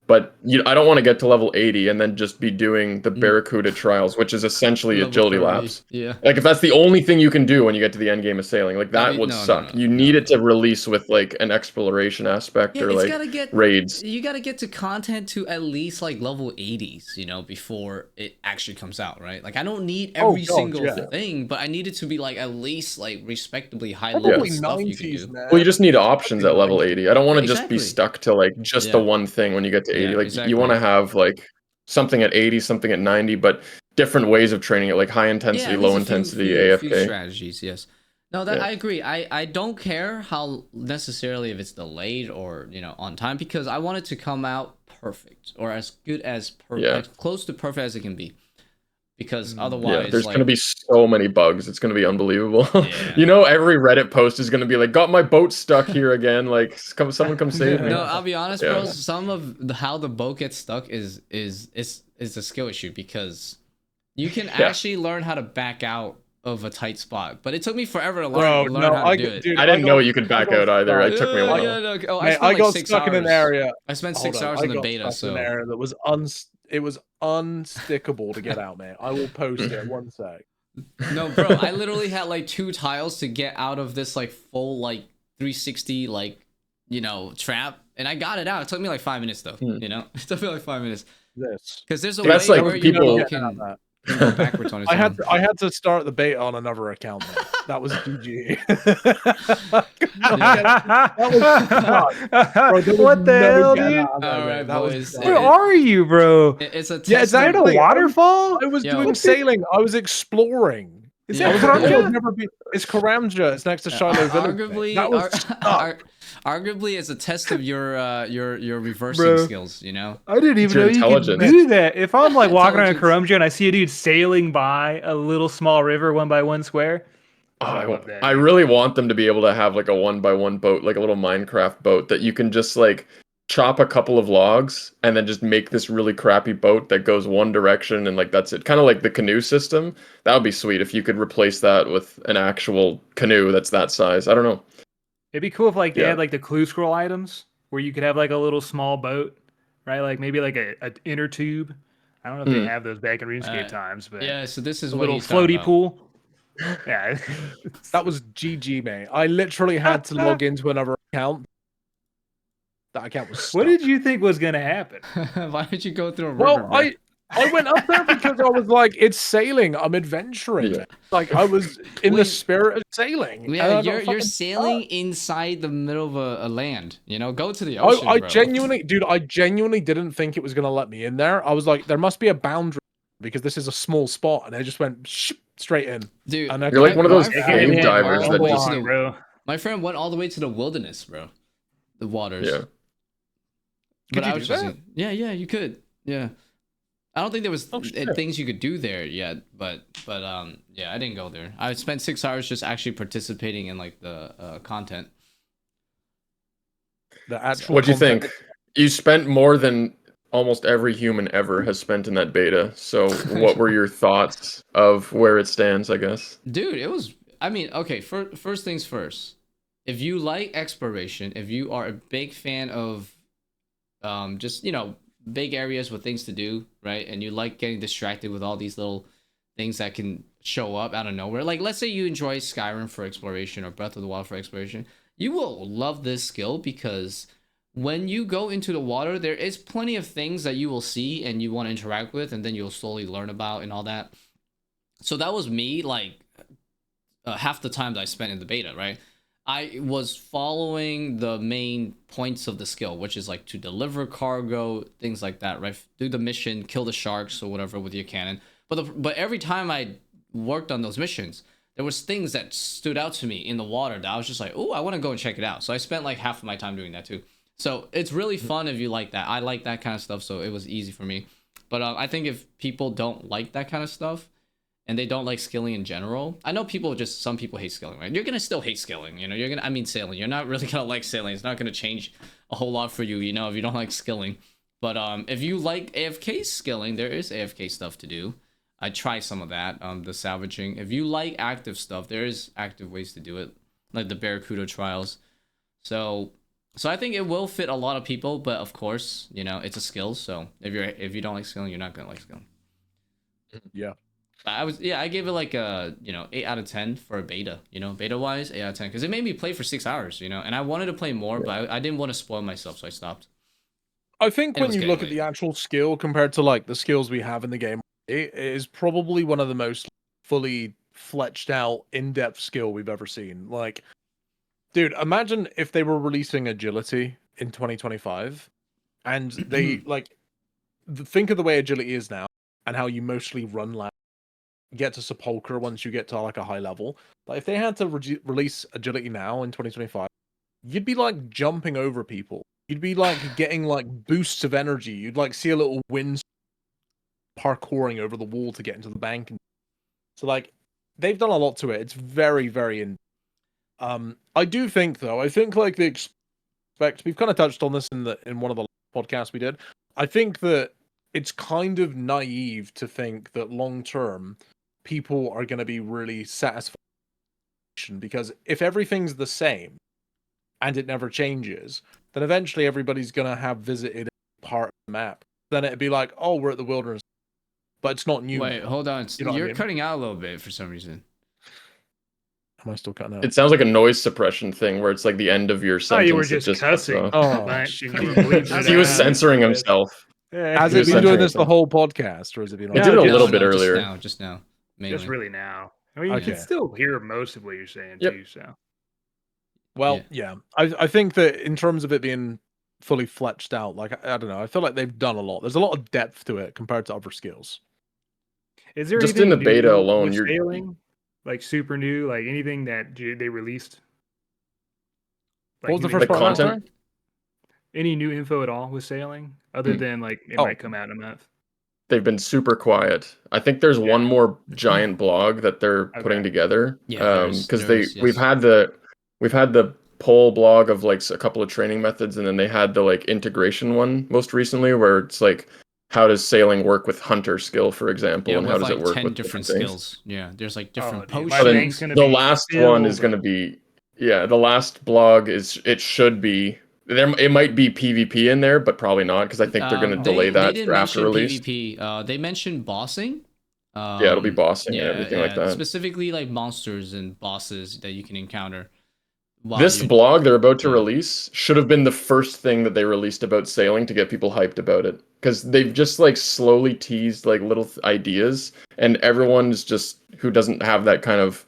Speaker 4: But I don't want to get to level 80 and then just be doing the Barracuda trials, which is essentially
Speaker 2: Level
Speaker 4: agility
Speaker 2: 30,
Speaker 4: laps.
Speaker 2: yeah.
Speaker 4: Like if that's the only thing you can do when you get to the end game of sailing, like that would
Speaker 2: No,
Speaker 4: suck. You need it to release with like an exploration aspect
Speaker 2: Yeah,
Speaker 4: or
Speaker 2: it's
Speaker 4: like
Speaker 2: gotta get
Speaker 4: raids.
Speaker 2: You gotta get to content to at least like level 80s, before it actually comes out, right? Like I don't need every
Speaker 3: God,
Speaker 2: single
Speaker 3: yeah.
Speaker 2: thing, but I need it to be like at least like respectably high level
Speaker 3: Probably
Speaker 2: stuff you can
Speaker 3: 90s,
Speaker 2: do.
Speaker 3: man.
Speaker 4: Well, you just need options at level 80. I don't want to just be
Speaker 2: Exactly.
Speaker 4: stuck to like just the
Speaker 2: Yeah.
Speaker 4: one thing when you get to 80.
Speaker 2: Yeah,
Speaker 4: Like
Speaker 2: exactly.
Speaker 4: you want to have like something at 80, something at 90, but different ways of training it, like high intensity,
Speaker 2: at
Speaker 4: low
Speaker 2: least a
Speaker 4: intensity,
Speaker 2: few
Speaker 4: AFK.
Speaker 2: strategies, yes. No, that
Speaker 4: Yeah.
Speaker 2: I agree. I don't care how necessarily if it's delayed or on time because I want it to come out perfect or as good as as close to perfect as it can be. Because otherwise,
Speaker 4: Yeah, there's
Speaker 2: like,
Speaker 4: gonna be so many bugs. It's gonna be unbelievable.
Speaker 2: Yeah.
Speaker 4: Every Reddit post is gonna be like, "Got my boat stuck here again." Like, someone come save me.
Speaker 2: No, I'll be honest,
Speaker 4: Yeah.
Speaker 2: bro. Some of how the boat gets stuck is a skill issue because you can actually learn how to back out of a tight spot, but it took me forever to learn how to do it.
Speaker 3: Dude,
Speaker 4: I didn't know you could back out either. It took me a while.
Speaker 2: I
Speaker 3: got
Speaker 2: 6
Speaker 3: stuck
Speaker 2: hours.
Speaker 3: in an area.
Speaker 2: I spent 6 hours in the beta,
Speaker 3: In an area that was it was unstickable to get out, man. I will post it one sec.
Speaker 2: No, bro, I literally had like 2 tiles to get out of this like full like 360 trap, and I got it out. It took me like 5 minutes though. It took me like 5 minutes.
Speaker 3: Because
Speaker 2: there's a
Speaker 4: That's
Speaker 2: way
Speaker 4: like
Speaker 2: where
Speaker 4: people-
Speaker 2: you can go backwards on its
Speaker 3: I
Speaker 2: own.
Speaker 3: had to start the beta on another account. Man. That was GG.
Speaker 1: What the hell, dude?
Speaker 2: Alright, boys.
Speaker 1: Where are you, bro?
Speaker 2: It's a test.
Speaker 3: Yeah,
Speaker 1: Is that a
Speaker 3: exactly.
Speaker 1: waterfall?
Speaker 3: I was
Speaker 2: Yo.
Speaker 3: doing sailing. I was exploring.
Speaker 1: Is
Speaker 2: Yeah.
Speaker 1: that
Speaker 3: I was like, oh,
Speaker 1: Karamja?
Speaker 3: I've never been. It's Karamja. It's next to Shiloh Village.
Speaker 2: Arguably,
Speaker 3: That was stuck.
Speaker 2: arguably, it's a test of your reversing
Speaker 1: Bro.
Speaker 2: skills.
Speaker 1: I didn't even
Speaker 4: your
Speaker 1: know you could
Speaker 4: intelligence.
Speaker 1: do that. If I'm like walking around
Speaker 2: Intelligence.
Speaker 1: Karamja and I see a dude sailing by a little small river 1x1 square, I love that.
Speaker 4: I really want them to be able to have like a 1x1 boat, like a little Minecraft boat that you can just like chop a couple of logs and then just make this really crappy boat that goes one direction and like that's it. Kind of like the canoe system. That would be sweet if you could replace that with an actual canoe that's that size. I don't know.
Speaker 1: It'd be cool if like they
Speaker 4: Yeah.
Speaker 1: had like the clue scroll items where you could have like a little small boat right? Like maybe like a inner tube. I don't know if they
Speaker 4: Hmm.
Speaker 1: have those back in RuneScape times, but
Speaker 2: Yeah, so this is
Speaker 1: a
Speaker 2: what
Speaker 1: little
Speaker 2: he's talking
Speaker 1: floaty
Speaker 2: about.
Speaker 1: pool. Yeah.
Speaker 3: That was GG, mate. I literally had to log into another account. That account was stuck.
Speaker 1: What did you think was gonna happen?
Speaker 2: Why did you go through a river,
Speaker 3: Well,
Speaker 2: bro?
Speaker 3: I went up there because I was like, it's sailing. I'm adventuring.
Speaker 4: Yeah.
Speaker 3: Man. Like I was in the
Speaker 2: Wait.
Speaker 3: spirit of sailing.
Speaker 2: Yeah,
Speaker 3: and I got
Speaker 2: you're
Speaker 3: fucking
Speaker 2: sailing
Speaker 3: stuck.
Speaker 2: inside the middle of a land. You know, go to the ocean,
Speaker 3: I
Speaker 2: bro.
Speaker 3: genuinely, dude, I genuinely didn't think it was gonna let me in there. I was like, there must be a boundary because this is a small spot, and I just went straight in.
Speaker 2: Dude,
Speaker 3: And I
Speaker 4: You're like one of those
Speaker 1: Take it
Speaker 2: friend
Speaker 1: in
Speaker 4: cave
Speaker 2: went
Speaker 1: hand,
Speaker 4: divers
Speaker 2: all
Speaker 1: bro.
Speaker 2: the
Speaker 4: that
Speaker 2: way
Speaker 1: Come
Speaker 4: just
Speaker 2: to
Speaker 1: on,
Speaker 2: the
Speaker 1: bro.
Speaker 2: my friend went all the way to the wilderness, bro. The waters.
Speaker 4: yeah.
Speaker 3: Could
Speaker 2: But
Speaker 3: you
Speaker 2: I
Speaker 3: do
Speaker 2: was just
Speaker 3: that?
Speaker 2: yeah, you could. Yeah. I don't think there was
Speaker 3: Oh, shit.
Speaker 2: things you could do there yet, but yeah, I didn't go there. I spent 6 hours just actually participating in like the content.
Speaker 3: The actual.
Speaker 4: What'd you
Speaker 3: content-
Speaker 4: think? You spent more than almost every human ever has spent in that beta. So, what were your thoughts of where it stands? I guess.
Speaker 2: Dude, it was. I mean, okay. First things first. If you like exploration, if you are a big fan of, just big areas with things to do, right, and you like getting distracted with all these little things that can show up out of nowhere, like let's say you enjoy Skyrim for exploration or Breath of the Wild for exploration, you will love this skill because when you go into the water, there is plenty of things that you will see and you want to interact with, and then you'll slowly learn about and all that. So that was me, like half the time that I spent in the beta, right? I was following the main points of the skill, which is like to deliver cargo, things like that, right? Do the mission, kill the sharks or whatever with your cannon. But every time I worked on those missions, there was things that stood out to me in the water that I was just like, oh, I want to go and check it out. So I spent like half of my time doing that too. So it's really fun if you like that. I like that kind of stuff, so it was easy for me. But I think if people don't like that kind of stuff, and they don't like skilling in general. I know some people hate skilling, right? You're gonna still hate skilling, sailing. You're not really gonna like sailing. It's not gonna change a whole lot for you, if you don't like skilling. But if you like AFK skilling, there is AFK stuff to do. I try some of that, the salvaging. If you like active stuff, there is active ways to do it, like the Barracuda trials. So I think it will fit a lot of people, but of course, it's a skill. So if you don't like skilling, you're not gonna like skilling.
Speaker 3: Yeah.
Speaker 2: I gave it like a 8 out of 10 for a beta, beta wise 8 out of 10 because it made me play for 6 hours, and I wanted to play more, but I didn't want to spoil myself, so I stopped.
Speaker 3: I think
Speaker 2: And it
Speaker 3: when
Speaker 2: was
Speaker 3: you
Speaker 2: getting
Speaker 3: look at
Speaker 2: late.
Speaker 3: the actual skill compared to like the skills we have in the game, it is probably one of the most fully fletched out, in-depth skill we've ever seen. Like, dude, imagine if they were releasing agility in 2025 and they think of the way agility is now and how you mostly run land, get to sepulcher once you get to like a high level. Like if they had to release agility now in 2025, you'd be like jumping over people. You'd be like getting like boosts of energy. You'd like see a little wind parkouring over the wall to get into the bank. So like they've done a lot to it. It's very, very in. I do think though, I think like the expect we've kind of touched on this in one of the podcasts we did. I think that it's kind of naive to think that long term people are going to be really satisfied because if everything's the same and it never changes, then eventually everybody's going to have visited part of the map. Then it'd be like, oh, we're at the wilderness, but it's not new.
Speaker 2: Wait,
Speaker 3: now.
Speaker 2: hold on.
Speaker 3: You know what I
Speaker 2: You're
Speaker 3: mean?
Speaker 2: cutting out a little bit for some reason.
Speaker 3: Am I still cutting out?
Speaker 4: It sounds like a noise suppression thing where it's like the end of your
Speaker 1: Oh,
Speaker 4: sentence.
Speaker 1: you were
Speaker 4: it
Speaker 1: just
Speaker 4: cuts
Speaker 1: cussing
Speaker 4: off.
Speaker 3: Oh,
Speaker 1: a bunch and you were
Speaker 3: shit.
Speaker 1: bleeping it
Speaker 4: He was
Speaker 1: out.
Speaker 4: censoring himself.
Speaker 1: Yeah.
Speaker 3: Has
Speaker 4: He
Speaker 3: it
Speaker 4: was
Speaker 3: been doing
Speaker 4: censoring
Speaker 3: this the
Speaker 4: himself.
Speaker 3: whole podcast, or has it been?
Speaker 4: It did a
Speaker 1: just-
Speaker 4: little bit
Speaker 2: Just
Speaker 4: earlier.
Speaker 2: now, mainly.
Speaker 1: Just really now. I mean, you
Speaker 3: Okay.
Speaker 1: can still hear most of what you're saying
Speaker 4: Yep.
Speaker 1: too. So
Speaker 3: Well, yeah. I think that in terms of it being fully fletched out, like I don't know, I feel like they've done a lot. There's a lot of depth to it compared to other skills.
Speaker 1: is there
Speaker 4: Just
Speaker 1: anything
Speaker 4: in the beta
Speaker 1: new
Speaker 4: alone,
Speaker 1: with
Speaker 4: you're-
Speaker 1: sailing, like super new, like anything that they released?
Speaker 3: What was the
Speaker 1: new
Speaker 3: first
Speaker 4: The
Speaker 3: part?
Speaker 1: info?
Speaker 4: content?
Speaker 1: Any new info at all with sailing, other
Speaker 4: Hmm.
Speaker 1: than like it
Speaker 3: Oh.
Speaker 1: might come out in a month?
Speaker 4: They've been super quiet. I think there's one more giant blog that they're putting
Speaker 1: Okay.
Speaker 4: together.
Speaker 2: Yeah, there is,
Speaker 4: because
Speaker 2: yes.
Speaker 4: we've had the poll blog of like a couple of training methods, and then they had the like integration one most recently where it's like how does sailing work with hunter skill, for example,
Speaker 2: Yeah,
Speaker 4: and
Speaker 2: with
Speaker 4: how does
Speaker 2: like
Speaker 4: it work
Speaker 2: 10
Speaker 4: with
Speaker 2: different
Speaker 4: things.
Speaker 2: skills. Yeah, there's like
Speaker 1: Oh,
Speaker 2: different
Speaker 1: dude, my
Speaker 4: But then
Speaker 1: bank's
Speaker 2: potions.
Speaker 1: gonna
Speaker 4: the
Speaker 1: be
Speaker 4: last one is
Speaker 1: filled.
Speaker 4: going to be, yeah, the last blog is, it should be it might be PvP in there, but probably not because I think they're gonna delay
Speaker 2: They
Speaker 4: that
Speaker 2: didn't
Speaker 4: for after
Speaker 2: mention
Speaker 4: release.
Speaker 2: PvP. They mentioned bossing.
Speaker 4: Yeah, it'll be bossing and
Speaker 2: Yeah,
Speaker 4: everything like that.
Speaker 2: specifically like monsters and bosses that you can encounter. While
Speaker 4: This
Speaker 2: you,
Speaker 4: blog they're about to
Speaker 2: yeah.
Speaker 4: release should have been the first thing that they released about sailing to get people hyped about it. Because they've just like slowly teased like little ideas, and everyone's just who doesn't have that kind of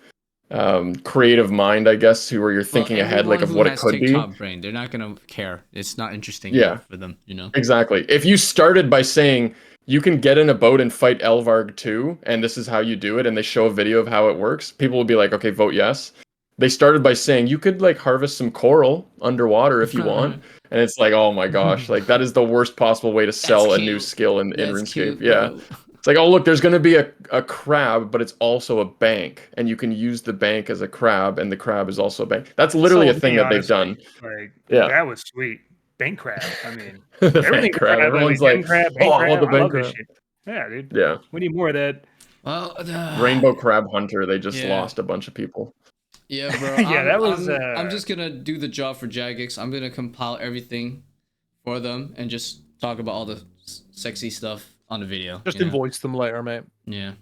Speaker 4: creative mind, I guess, who where you're
Speaker 2: Well,
Speaker 4: thinking ahead like
Speaker 2: everyone
Speaker 4: of
Speaker 2: who
Speaker 4: what it
Speaker 2: has
Speaker 4: could be.
Speaker 2: TikTok brain, they're not gonna care. It's not interesting
Speaker 4: Yeah.
Speaker 2: enough for them, you know.
Speaker 4: Exactly. If you started by saying you can get in a boat and fight Elvarg too, and this is how you do it, and they show a video of how it works, people will be like, okay, vote yes. They started by saying you could like harvest some coral underwater if you want, and it's like, oh my gosh, like that is the worst possible way to sell a new
Speaker 2: cute.
Speaker 4: skill in
Speaker 2: That's
Speaker 4: RuneScape.
Speaker 2: cute,
Speaker 4: Yeah.
Speaker 2: bro.
Speaker 4: It's like, oh look, there's gonna be a crab, but it's also a bank, and you can use the bank as a crab, and the crab is also a bank. That's literally a
Speaker 1: Sold
Speaker 4: thing
Speaker 1: me,
Speaker 4: that they've done.
Speaker 1: honestly. Like
Speaker 4: Yeah.
Speaker 1: that was sweet. Bank crab. I mean,
Speaker 4: The bank
Speaker 1: everything's a
Speaker 4: crab.
Speaker 1: crab lately.
Speaker 4: Everyone's like,
Speaker 1: Gem crab,
Speaker 4: oh,
Speaker 1: bank
Speaker 4: I want
Speaker 1: crab.
Speaker 4: the
Speaker 1: I
Speaker 4: bank
Speaker 1: love this
Speaker 4: crab.
Speaker 1: shit. Yeah, dude.
Speaker 4: Yeah.
Speaker 1: We need more of that.
Speaker 2: Well,
Speaker 4: Rainbow Crab Hunter, they just
Speaker 2: Yeah.
Speaker 4: lost a bunch of people.
Speaker 2: yeah, bro.
Speaker 1: Yeah, that was,
Speaker 2: I'm just gonna do the job for Jagex. I'm gonna compile everything for them and just talk about all the sexy stuff on the video.
Speaker 3: Just
Speaker 2: you know?
Speaker 3: invoice them later, mate.
Speaker 2: Yeah.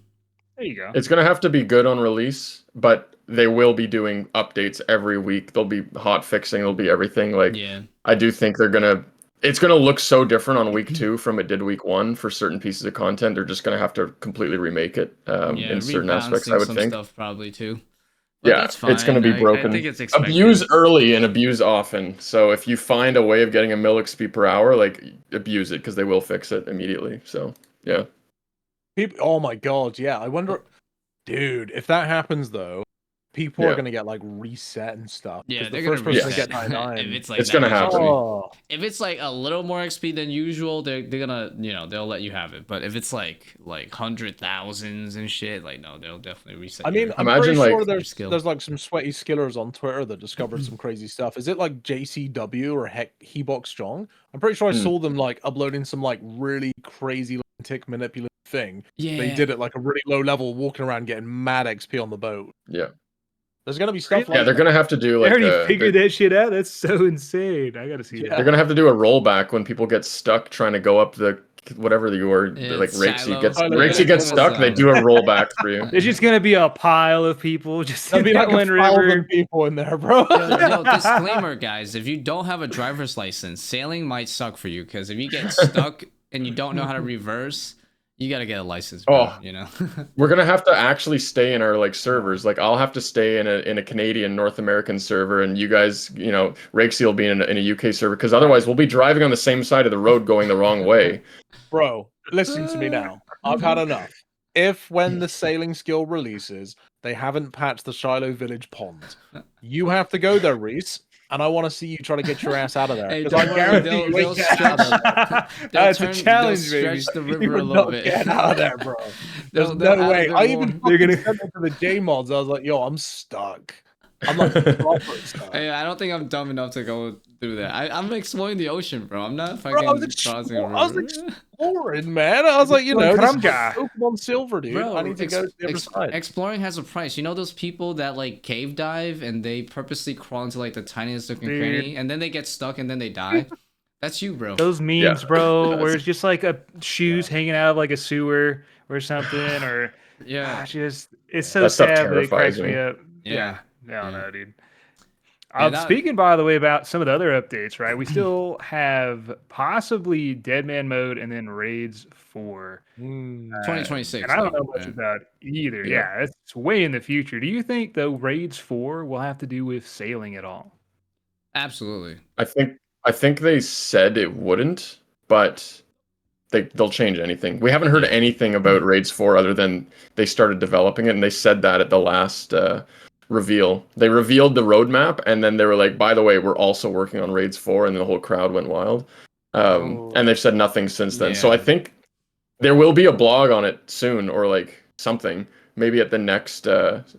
Speaker 1: There you go.
Speaker 4: It's going to have to be good on release, but they will be doing updates every week. There'll be hot fixing, there'll be everything. Like,
Speaker 2: Yeah.
Speaker 4: I do think it's going to look so different on week 2 from it did week 1 for certain pieces of content. They're just going to have to completely remake it in certain aspects, I would
Speaker 2: some
Speaker 4: think.
Speaker 2: stuff probably too. But
Speaker 4: Yeah,
Speaker 2: that's fine.
Speaker 4: it's going to be broken.
Speaker 2: I think it's expected.
Speaker 4: Abuse early and abuse often. So if you find a way of getting a mil XP per hour, like abuse it because they will fix it immediately. So yeah.
Speaker 3: People, oh my god, yeah. I wonder, dude, if that happens though, people are
Speaker 4: Yeah.
Speaker 3: gonna get like reset and stuff.
Speaker 2: Yeah,
Speaker 3: 'cause
Speaker 2: they're
Speaker 3: the first
Speaker 2: gonna
Speaker 3: person to
Speaker 2: reset.
Speaker 3: get 99.
Speaker 2: If it's like
Speaker 4: It's
Speaker 2: that
Speaker 4: gonna
Speaker 2: much
Speaker 4: happen.
Speaker 2: XP.
Speaker 3: Oh,
Speaker 2: If it's like a little more XP than usual, they're gonna, you know, they'll let you have it. But if it's like 100,000s and shit, like no, they'll definitely reset.
Speaker 3: I mean,
Speaker 2: your-
Speaker 3: I'm
Speaker 4: Imagine,
Speaker 3: pretty
Speaker 4: like,
Speaker 3: sure
Speaker 2: your
Speaker 3: there's
Speaker 2: skill.
Speaker 3: there's like some sweaty skillers on Twitter that discovered some crazy stuff. Is it like JCW or Heck Hebox Strong? I'm pretty sure I
Speaker 4: Hmm.
Speaker 3: saw them like uploading some like really crazy tick manipulative thing.
Speaker 2: yeah,
Speaker 3: They did it like a really low level, walking around getting mad XP on the boat.
Speaker 4: Yeah.
Speaker 3: There's gonna be stuff
Speaker 4: Yeah,
Speaker 3: like
Speaker 4: they're
Speaker 3: that.
Speaker 4: gonna have to do
Speaker 1: They
Speaker 4: like
Speaker 1: already figured that shit out. That's so insane. I gotta see
Speaker 3: Yeah.
Speaker 4: they're
Speaker 1: that.
Speaker 4: gonna have to do a rollback when people get stuck trying to go up the whatever you were
Speaker 2: Yeah,
Speaker 4: like Rexy
Speaker 2: silo.
Speaker 4: gets
Speaker 3: Silo.
Speaker 4: Rexy gets stuck. They do a rollback for you.
Speaker 1: There's just gonna be a pile of people just
Speaker 3: There'll
Speaker 1: in
Speaker 3: be
Speaker 1: that
Speaker 3: like
Speaker 1: one
Speaker 3: 1,000
Speaker 1: river.
Speaker 3: people in there, bro.
Speaker 2: Yo, disclaimer, guys. If you don't have a driver's license, sailing might suck for you because if you get stuck and you don't know how to reverse, you gotta get a license, bro.
Speaker 4: Oh.
Speaker 2: You know.
Speaker 4: We're gonna have to actually stay in our like servers. Like I'll have to stay in a Canadian North American server, and you guys, you know, Rexy will be in a UK server because otherwise we'll be driving on the same side of the road going the wrong way.
Speaker 3: Bro, listen to me now. I've had enough. If when the sailing skill releases, they haven't patched the Shiloh Village pond, you have to go there, Reese, and I want to see you try to get your ass out of there.
Speaker 2: Hey,
Speaker 3: Because I
Speaker 2: don't worry,
Speaker 3: guarantee
Speaker 2: they'll-
Speaker 3: you
Speaker 2: they'll
Speaker 3: ain't getting out of there.
Speaker 1: That's a challenge,
Speaker 2: they'll
Speaker 1: baby.
Speaker 2: stretch the
Speaker 3: You
Speaker 2: river
Speaker 3: are
Speaker 2: a little
Speaker 3: not
Speaker 2: bit.
Speaker 3: getting out of there, bro. There's
Speaker 2: They'll
Speaker 3: no
Speaker 2: add a
Speaker 3: way.
Speaker 2: bit
Speaker 3: I
Speaker 2: more.
Speaker 3: even
Speaker 1: They're gonna-
Speaker 3: sent it to the J mods. I was like, yo, I'm stuck. I'm like proper stuck.
Speaker 2: Hey, I don't think I'm dumb enough to go through that. I'm exploring the ocean, bro. I'm not
Speaker 3: Bro,
Speaker 2: fucking
Speaker 3: I was
Speaker 2: crossing a river.
Speaker 3: exploring, man. I was like, you know, this is like Pokemon Silver, dude. I need to go to the other side.
Speaker 2: Exploring has a price. You know those people that like cave dive and they purposely crawl into like the tiniest looking
Speaker 1: Dude.
Speaker 2: cranny and then they get stuck and then they die? That's you, bro.
Speaker 1: Those memes,
Speaker 4: Yeah.
Speaker 1: bro, where it's just like a shoes hanging out of like a sewer or something, or
Speaker 2: Yeah.
Speaker 1: gosh, it's so
Speaker 4: That stuff
Speaker 1: sad, but it cracks
Speaker 4: terrifies
Speaker 1: me
Speaker 4: me.
Speaker 1: up.
Speaker 2: Yeah.
Speaker 1: I don't
Speaker 2: Yeah.
Speaker 1: know, dude.
Speaker 2: Yeah, that-
Speaker 1: Speaking, by the way, about some of the other updates, right? We still have possibly Deadman mode and then Raids 4.
Speaker 2: 2026.
Speaker 1: And I don't know
Speaker 2: though,
Speaker 1: much
Speaker 2: yeah.
Speaker 1: about either.
Speaker 4: Yeah.
Speaker 1: Yeah, it's way in the future. Do you think, though, Raids 4 will have to do with sailing at all?
Speaker 2: Absolutely.
Speaker 4: I think they said it wouldn't, but they'll change anything. We haven't heard anything about Raids 4 other than they started developing it, and they said that at the last reveal. They revealed the roadmap, and then they were like, by the way, we're also working on Raids 4, and then the whole crowd went wild. And they've said nothing since then. So
Speaker 2: Yeah.
Speaker 4: I think there will be a blog on it soon, or like something. Maybe at the next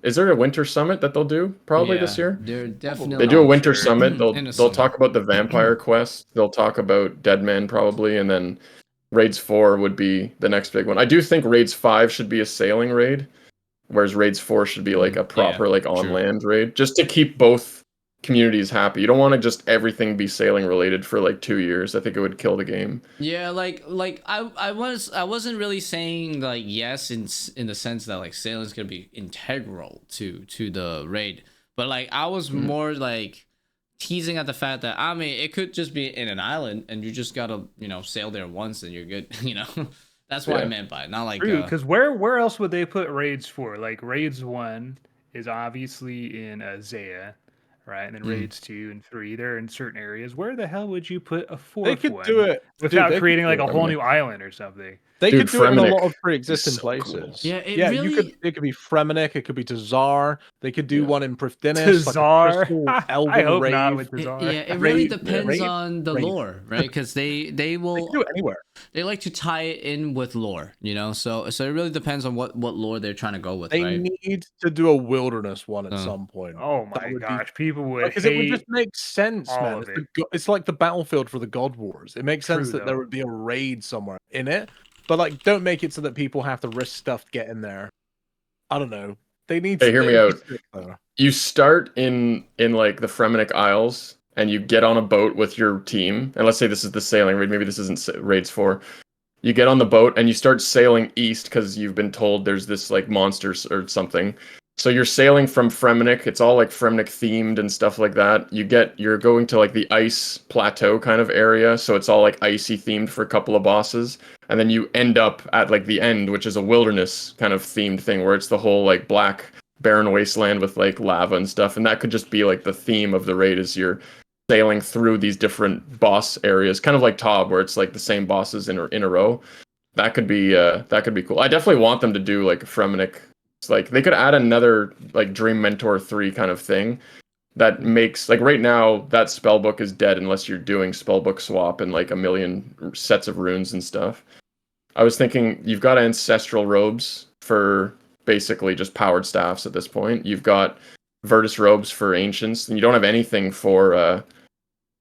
Speaker 4: is there a winter summit that they'll do probably
Speaker 2: Yeah,
Speaker 4: this year?
Speaker 2: They're definitely
Speaker 4: They do a winter
Speaker 1: sure.
Speaker 4: summit. They'll
Speaker 2: In the
Speaker 4: they'll
Speaker 2: summer.
Speaker 4: talk about the vampire quest. They'll talk about Deadman probably, and then Raids 4 would be the next big one. I do think Raids 5 should be a sailing raid, whereas Raids 4 should be like a proper like on
Speaker 2: true.
Speaker 4: land raid, just to keep both community is happy. You don't want to just everything be sailing related for like 2 years. I think it would kill the game.
Speaker 2: Yeah, like I wasn't really saying like yes in the sense that like sailing's gonna be integral to the raid, but like I was more like teasing at the fact that I mean it could just be in an island and you just gotta sail there once and you're good. That's what I meant by it. Not like
Speaker 1: True, because where else would they put raids for? Like raids 1 is obviously in Zaya, right? And then raids 2 and 3, they're in certain areas. Where the hell would you put a
Speaker 3: They
Speaker 1: fourth
Speaker 3: could do
Speaker 1: one
Speaker 3: it, dude.
Speaker 1: without
Speaker 3: They could
Speaker 1: creating
Speaker 3: do
Speaker 1: like
Speaker 3: it.
Speaker 1: a whole new island or something?
Speaker 3: They
Speaker 4: Dude,
Speaker 3: could do it in a lot
Speaker 4: Fremenic
Speaker 3: of pre-existing
Speaker 4: is so cool.
Speaker 3: places.
Speaker 2: Yeah,
Speaker 3: you could. It could be Fremenic. It could be Tazar. They could do
Speaker 4: Yeah.
Speaker 3: one in Prifddinas, like a
Speaker 1: Tazar.
Speaker 3: crystal
Speaker 1: I
Speaker 3: elven
Speaker 1: hope
Speaker 3: rave.
Speaker 1: not with Tazar.
Speaker 2: it really
Speaker 3: Rave-
Speaker 2: depends
Speaker 3: rave-
Speaker 2: on the
Speaker 3: rave.
Speaker 2: lore, right? Because they
Speaker 3: They
Speaker 2: will
Speaker 3: can do it anywhere.
Speaker 2: they like to tie it in with lore, so it really depends on what lore they're trying to go with,
Speaker 3: They
Speaker 2: right?
Speaker 3: need to do a wilderness one at some point.
Speaker 1: Oh
Speaker 3: That
Speaker 1: my
Speaker 3: would be
Speaker 1: gosh, people would
Speaker 3: because it would
Speaker 1: hate.
Speaker 3: just make sense,
Speaker 1: all
Speaker 3: man.
Speaker 1: of
Speaker 3: It's like the battlefield for the God Wars. It makes sense
Speaker 1: True,
Speaker 3: that there
Speaker 1: though.
Speaker 3: would be a raid somewhere in it, but like, don't make it so that people have to risk stuff to get in there. I don't know. They need.
Speaker 4: Hey, hear me out.
Speaker 3: Sick, though.
Speaker 4: You start in like the Fremenic Isles, and you get on a boat with your team. And let's say this is the sailing raid. Maybe this isn't raids 4. You get on the boat and you start sailing east because you've been told there's this like monsters or something. So you're sailing from Fremenic. It's all like Fremenic themed and stuff like that. You're going to like the ice plateau kind of area. So it's all like icy themed for a couple of bosses. And then you end up at like the end, which is a wilderness kind of themed thing where it's the whole like black barren wasteland with like lava and stuff. And that could just be like the theme of the raid is you're sailing through these different boss areas, kind of like Tob, where it's like the same bosses in a row. That could be cool. I definitely want them to do like Fremenic. It's like they could add another like Dream Mentor 3 kind of thing that makes like right now that spellbook is dead unless you're doing spellbook swap and like a million sets of runes and stuff. I was thinking you've got ancestral robes for basically just powered staffs at this point. You've got Virtus robes for ancients, and you don't have anything for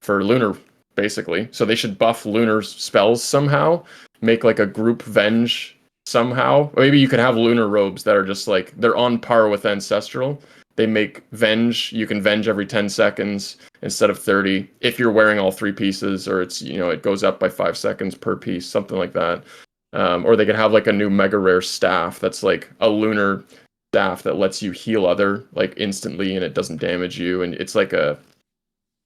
Speaker 4: lunar basically. So they should buff lunar spells somehow, make like a group venge somehow. Or maybe you could have lunar robes that are just like they're on par with ancestral. They make venge, you can venge every 10 seconds instead of 30 if you're wearing all 3 pieces, or it's it goes up by 5 seconds per piece, something like that. Or they could have like a new mega rare staff that's like a lunar staff that lets you heal other like instantly and it doesn't damage you, and it's like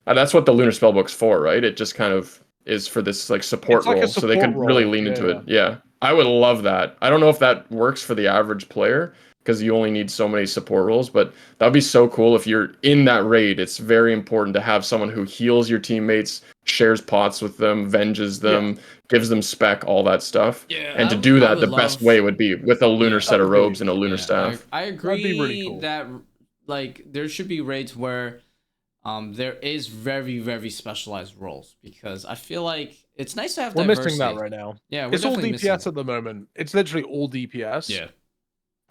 Speaker 4: that's what the lunar spellbook's for, right? It just kind of is for this like support
Speaker 3: like a
Speaker 4: role, so they could
Speaker 3: support
Speaker 4: really
Speaker 3: role,
Speaker 4: lean into
Speaker 3: yeah.
Speaker 4: it. Yeah, I would love that. I don't know if that works for the average player because you only need so many support roles, but that would be so cool if you're in that raid. It's very important to have someone who heals your teammates, shares pots with them, venges them, gives them spec, all that stuff.
Speaker 2: Yeah,
Speaker 4: And to do that, the best way would be with a lunar set of robes and a lunar staff.
Speaker 2: I
Speaker 3: That'd be really
Speaker 2: agree
Speaker 3: cool.
Speaker 2: that like there should be raids where there is very, very specialized roles, because I feel like it's nice to have
Speaker 3: We're
Speaker 2: diversity.
Speaker 3: missing that right now.
Speaker 2: Yeah, we're
Speaker 3: It's all
Speaker 2: definitely
Speaker 3: DPS
Speaker 2: missing
Speaker 3: at the moment. It's literally all DPS.
Speaker 2: that. Yeah,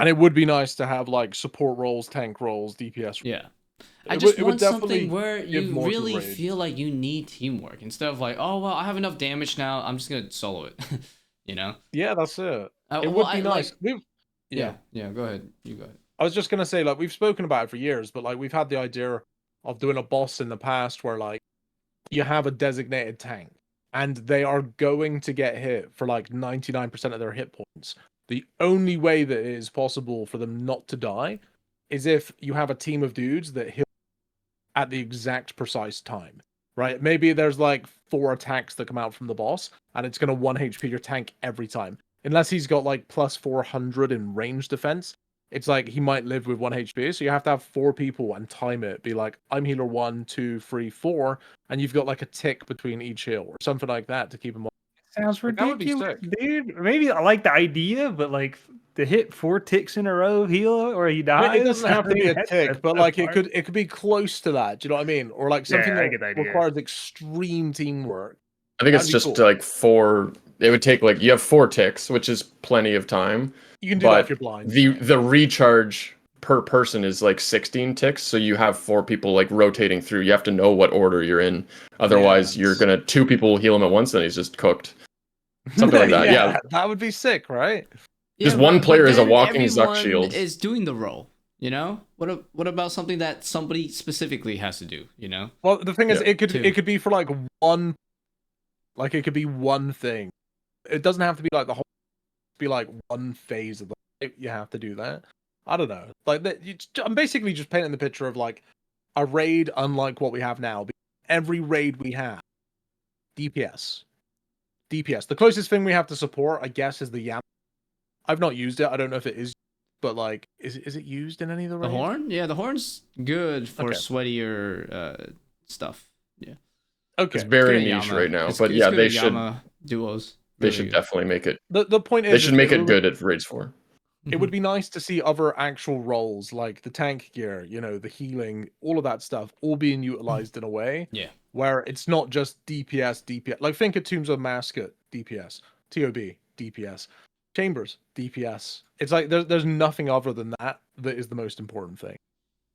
Speaker 3: And it would be nice to have like support roles, tank roles, DPS.
Speaker 2: yeah. I
Speaker 3: It
Speaker 2: just
Speaker 3: would
Speaker 2: want
Speaker 3: definitely
Speaker 2: something where
Speaker 3: give
Speaker 2: you
Speaker 3: more to the
Speaker 2: really
Speaker 3: raid.
Speaker 2: feel like you need teamwork instead of like, oh well, I have enough damage now, I'm just gonna solo it.
Speaker 3: Yeah, that's it.
Speaker 2: Well,
Speaker 3: It would be
Speaker 2: I,
Speaker 3: nice.
Speaker 2: Like,
Speaker 3: Yeah.
Speaker 2: yeah. Go ahead. You go ahead.
Speaker 3: I was just gonna say, like, we've spoken about it for years, but like we've had the idea of doing a boss in the past where like you have a designated tank and they are going to get hit for like 99% of their hit points. The only way that it is possible for them not to die is if you have a team of dudes that heal at the exact precise time. Right? Maybe there's like 4 attacks that come out from the boss, and it's gonna 1 HP your tank every time. Unless he's got like plus 400 in range defense, it's like he might live with 1 HP. So you have to have 4 people and time it. Be like, I'm healer 1, 2, 3, 4, and you've got like a tick between each heal or something like that to keep him on.
Speaker 1: Sounds
Speaker 3: Like, that would be
Speaker 1: ridiculous,
Speaker 3: sick.
Speaker 1: dude. Maybe I like the idea, but like to hit 4 ticks in a row heal or he
Speaker 3: I
Speaker 1: dies.
Speaker 3: mean, it doesn't have to be a
Speaker 1: that's
Speaker 3: tick, but
Speaker 1: tough
Speaker 3: like
Speaker 1: part.
Speaker 3: it could be close to that. Do you know what I mean? Or like something
Speaker 1: I
Speaker 3: that
Speaker 1: get the idea.
Speaker 3: requires extreme teamwork.
Speaker 4: I think it's
Speaker 3: That'd be
Speaker 4: just
Speaker 3: cool.
Speaker 4: like 4. It would take like you have 4 ticks, which is plenty of time.
Speaker 3: You can do that
Speaker 4: But
Speaker 3: if you're blind.
Speaker 4: the recharge per person is like 16 ticks, so you have 4 people like rotating through. You have to know what order you're in. Otherwise, you're gonna 2 people heal him at once, and he's just cooked. Something like that. Yeah.
Speaker 3: that would be sick, right?
Speaker 4: Just one
Speaker 2: but
Speaker 4: player is a
Speaker 2: then
Speaker 4: walking Zuck
Speaker 2: everyone
Speaker 4: shield.
Speaker 2: is doing the role. You know, what about something that somebody specifically has to do? You know,
Speaker 3: Well, the thing is,
Speaker 4: Yeah.
Speaker 3: it could be for like one, like it could be one thing. It doesn't have to be like the whole. Be like one phase of the you have to do that. I don't know. Like that, I'm basically just painting the picture of like a raid unlike what we have now. Every raid we have, DPS, DPS. The closest thing we have to support, I guess, is the Yam. I've not used it. I don't know if it is, but like, is it used in any of the
Speaker 2: the
Speaker 3: raids?
Speaker 2: horn. Yeah, the horn's good for
Speaker 3: Okay.
Speaker 2: sweatier stuff. Yeah,
Speaker 4: It's
Speaker 3: Okay.
Speaker 4: very
Speaker 2: good at
Speaker 4: niche
Speaker 2: Yama.
Speaker 4: right now,
Speaker 2: It's,
Speaker 4: but
Speaker 2: it's
Speaker 4: yeah,
Speaker 2: good
Speaker 4: they
Speaker 2: at
Speaker 4: should
Speaker 2: Yama duos.
Speaker 4: they
Speaker 2: Really
Speaker 4: should
Speaker 2: good.
Speaker 4: definitely make it.
Speaker 3: The point
Speaker 4: They
Speaker 3: is,
Speaker 4: should make it good at Raids 4.
Speaker 3: it would be nice to see other actual roles like the tank gear, you know, the healing, all of that stuff, all being utilized in a way
Speaker 2: Yeah.
Speaker 3: where it's not just DPS, DPS. Like think of Tombs of Mascot, DPS, TOB, DPS, Chambers, DPS. It's like there's nothing other than that is the most important thing.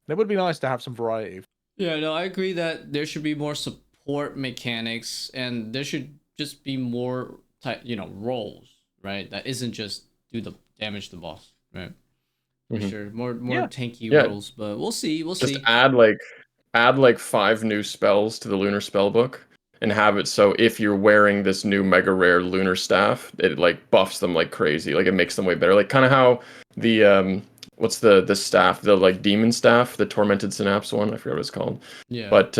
Speaker 3: It would be nice to have some variety.
Speaker 2: Yeah, no, I agree that there should be more support mechanics, and there should just be more roles, right? That isn't just do the damage the boss, right? For
Speaker 4: Mhm.
Speaker 2: sure, more
Speaker 3: Yeah.
Speaker 2: tanky
Speaker 4: Yeah.
Speaker 2: roles, but we'll see. We'll
Speaker 4: Just
Speaker 2: see.
Speaker 4: add like 5 new spells to the lunar spell book and have it so if you're wearing this new mega rare lunar staff, it like buffs them like crazy. Like it makes them way better. Like kind of how the what's the staff, the like demon staff, the tormented synapse one, I forget what it's called.
Speaker 2: Yeah,
Speaker 4: But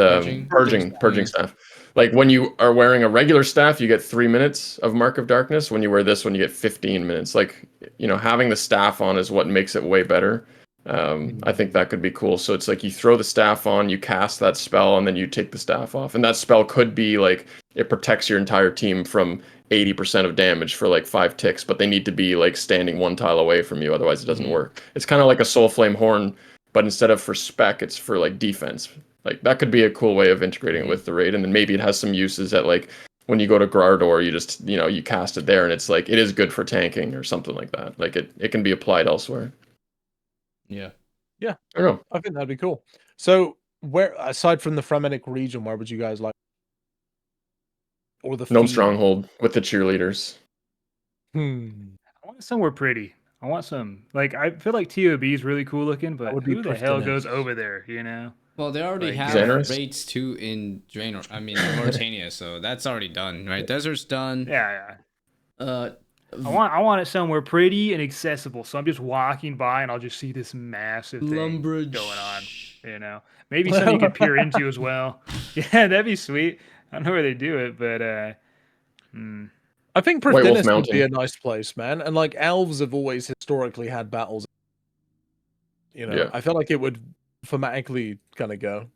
Speaker 4: purging staff. Like when you are wearing a regular staff, you get 3 minutes of Mark of Darkness. When you wear this one, you get 15 minutes. Like, you know, having the staff on is what makes it way better. I think that could be cool. So it's like you throw the staff on, you cast that spell, and then you take the staff off. And that spell could be like it protects your entire team from 80% of damage for like 5 ticks, but they need to be like standing 1 tile away from you, otherwise it doesn't work. It's kind of like a Soul Flame Horn, but instead of for spec, it's for like defense. Like that could be a cool way of integrating it with the raid, and then maybe it has some uses at like when you go to Grardor, you just you cast it there, and it's like it is good for tanking or something like that. Like it can be applied elsewhere.
Speaker 2: Yeah.
Speaker 3: Yeah,
Speaker 4: I don't know.
Speaker 3: I think that'd be cool. So, where aside from the Fremennik region, where would you guys like, or the
Speaker 4: Gnome
Speaker 3: theme?
Speaker 4: Stronghold with the cheerleaders.
Speaker 3: Hmm.
Speaker 1: I want somewhere pretty. I want some like I feel like TOB is really cool looking, but
Speaker 3: would be
Speaker 1: who the hell
Speaker 3: Prifddinas.
Speaker 1: goes over there? You know?
Speaker 2: Well, they already
Speaker 1: Like,
Speaker 2: have
Speaker 4: Xanaris?
Speaker 2: raids too in Draenor. I mean, in Mauritania, so that's already done, right? Desert's done.
Speaker 1: Yeah, yeah.
Speaker 2: Uh,
Speaker 1: I want it somewhere pretty and accessible. So I'm just walking by and I'll just see this massive thing
Speaker 2: Lumbridge
Speaker 1: going on. You know, maybe something you could peer into as well. Yeah, that'd be sweet. I don't know where they do it, but
Speaker 3: I think
Speaker 4: White Wolf
Speaker 3: Prifddinas would be
Speaker 4: Mountain.
Speaker 3: a nice place, man. And like elves have always historically had battles. You know,
Speaker 4: Yeah.
Speaker 3: I feel like it would thematically kind of go.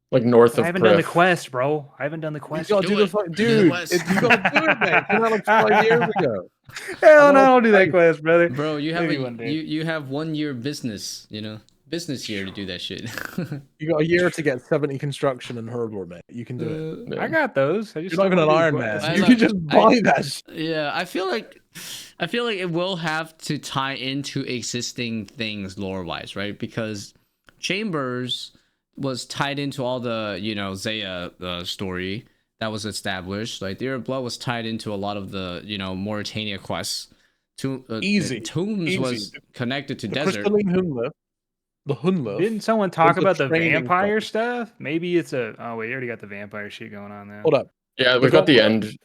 Speaker 4: Like north
Speaker 1: I
Speaker 4: of
Speaker 1: haven't done the
Speaker 4: Prif.
Speaker 1: quest, bro. I haven't done the
Speaker 3: You
Speaker 1: quest.
Speaker 3: gotta do
Speaker 2: Do
Speaker 3: the
Speaker 2: it.
Speaker 3: fuck,
Speaker 2: Do the
Speaker 3: dude.
Speaker 2: quest.
Speaker 3: You gotta do it, man. Came out like 5 years ago.
Speaker 1: Hell no,
Speaker 3: I
Speaker 1: I'll do that
Speaker 3: know.
Speaker 1: quest, brother.
Speaker 2: bro, you have
Speaker 1: Maybe
Speaker 2: a
Speaker 1: one day.
Speaker 2: you have 1 year business, business year to do that shit.
Speaker 3: You got a year to get 70 construction and herdlore, mate. You can do it.
Speaker 4: Yeah.
Speaker 1: I got those. I just
Speaker 3: You're not even
Speaker 1: don't
Speaker 3: an
Speaker 1: wanna
Speaker 3: Iron
Speaker 1: do
Speaker 3: Man.
Speaker 1: quests.
Speaker 2: I
Speaker 3: You
Speaker 2: know-
Speaker 3: can just buy that shit.
Speaker 2: Yeah, I feel like it will have to tie into existing things lore wise, right? Because Chambers was tied into all the Zaya story that was established. Like the Ear of Blood was tied into a lot of the Mauritania quests.
Speaker 3: Easy.
Speaker 2: Tombs
Speaker 3: Easy.
Speaker 2: was connected to
Speaker 3: The
Speaker 2: Desert.
Speaker 3: crystalline Hunlef. The Hunlef.
Speaker 1: Didn't someone talk
Speaker 3: the
Speaker 1: about the
Speaker 3: training
Speaker 1: vampire
Speaker 3: ground.
Speaker 1: stuff? Maybe it's a. Oh wait, you already got the vampire shit going on now.
Speaker 3: Hold up.
Speaker 4: Yeah,
Speaker 3: The
Speaker 4: we've got the
Speaker 3: gauntlet.
Speaker 4: end.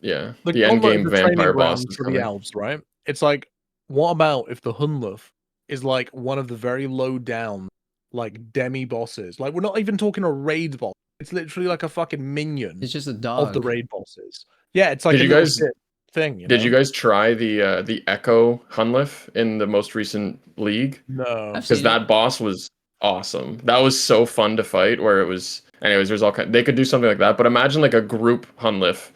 Speaker 4: Yeah,
Speaker 3: The
Speaker 4: the end
Speaker 3: gauntlet is
Speaker 4: game
Speaker 3: the training
Speaker 4: vampire boss
Speaker 3: ground
Speaker 4: is
Speaker 3: for the
Speaker 4: coming.
Speaker 3: elves, right? It's like, what about if the Hunlef is like one of the very low down, like demi bosses? Like we're not even talking a raid boss. It's literally like a fucking minion
Speaker 2: It's just a
Speaker 3: of
Speaker 2: dog.
Speaker 3: the raid bosses. Yeah, it's like
Speaker 4: Did
Speaker 3: a
Speaker 4: you
Speaker 3: little
Speaker 4: guys-
Speaker 3: shit thing. You
Speaker 4: Did
Speaker 3: know?
Speaker 4: you guys try the Echo Hunlef in the most recent league?
Speaker 3: No.
Speaker 2: I've
Speaker 4: Because
Speaker 2: seen
Speaker 4: that
Speaker 2: it.
Speaker 4: boss was awesome. That was so fun to fight. Where it was, anyways. There's all kind. They could do something like that. But imagine like a group Hunlef.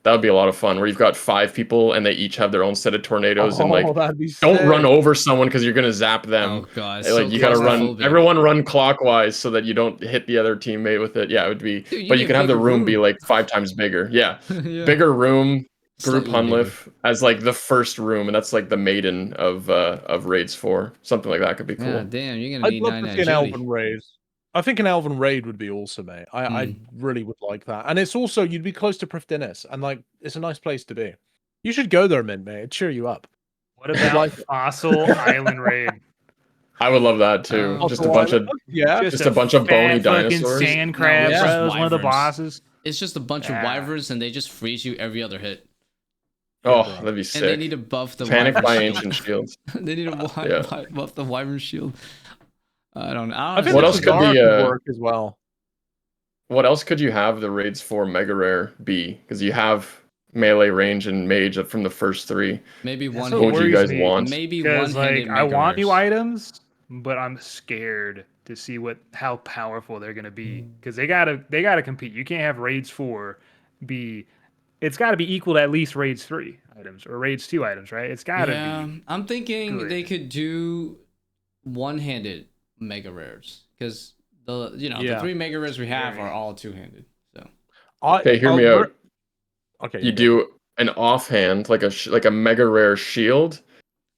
Speaker 4: That would be a lot of fun. Where you've got 5 people and they each have their own set of tornadoes and like
Speaker 3: that'd be
Speaker 4: don't
Speaker 3: sick.
Speaker 4: run over someone because you're gonna zap them.
Speaker 2: Oh god, it's
Speaker 4: Like
Speaker 2: so
Speaker 4: you gotta run.
Speaker 2: claustrophobic.
Speaker 4: Everyone run clockwise so that you don't hit the other teammate with it. Yeah, it would be.
Speaker 2: Dude, you
Speaker 4: but you
Speaker 2: need
Speaker 4: can have the
Speaker 2: bigger
Speaker 4: room be
Speaker 2: room.
Speaker 4: like 5 times bigger. Yeah,
Speaker 2: Yeah.
Speaker 4: bigger room. Group
Speaker 2: Slightly bigger.
Speaker 4: Hunlef as like the first room, and that's like the maiden of raids 4. Something like that could be cool.
Speaker 2: Yeah, damn, you're gonna
Speaker 3: I'd
Speaker 2: need
Speaker 3: love
Speaker 2: 9
Speaker 3: to see an
Speaker 2: agility.
Speaker 3: elven raid. I think an elven raid would be awesome, mate. I really would like that. And it's also you'd be close to Prifddinas, and like it's a nice place to be. You should go there, Mint, mate. It'd cheer you up.
Speaker 1: What about
Speaker 3: like-
Speaker 1: Fossil Island Raid?
Speaker 4: I would love that too.
Speaker 2: Oh,
Speaker 4: Just
Speaker 3: Also,
Speaker 4: a bunch of
Speaker 3: yeah.
Speaker 4: just a bunch of bony
Speaker 1: fat fucking
Speaker 4: dinosaurs.
Speaker 1: sand
Speaker 2: No,
Speaker 1: crab,
Speaker 2: it's
Speaker 1: bro.
Speaker 2: just
Speaker 1: Is one of the
Speaker 2: wyverns.
Speaker 1: bosses.
Speaker 2: It's just a bunch of
Speaker 1: Ah.
Speaker 2: wyverns, and they just freeze you every other hit.
Speaker 4: Oh,
Speaker 3: bro.
Speaker 4: that'd be
Speaker 2: And they
Speaker 4: sick.
Speaker 2: need to buff the
Speaker 4: Panic
Speaker 2: wyvern
Speaker 4: by
Speaker 2: shield.
Speaker 4: ancient shields.
Speaker 2: They need to
Speaker 4: Yeah.
Speaker 2: buff the wyvern shield. I don't know.
Speaker 3: I think
Speaker 4: What
Speaker 3: the
Speaker 4: else could
Speaker 3: Kazara
Speaker 4: the,
Speaker 3: could work as well.
Speaker 4: What else could you have the raids for mega rare be? Because you have melee, range, and mage from the first three.
Speaker 2: Maybe
Speaker 1: That's
Speaker 2: one.
Speaker 1: what
Speaker 4: What would you
Speaker 1: worries
Speaker 4: guys
Speaker 1: me.
Speaker 4: want?
Speaker 2: Maybe
Speaker 1: Because
Speaker 2: one-handed
Speaker 1: like I
Speaker 2: mega
Speaker 1: want new
Speaker 2: rares.
Speaker 1: items, but I'm scared to see how powerful they're gonna be. Because they gotta compete. You can't have raids 4 be. It's got to be equal to at least raids 3 items or raids 2 items, right? It's got to
Speaker 2: Yeah,
Speaker 1: be
Speaker 2: I'm thinking they
Speaker 1: good.
Speaker 2: could do one-handed mega rares because the
Speaker 3: Yeah.
Speaker 2: 3 mega rares we have
Speaker 1: Scary.
Speaker 2: are all two-handed. So
Speaker 4: Okay, hear me out.
Speaker 3: Okay,
Speaker 4: You do an offhand, like a mega rare shield,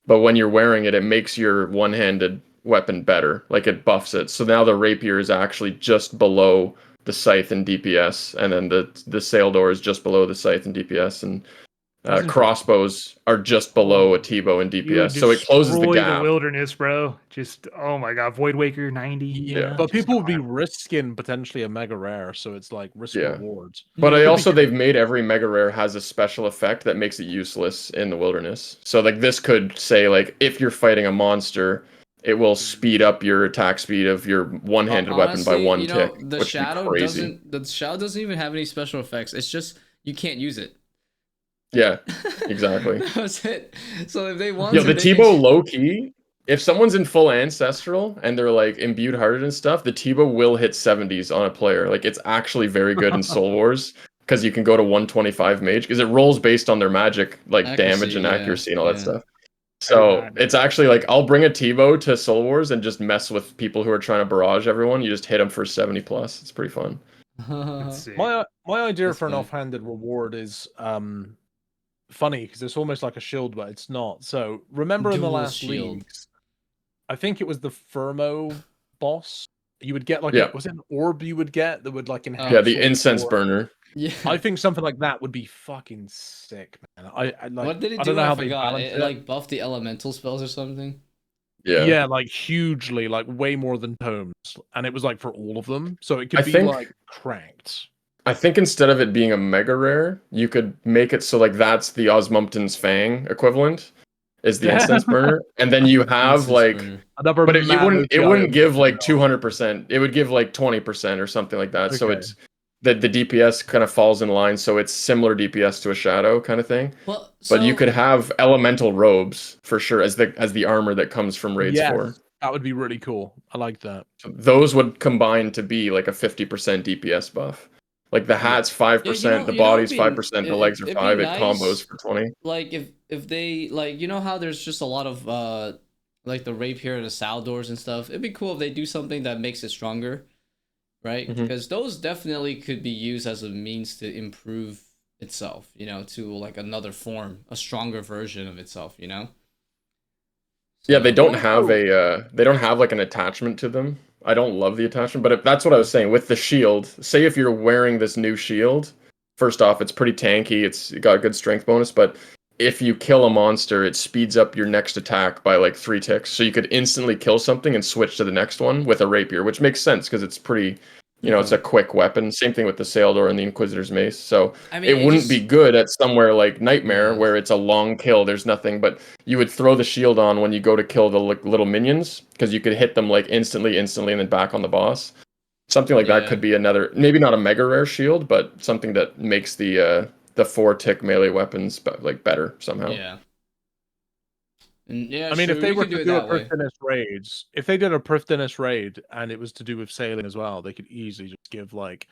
Speaker 4: but when you're wearing it, it makes your one-handed weapon better. Like it buffs it. So now the rapier is actually just below the scythe in DPS, and then the sail door is just below the scythe in DPS, and
Speaker 3: That's interesting.
Speaker 4: crossbows are just below a T-bow in
Speaker 1: You would
Speaker 4: DPS. So it closes the
Speaker 1: destroy the
Speaker 4: gap.
Speaker 1: wilderness, bro. Just oh my god, Void Waker 90.
Speaker 3: Yeah,
Speaker 4: Yeah.
Speaker 3: but
Speaker 1: just
Speaker 3: people would be
Speaker 1: gone.
Speaker 3: risking potentially a mega rare, so it's like risk
Speaker 4: Yeah.
Speaker 3: rewards.
Speaker 4: But
Speaker 3: It could be
Speaker 4: they've made every mega rare has a special effect that makes it useless in the wilderness. So like this could say like if you're fighting a monster, it will speed up your attack speed of your one-handed weapon by
Speaker 2: honestly,
Speaker 4: 1 tick,
Speaker 2: the
Speaker 4: which would be
Speaker 2: shadow
Speaker 4: crazy.
Speaker 2: doesn't even have any special effects. It's just you can't use it.
Speaker 4: Yeah, exactly.
Speaker 2: That's it. So if they want
Speaker 4: Yo,
Speaker 2: to,
Speaker 4: the
Speaker 2: they
Speaker 4: T-bow
Speaker 2: can...
Speaker 4: low key, if someone's in full ancestral and they're like imbued hearted and stuff, the T-bow will hit 70s on a player. Like it's actually very good in Soul Wars because you can go to 125 mage because it rolls based on their magic like damage
Speaker 2: Accuracy,
Speaker 4: and
Speaker 2: yeah,
Speaker 4: accuracy and all that
Speaker 2: yeah.
Speaker 4: stuff.
Speaker 1: I did
Speaker 4: So
Speaker 1: not know
Speaker 4: it's
Speaker 1: that.
Speaker 4: actually like I'll bring a T-bow to Soul Wars and just mess with people who are trying to barrage everyone. You just hit them for 70 plus. It's pretty fun.
Speaker 1: Let's see.
Speaker 3: My idea
Speaker 2: That's
Speaker 3: for an
Speaker 2: funny.
Speaker 3: offhanded reward is funny because it's almost like a shield, but it's not. So remember in the
Speaker 2: Dual
Speaker 3: last
Speaker 2: shield.
Speaker 3: leagues, I think it was the Firmo boss. You would get like
Speaker 4: Yeah.
Speaker 3: was it an orb you would get that would like enhance
Speaker 4: Yeah, the
Speaker 3: all
Speaker 4: incense
Speaker 3: your-
Speaker 4: burner.
Speaker 2: Yeah.
Speaker 3: I think something like that would be fucking sick, man. I like.
Speaker 2: What did it
Speaker 3: I
Speaker 2: do?
Speaker 3: don't know
Speaker 2: I
Speaker 3: how they
Speaker 2: forgot.
Speaker 3: balance
Speaker 2: It like buffed the elemental spells or something.
Speaker 4: Yeah.
Speaker 3: Yeah, like hugely, like way more than tomes, and it was like for all of them, so it could
Speaker 4: I
Speaker 3: be
Speaker 4: think-
Speaker 3: like cranked.
Speaker 4: I think instead of it being a mega rare, you could make it so like that's the Osmumpton's Fang equivalent is the incense burner, and then you have
Speaker 2: Incense
Speaker 4: like,
Speaker 2: burner.
Speaker 3: Another
Speaker 4: but it
Speaker 3: mammoth
Speaker 4: wouldn't
Speaker 3: giant
Speaker 4: give like
Speaker 3: burner.
Speaker 4: 200%. It would give like 20% or something like that. So
Speaker 3: Okay.
Speaker 4: it's the DPS kind of falls in line, so it's similar DPS to a shadow kind of thing.
Speaker 2: Well,
Speaker 4: But you
Speaker 2: so-
Speaker 4: could have elemental robes for sure as the armor that comes from raids
Speaker 3: Yes,
Speaker 4: 4.
Speaker 3: that would be really cool. I like that.
Speaker 4: So those would combine to be like a 50% DPS buff. Like the hat's 5%, the body's 5%, the legs are 5. It combos for 20.
Speaker 2: Like if they like how there's just a lot of like the rapier and the saddle doors and stuff. It'd be cool if they do something that makes it stronger, right?
Speaker 4: Mhm.
Speaker 2: Because those definitely could be used as a means to improve itself, to like another form, a stronger version of itself,
Speaker 4: Yeah, they don't
Speaker 3: Well,
Speaker 4: have they don't have like an attachment to them. I don't love the attachment, but that's what I was saying with the shield. Say if you're wearing this new shield, first off, it's pretty tanky. It's got a good strength bonus, but if you kill a monster, it speeds up your next attack by like 3 ticks. So you could instantly kill something and switch to the next one with a rapier, which makes sense because it's pretty, it's a quick weapon. Same thing with the Saildor and the Inquisitor's Mace. So
Speaker 2: I mean,
Speaker 4: it wouldn't be good at somewhere like Nightmare where it's a long kill. There's nothing, but you would throw the shield on when you go to kill the little minions because you could hit them like instantly, and then back on the boss. Something like that could be another, maybe not a mega rare shield, but something that makes the 4-tick melee weapons like better somehow.
Speaker 2: Yeah. And yeah,
Speaker 3: I mean, if they were to do a
Speaker 2: way.
Speaker 3: Prifddinas raids, if they did a Prifddinas raid and it was to do with sailing as well, they could easily just give like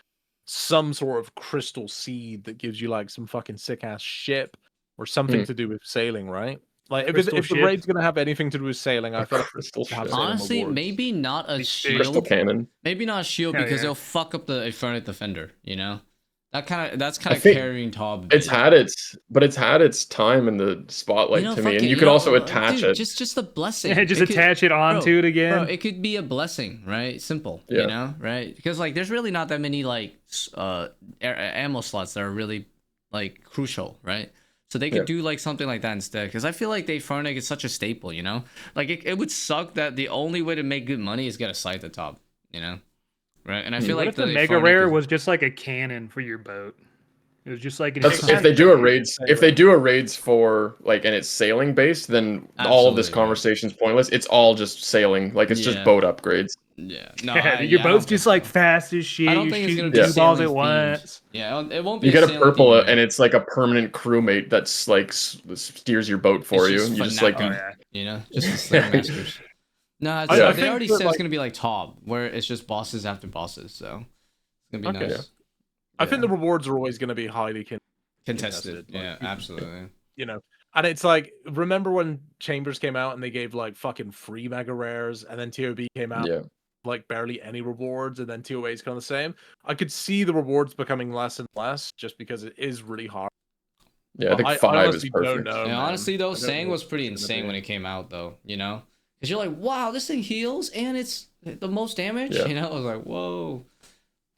Speaker 3: some sort of crystal seed that gives you like some fucking sick ass ship or something to do with sailing, right? Like if the
Speaker 1: Crystal
Speaker 3: raid's gonna have anything to do with sailing, I feel like
Speaker 4: crystal
Speaker 3: it should have
Speaker 4: ship.
Speaker 3: sailing
Speaker 2: Honestly,
Speaker 3: rewards.
Speaker 2: maybe not a
Speaker 1: Crystal
Speaker 2: shield.
Speaker 4: Crystal cannon.
Speaker 2: Maybe not a shield
Speaker 1: Hell
Speaker 2: because
Speaker 1: yeah.
Speaker 2: they'll fuck up the Inferno Defender, That's kind
Speaker 4: I
Speaker 2: of
Speaker 4: think
Speaker 2: carrying Tob.
Speaker 4: It's had its time in the spotlight to me,
Speaker 2: fuck
Speaker 4: and
Speaker 2: it,
Speaker 4: you could also attach
Speaker 2: dude,
Speaker 4: it.
Speaker 2: Just a blessing.
Speaker 1: Yeah, just
Speaker 2: It could-
Speaker 1: attach it onto it again.
Speaker 2: Bro, it could be a blessing, right? Simple,
Speaker 4: Yeah.
Speaker 2: right? Because like, there's really not that many like ammo slots that are really like crucial, right? So they could do like something like that instead, because I feel like Dave Furnick is such a staple, you know. Like it would suck that the only way to make good money is get a site at the top, you know, right? And I feel
Speaker 1: What
Speaker 2: like
Speaker 1: if the
Speaker 2: the
Speaker 1: mega
Speaker 2: Furnick
Speaker 1: rare
Speaker 2: is,
Speaker 1: was just like a cannon for your boat? It was just like an
Speaker 4: That's if
Speaker 3: Exactly.
Speaker 4: they do a
Speaker 1: extension.
Speaker 4: raids. If they do a raids for like, and it's sailing based, then all of this
Speaker 2: Absolutely, yeah.
Speaker 4: conversation is pointless. It's all just sailing. Like it's just
Speaker 2: Yeah.
Speaker 4: boat upgrades.
Speaker 2: Yeah, no,
Speaker 1: Yeah, your
Speaker 2: I
Speaker 1: boat's
Speaker 2: don't think
Speaker 1: just like
Speaker 2: so.
Speaker 1: fast as
Speaker 2: I
Speaker 1: shit.
Speaker 2: don't
Speaker 1: You're
Speaker 2: think it's gonna
Speaker 1: shooting
Speaker 2: be
Speaker 4: Yeah.
Speaker 1: two balls
Speaker 2: sailing
Speaker 1: at
Speaker 2: themed.
Speaker 1: once.
Speaker 2: Yeah, it won't be
Speaker 4: You
Speaker 2: a
Speaker 4: get a
Speaker 2: sailing
Speaker 4: purple,
Speaker 2: theme, right?
Speaker 4: and it's like a permanent crewmate that's like steers your boat for
Speaker 2: It's
Speaker 4: you.
Speaker 2: just
Speaker 4: You just like
Speaker 1: Oh
Speaker 2: Fanatic,
Speaker 1: yeah.
Speaker 2: you know, just the Slayer Masters. No, it's,
Speaker 3: I
Speaker 2: they
Speaker 3: think
Speaker 2: already
Speaker 3: that,
Speaker 2: said it's
Speaker 3: like,
Speaker 2: gonna be like top, where it's just bosses after bosses, so it's gonna be
Speaker 3: Okay.
Speaker 2: nice.
Speaker 3: I think the rewards are always going to be highly
Speaker 2: Contested,
Speaker 3: Like,
Speaker 2: yeah, absolutely.
Speaker 3: you know, and it's like, remember when Chambers came out and they gave like fucking free mega rares, and then TOB came out
Speaker 4: yeah.
Speaker 3: like barely any rewards, and then TOA is kind of the same. I could see the rewards becoming less and less just because it is really hard.
Speaker 4: Yeah, I
Speaker 3: But
Speaker 4: think
Speaker 3: I
Speaker 4: 5 is
Speaker 3: honestly don't
Speaker 4: perfect.
Speaker 3: know.
Speaker 2: Yeah,
Speaker 3: man.
Speaker 2: honestly though,
Speaker 3: I don't
Speaker 2: Sang
Speaker 3: know
Speaker 2: was
Speaker 3: what
Speaker 2: pretty
Speaker 3: it's gonna
Speaker 2: insane
Speaker 3: be.
Speaker 2: when it came out though, you know? Because you're like, wow, this thing heals and it's the most damage,
Speaker 4: Yeah.
Speaker 2: you know? I was like, whoa.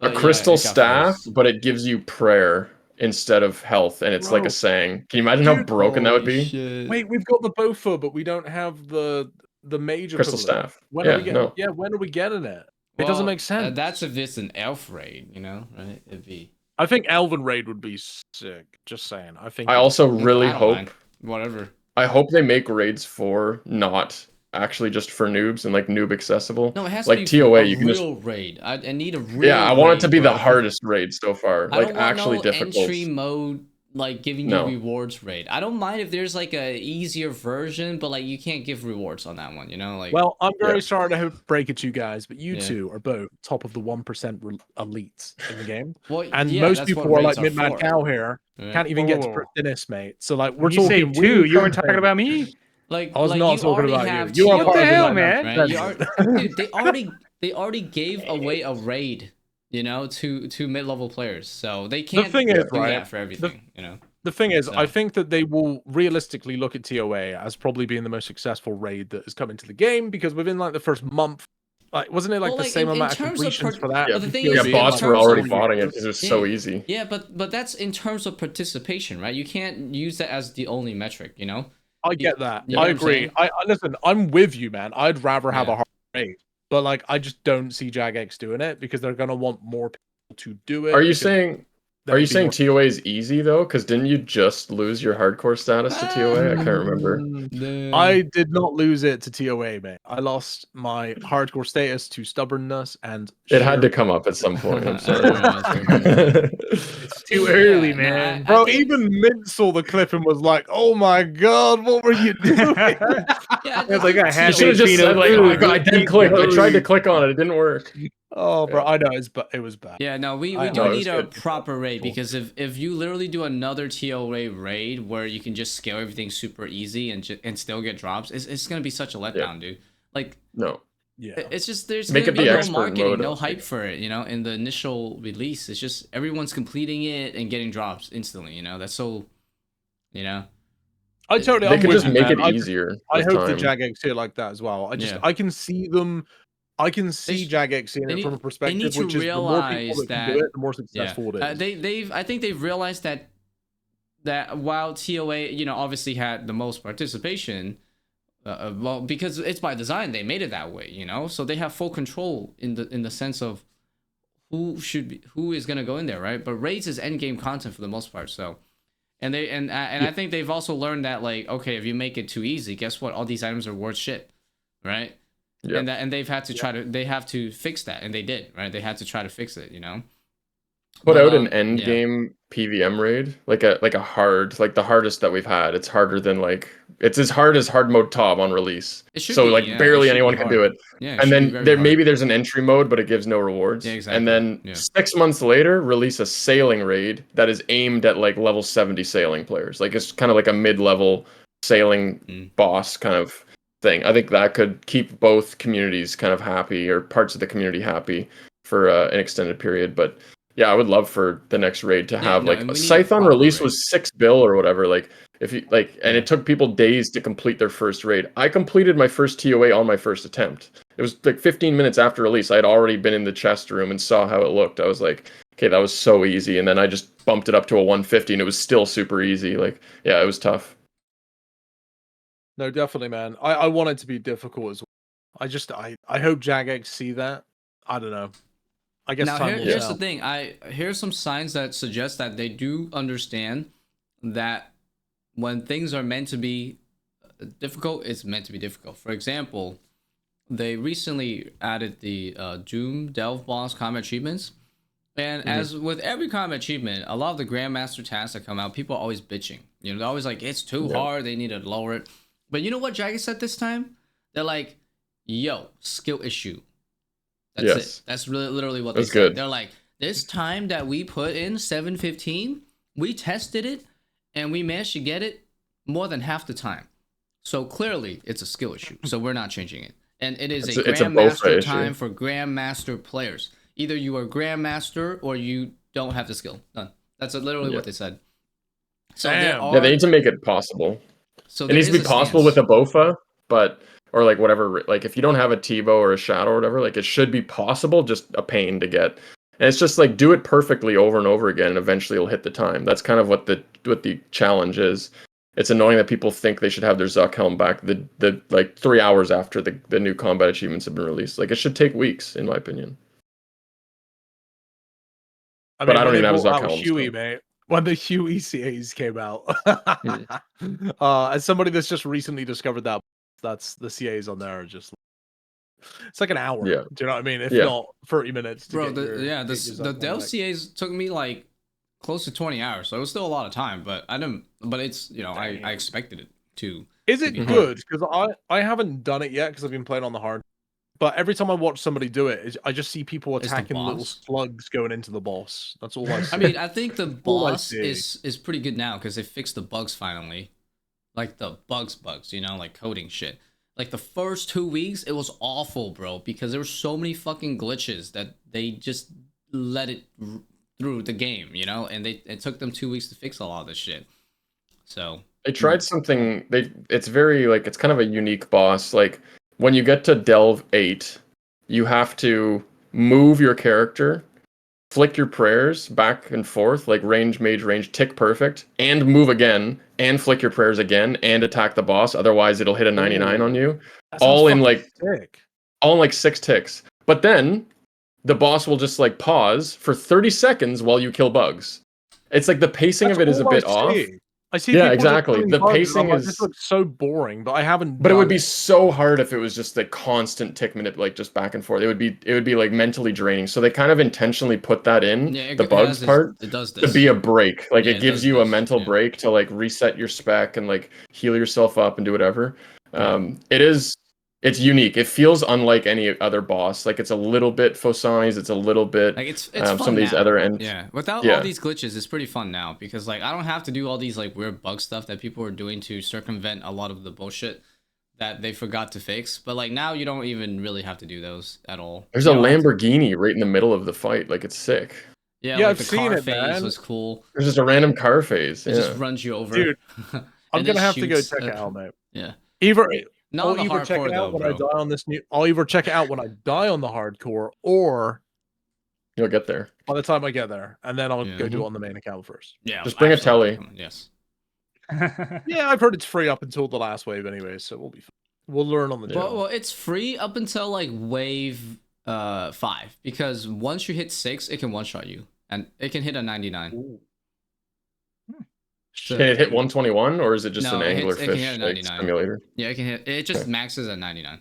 Speaker 4: A
Speaker 2: But yeah,
Speaker 4: crystal
Speaker 2: it got
Speaker 4: staff,
Speaker 2: forced.
Speaker 4: but it gives you prayer instead of health, and it's like a
Speaker 3: Bro,
Speaker 4: saying. Can you imagine how
Speaker 3: dude,
Speaker 4: broken that would
Speaker 2: Holy
Speaker 4: be?
Speaker 2: shit.
Speaker 3: Wait, we've got the Bofa, but we don't have the mage
Speaker 4: Crystal
Speaker 3: equivalent.
Speaker 4: staff.
Speaker 3: When are we
Speaker 4: Yeah,
Speaker 3: getting?
Speaker 4: no.
Speaker 3: Yeah, when are we getting it? It doesn't
Speaker 2: Well,
Speaker 3: make sense.
Speaker 2: that's if it's an elf raid, you know, right? It'd be.
Speaker 3: I think Elven Raid would be sick. Just saying. I think
Speaker 4: I
Speaker 3: it-
Speaker 4: also really
Speaker 2: I don't
Speaker 4: hope
Speaker 2: mind. Whatever.
Speaker 4: I hope they make raids for not actually just for noobs and like noob accessible.
Speaker 2: No, it has
Speaker 4: Like
Speaker 2: to be
Speaker 4: TOA,
Speaker 2: a
Speaker 4: you can just
Speaker 2: real raid. I need a real
Speaker 4: yeah. I want it to
Speaker 2: raid,
Speaker 4: be the
Speaker 2: bro.
Speaker 4: hardest raid so far.
Speaker 2: I
Speaker 4: Like
Speaker 2: don't want
Speaker 4: actually
Speaker 2: no
Speaker 4: difficult.
Speaker 2: entry mode like giving you
Speaker 4: No.
Speaker 2: rewards raid. I don't mind if there's like a easier version, but like you can't give rewards on that one, you know? Like
Speaker 3: Well, I'm very
Speaker 4: Yeah.
Speaker 3: sorry to break it to you guys, but you
Speaker 2: Yeah.
Speaker 3: two are both top of the 1% elites in the game.
Speaker 2: well,
Speaker 3: And
Speaker 2: yeah,
Speaker 3: most
Speaker 2: that's what
Speaker 3: people are
Speaker 2: raids
Speaker 3: like Mid-Man
Speaker 2: for.
Speaker 3: Cow here,
Speaker 2: Right?
Speaker 3: can't even
Speaker 1: Whoa,
Speaker 3: get
Speaker 1: whoa,
Speaker 3: to
Speaker 1: whoa.
Speaker 3: Fitness, mate. So like we're
Speaker 1: When you say
Speaker 3: talking
Speaker 1: two,
Speaker 3: weird
Speaker 1: you weren't talking
Speaker 3: content.
Speaker 1: about me.
Speaker 3: I was
Speaker 2: Like
Speaker 3: not
Speaker 2: you
Speaker 3: talking
Speaker 2: already
Speaker 3: about
Speaker 2: have
Speaker 3: you. You are
Speaker 1: What
Speaker 3: part
Speaker 1: the
Speaker 3: of
Speaker 1: hell,
Speaker 3: the
Speaker 1: man?
Speaker 2: right? You
Speaker 3: Mid-Man
Speaker 2: are, dude, they already gave away a raid, you know, to mid-level players. So they can't
Speaker 3: thing is,
Speaker 2: do
Speaker 3: right,
Speaker 2: that for everything, you know.
Speaker 3: The thing is, I
Speaker 2: So-
Speaker 3: think that they will realistically look at TOA as probably being the most successful raid that has come into the game, because within like the first month, like wasn't it like
Speaker 2: Well,
Speaker 3: the
Speaker 2: like,
Speaker 3: same
Speaker 2: in
Speaker 3: amount of
Speaker 2: terms of
Speaker 3: completions
Speaker 2: per-
Speaker 3: for that?
Speaker 4: Yeah,
Speaker 2: But the thing
Speaker 3: TOB
Speaker 2: is,
Speaker 4: yeah,
Speaker 2: in
Speaker 4: bots were
Speaker 2: terms
Speaker 4: already
Speaker 2: of-
Speaker 4: botting it because it was so
Speaker 2: Yeah.
Speaker 4: easy.
Speaker 2: Yeah, but that's in terms of participation, right? You can't use that as the only metric, you know?
Speaker 3: I get that.
Speaker 2: You know
Speaker 3: I
Speaker 2: what I'm
Speaker 3: agree.
Speaker 2: saying?
Speaker 3: I listen. I'm with you, man. I'd rather have
Speaker 2: Yeah.
Speaker 3: a hard raid, but like I just don't see Jagex doing it because they're gonna want more people to do it.
Speaker 4: Are you
Speaker 3: because
Speaker 4: saying
Speaker 3: then
Speaker 4: Are you
Speaker 3: it'd be
Speaker 4: saying
Speaker 3: more-
Speaker 4: TOA is easy though? Because didn't you just lose your hardcore status to TOA? I can't remember.
Speaker 3: I did not lose it to TOA, mate. I lost my hardcore status to stubbornness and
Speaker 4: It had to
Speaker 3: sheer-
Speaker 4: come up at some point. I'm
Speaker 2: I
Speaker 4: sorry.
Speaker 2: don't know, that's very
Speaker 1: It's too
Speaker 2: Yeah,
Speaker 1: early,
Speaker 2: no,
Speaker 1: man.
Speaker 3: Bro,
Speaker 2: think-
Speaker 3: even Mint saw the clip and was like, "Oh my god, what were you doing?"
Speaker 2: Yeah,
Speaker 1: It's like a
Speaker 4: You
Speaker 1: half
Speaker 4: should have just
Speaker 1: HP
Speaker 4: said like,
Speaker 1: no
Speaker 4: "Oh,
Speaker 1: food.
Speaker 4: I did click. I tried to click on it. It didn't work."
Speaker 3: Oh, bro, I know it was bad.
Speaker 2: Yeah, no, we
Speaker 3: I
Speaker 2: do
Speaker 4: know, it
Speaker 2: need
Speaker 4: was
Speaker 2: a
Speaker 4: good.
Speaker 2: proper raid, because if you literally do another TOA raid where you can just scale everything super easy and still get drops, it's gonna be such a letdown, dude. Like
Speaker 4: No.
Speaker 3: Yeah.
Speaker 2: it's just there's
Speaker 4: Make
Speaker 2: gonna
Speaker 4: it
Speaker 2: be
Speaker 4: the
Speaker 2: no
Speaker 4: expert
Speaker 2: marketing,
Speaker 4: mode
Speaker 2: no
Speaker 4: of
Speaker 2: hype
Speaker 4: it.
Speaker 2: for it, you know. In the initial release, it's just everyone's completing it and getting drops instantly, you know. That's so, you know.
Speaker 3: I totally.
Speaker 4: They
Speaker 3: I'm
Speaker 4: could
Speaker 3: with
Speaker 4: just
Speaker 3: you,
Speaker 4: make
Speaker 3: man.
Speaker 4: it easier.
Speaker 3: I
Speaker 4: with
Speaker 3: hope the
Speaker 4: time.
Speaker 3: Jagex here like that as well.
Speaker 2: Yeah.
Speaker 3: I can see them. I can see
Speaker 2: sh-
Speaker 3: Jagex seeing
Speaker 2: they
Speaker 3: it
Speaker 2: need-
Speaker 3: from a
Speaker 2: they
Speaker 3: perspective,
Speaker 2: need to
Speaker 3: which is the more people
Speaker 2: realize
Speaker 3: that can
Speaker 2: that-
Speaker 3: do it, the more
Speaker 2: Yeah,
Speaker 3: successful it is.
Speaker 2: I think they've realized that while TOA, you know, obviously had the most participation, well, because it's by design, they made it that way, you know. So they have full control in the sense of who is gonna go in there, right? But raids is endgame content for the most part, so. And I think they've also learned that, like, okay, if you make it too easy, guess what? All these items are worth shit, right?
Speaker 4: Yeah.
Speaker 2: And they've had to they have to fix that, and they did, right? They had to try to fix it, you know.
Speaker 4: Put
Speaker 2: But,
Speaker 4: out an
Speaker 2: yeah.
Speaker 4: end game PVM raid, like a hard, like the hardest that we've had. It's harder than like it's as hard as hard mode Tob on release.
Speaker 2: It should
Speaker 4: So
Speaker 2: be,
Speaker 4: like
Speaker 2: yeah, it
Speaker 4: barely
Speaker 2: should be
Speaker 4: anyone can do
Speaker 2: hard.
Speaker 4: it.
Speaker 2: Yeah,
Speaker 4: And then
Speaker 2: hard.
Speaker 4: maybe there's an entry mode, but it gives no rewards.
Speaker 2: Yeah, exactly.
Speaker 4: And then
Speaker 2: Yeah.
Speaker 4: 6 months later, release a sailing raid that is aimed at like level 70 sailing players. Like it's kind of like a mid-level sailing boss kind of thing. I think that could keep both communities kind of happy, or parts of the community happy for an extended period. But yeah, I would love for the next raid to have
Speaker 2: no,
Speaker 4: like
Speaker 2: and
Speaker 4: a
Speaker 2: we need a
Speaker 4: Scython
Speaker 2: proper
Speaker 4: release
Speaker 2: raid.
Speaker 4: was 6 bill or whatever. Like if you like, and
Speaker 2: Yeah.
Speaker 4: it took people days to complete their first raid. I completed my first TOA on my first attempt. It was like 15 minutes after release. I'd already been in the chest room and saw how it looked. I was like, okay, that was so easy. And then I just bumped it up to a 150, and it was still super easy. Like, yeah, it was tough.
Speaker 3: No, definitely, man. I want it to be difficult as well. I hope Jagex see that. I don't know. I guess
Speaker 2: Now
Speaker 3: time will
Speaker 2: here's the
Speaker 3: tell.
Speaker 2: thing. Here's some signs that suggest that they do understand that when things are meant to be difficult, it's meant to be difficult. For example, they recently added the Doom Delve Boss combat achievements. And as with every combat achievement, a lot of the Grandmaster tasks that come out, people are always bitching. You know, they're always like, it's too hard, they need to lower it. But you know what Jagex said this time? They're like, yo, skill issue. That's it. That's really literally what they
Speaker 4: That's
Speaker 2: said.
Speaker 4: good.
Speaker 2: They're like, this time that we put in 715, we tested it and we managed to get it more than half the time. So clearly it's a skill issue. So we're not changing it. And it is
Speaker 4: It's a BOFA
Speaker 2: Grandmaster
Speaker 4: issue.
Speaker 2: time for Grandmaster players. Either you are Grandmaster or you don't have the skill. None. That's literally what they said. So there
Speaker 3: Damn.
Speaker 2: are,
Speaker 4: Yeah, they need to make it possible.
Speaker 2: so
Speaker 4: It
Speaker 2: there
Speaker 4: needs to
Speaker 2: is
Speaker 4: be
Speaker 2: a
Speaker 4: possible
Speaker 2: stance.
Speaker 4: with a BOFA, but or like whatever. Like if you don't have a T-bow or a shadow or whatever, like it should be possible. Just a pain to get, and it's just like do it perfectly over and over again, and eventually it'll hit the time. That's kind of what the challenge is. It's annoying that people think they should have their Zuck helm back the like 3 hours after the new combat achievements have been released. Like it should take weeks, in my opinion.
Speaker 3: I
Speaker 4: But
Speaker 3: mean,
Speaker 4: I don't
Speaker 3: when they
Speaker 4: even have a
Speaker 3: brought
Speaker 4: Zuck
Speaker 3: out
Speaker 4: helm.
Speaker 3: Huey,
Speaker 4: So.
Speaker 3: mate, when the Huey CAs came out,
Speaker 4: Hmm.
Speaker 3: as somebody that's just recently discovered that, that's the CAs on there are just it's like an hour.
Speaker 4: Yeah.
Speaker 3: Do you know what I mean? If
Speaker 4: Yeah.
Speaker 3: not 30 minutes to
Speaker 2: Bro,
Speaker 3: get your
Speaker 2: the
Speaker 3: Zuck helm
Speaker 2: Dell
Speaker 3: back.
Speaker 2: CAs took me like close to 20 hours. So it was still a lot of time, but I didn't, but it's, you know, I
Speaker 3: Damn.
Speaker 2: expected it to.
Speaker 3: Is it
Speaker 2: be hard.
Speaker 3: good? Because I haven't done it yet because I've been playing on the hard. But every time I watch somebody do it, I just see people
Speaker 2: It's the
Speaker 3: attacking little
Speaker 2: boss?
Speaker 3: slugs going into the boss. That's all I see.
Speaker 2: I mean, I think the
Speaker 3: all I
Speaker 2: boss
Speaker 3: see.
Speaker 2: is pretty good now because they fixed the bugs finally. Like the bugs, you know, like coding shit. Like the first 2 weeks, it was awful, bro, because there were so many fucking glitches that they just let it through the game, you know, and it took them 2 weeks to fix a lot of this shit. So
Speaker 4: They tried something. It's very like it's kind of a unique boss. Like when you get to Delve 8, you have to move your character, flick your prayers back and forth, like range, mage, range, tick perfect, and move again, and flick your prayers again, and attack the boss. Otherwise, it'll hit a 99 on
Speaker 3: Ooh,
Speaker 4: you.
Speaker 3: that sounds
Speaker 4: All in
Speaker 3: fucking
Speaker 4: like
Speaker 3: sick.
Speaker 4: 6 ticks. But then the boss will just like pause for 30 seconds while you kill bugs. It's like the pacing
Speaker 3: That's
Speaker 4: of it is a
Speaker 3: all I
Speaker 4: bit off.
Speaker 3: see. I see
Speaker 4: Yeah,
Speaker 3: people just
Speaker 4: exactly.
Speaker 3: killing
Speaker 4: The
Speaker 3: bugs, and I'm
Speaker 4: pacing
Speaker 3: like, this
Speaker 4: is,
Speaker 3: looks so boring, but I haven't
Speaker 4: but it would
Speaker 3: done
Speaker 4: be
Speaker 3: it.
Speaker 4: so hard if it was just like constant tick minute, like just back and forth. It would be like mentally draining. So they kind of intentionally put that in
Speaker 2: yeah,
Speaker 4: the bugs part
Speaker 2: it does
Speaker 4: to
Speaker 2: this.
Speaker 4: be a break. Like
Speaker 2: Yeah,
Speaker 4: it
Speaker 2: it
Speaker 4: gives
Speaker 2: does
Speaker 4: you a
Speaker 2: this,
Speaker 4: mental
Speaker 2: yeah.
Speaker 4: break to like reset your spec and like heal yourself up and do whatever.
Speaker 2: Yeah.
Speaker 4: It's unique. It feels unlike any other boss. Like it's a little bit Fosani's. It's a little bit
Speaker 2: Like it's
Speaker 4: some
Speaker 2: fun
Speaker 4: of these
Speaker 2: now.
Speaker 4: other ends.
Speaker 2: Yeah. Without all
Speaker 4: Yeah.
Speaker 2: these glitches, it's pretty fun now because like I don't have to do all these like weird bug stuff that people are doing to circumvent a lot of the bullshit that they forgot to fix. But like now you don't even really have to do those at all.
Speaker 4: There's
Speaker 2: You
Speaker 4: a
Speaker 2: don't have to-
Speaker 4: Lamborghini right in the middle of the fight. Like it's sick.
Speaker 2: yeah,
Speaker 3: Yeah,
Speaker 2: like
Speaker 3: I've
Speaker 2: the
Speaker 3: seen
Speaker 2: car
Speaker 3: it,
Speaker 2: phase
Speaker 3: man.
Speaker 2: was cool.
Speaker 4: There's just a random car phase.
Speaker 2: It
Speaker 4: Yeah.
Speaker 2: just runs you over.
Speaker 3: Dude, I'm
Speaker 2: and
Speaker 3: gonna
Speaker 2: it
Speaker 3: have to go
Speaker 2: shoots,
Speaker 3: check it out, mate.
Speaker 2: Yeah.
Speaker 3: Either
Speaker 2: Not
Speaker 3: I'll
Speaker 2: on the
Speaker 3: either check
Speaker 2: hardcore
Speaker 3: it out
Speaker 2: though,
Speaker 3: when I
Speaker 2: bro.
Speaker 3: die on this new. I'll either check it out when I die on the hardcore, or
Speaker 4: You'll get there.
Speaker 3: by the time I get there, and then I'll
Speaker 2: Yeah.
Speaker 3: go do it on the main account first.
Speaker 2: Yeah.
Speaker 4: Just bring a
Speaker 2: absolutely.
Speaker 4: telly.
Speaker 2: Come on, yes.
Speaker 3: Yeah, I've heard it's free up until the last wave, anyway, so we'll be. We'll learn on the job.
Speaker 2: Well, it's free up until like wave 5 because once you hit 6, it can one shot you and it can hit a 99.
Speaker 3: Ooh.
Speaker 2: So-
Speaker 4: Can it hit 121 or is it just
Speaker 2: No,
Speaker 4: an
Speaker 2: it can
Speaker 4: anglerfish
Speaker 2: hit a
Speaker 4: like,
Speaker 2: 99.
Speaker 4: simulator?
Speaker 2: Yeah, it can hit. It just maxes at 99.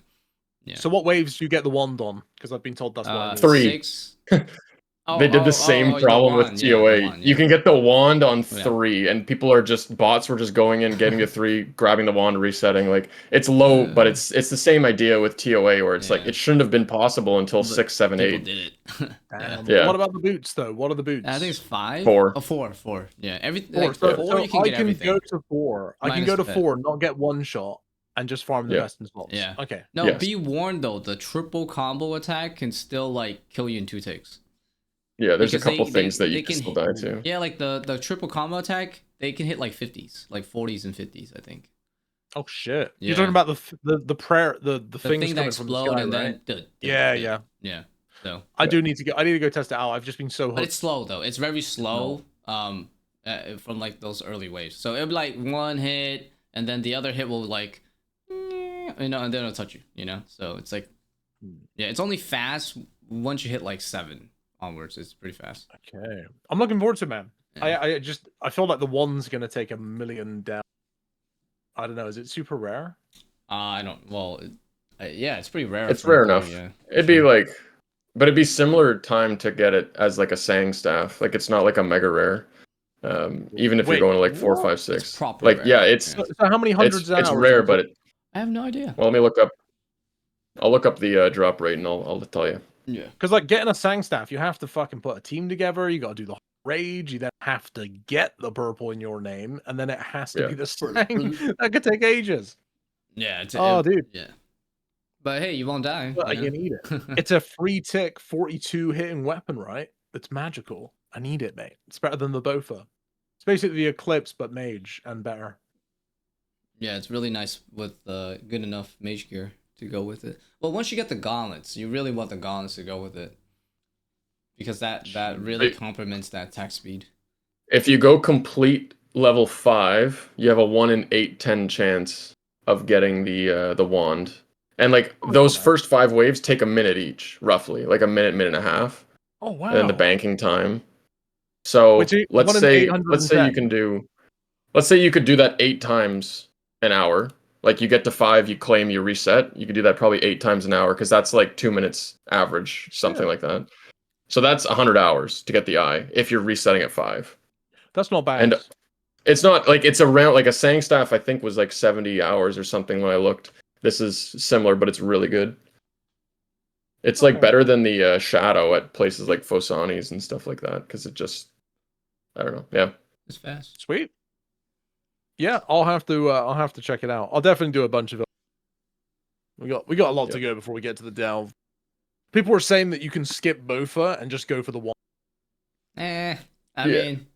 Speaker 2: Yeah.
Speaker 3: So what waves do you get the wand on? Because I've been told that's what I need.
Speaker 4: 3.
Speaker 2: 6.
Speaker 4: They did the same problem with
Speaker 2: wand,
Speaker 4: TOA.
Speaker 2: the wand,
Speaker 4: You can get the wand on
Speaker 2: Yeah.
Speaker 4: 3, and people are just bots were just going in, getting the 3, grabbing the wand, resetting. Like it's low, but it's the same idea with TOA where it's like
Speaker 2: Yeah.
Speaker 4: it shouldn't have been possible until
Speaker 2: But
Speaker 4: 6, 7,
Speaker 2: people
Speaker 4: 8.
Speaker 2: did it.
Speaker 3: Damn.
Speaker 4: Yeah.
Speaker 3: What about the boots, though? What are the boots?
Speaker 2: I think it's 5.
Speaker 4: 4.
Speaker 2: Oh, 4. Yeah,
Speaker 3: four.
Speaker 2: like
Speaker 3: So,
Speaker 2: 4
Speaker 3: so
Speaker 2: you can
Speaker 3: I
Speaker 2: get
Speaker 3: can
Speaker 2: everything.
Speaker 3: go to 4. I can
Speaker 2: Minus
Speaker 3: go to
Speaker 2: the pet.
Speaker 3: 4, not get one shot, and just farm the
Speaker 4: Yeah.
Speaker 3: best in slots.
Speaker 2: Yeah.
Speaker 3: Okay.
Speaker 2: No,
Speaker 4: Yes.
Speaker 2: be warned though, the triple combo attack can still like kill you in 2 ticks.
Speaker 4: Yeah, there's a
Speaker 2: Because
Speaker 4: couple things that you
Speaker 2: they
Speaker 4: can
Speaker 2: can
Speaker 4: still die to.
Speaker 2: yeah, like the triple combo attack, they can hit like 50s, like 40s and 50s, I think.
Speaker 3: Oh shit! You're talking
Speaker 2: Yeah.
Speaker 3: about the prayer the
Speaker 2: The
Speaker 3: things
Speaker 2: thing that
Speaker 3: coming from the
Speaker 2: explode
Speaker 3: sky,
Speaker 2: and
Speaker 3: right?
Speaker 2: then
Speaker 3: Yeah, yeah.
Speaker 2: yeah. So,
Speaker 3: I do need to go. I need to go test it out. I've just been so
Speaker 2: but
Speaker 3: hooked.
Speaker 2: it's slow though. It's very
Speaker 3: No.
Speaker 2: slow. From like those early waves. So it'll be like one hit, and then the other hit will like, and then it'll touch you. So it's like, yeah, it's only fast once you hit like 7 onwards. It's pretty fast.
Speaker 3: Okay, I'm looking forward to it, man.
Speaker 2: Yeah.
Speaker 3: I feel like the one's gonna take a million down. I don't know. Is it super rare?
Speaker 2: I don't. Well, yeah, it's pretty rare
Speaker 4: It's
Speaker 2: from
Speaker 4: rare
Speaker 2: Core,
Speaker 4: enough.
Speaker 2: yeah.
Speaker 4: It'd be like, but it'd be similar time to get it as like a Sang staff. Like it's not like a mega rare. Even if you're
Speaker 3: Wait,
Speaker 4: going to like 4,
Speaker 3: what?
Speaker 4: 5,
Speaker 2: It's
Speaker 4: 6.
Speaker 2: proper
Speaker 4: Like
Speaker 2: rare.
Speaker 4: yeah,
Speaker 2: Yeah.
Speaker 3: So how many hundreds of
Speaker 4: it's
Speaker 3: hours
Speaker 4: rare,
Speaker 3: into
Speaker 4: but
Speaker 3: it?
Speaker 2: I have no idea.
Speaker 4: well, let me look up. I'll look up the drop rate and I'll tell you.
Speaker 2: Yeah.
Speaker 3: Because like getting a Sang staff, you have to fucking put a team together. You got to do the rage. You then have to get the purple in your name, and then it has to
Speaker 4: Yeah.
Speaker 3: be the Sang. That could take ages.
Speaker 2: Yeah.
Speaker 3: Oh, dude.
Speaker 2: Yeah. But hey, you won't die.
Speaker 3: But you need it. It's a free tick 42 hitting weapon, right? It's magical. I need it, mate. It's better than the Bofa. It's basically the Eclipse, but mage and better.
Speaker 2: Yeah, it's really nice with good enough mage gear to go with it. Well, once you get the gauntlets, you really want the gauntlets to go with it. Because that really complements that attack speed.
Speaker 4: If you go complete level 5, you have a 1 in 8, 10 chance of getting the wand. And like those first 5 waves take a minute each, roughly, like a minute, minute and a half.
Speaker 3: Oh wow!
Speaker 4: And then the banking time. So
Speaker 3: Wait, so
Speaker 4: let's
Speaker 3: 1 in
Speaker 4: say
Speaker 3: 810.
Speaker 4: let's say you could do that 8 times an hour. Like you get to 5, you claim, you reset. You could do that probably 8 times an hour because that's like 2 minutes average, something like that. So that's 100 hours to get the eye if you're resetting at 5.
Speaker 3: That's not bad.
Speaker 4: And it's not like it's around like a Sang staff I think was like 70 hours or something when I looked. This is similar, but it's really good. It's like better than the shadow at places like Fosani's and stuff like that because it just I don't know. Yeah.
Speaker 2: It's fast.
Speaker 3: Sweet. Yeah, I'll have to check it out. I'll definitely do a bunch of it. We got a lot to go before we get to the delve. People were saying that you can skip Bofa and just go for the one.
Speaker 2: I mean,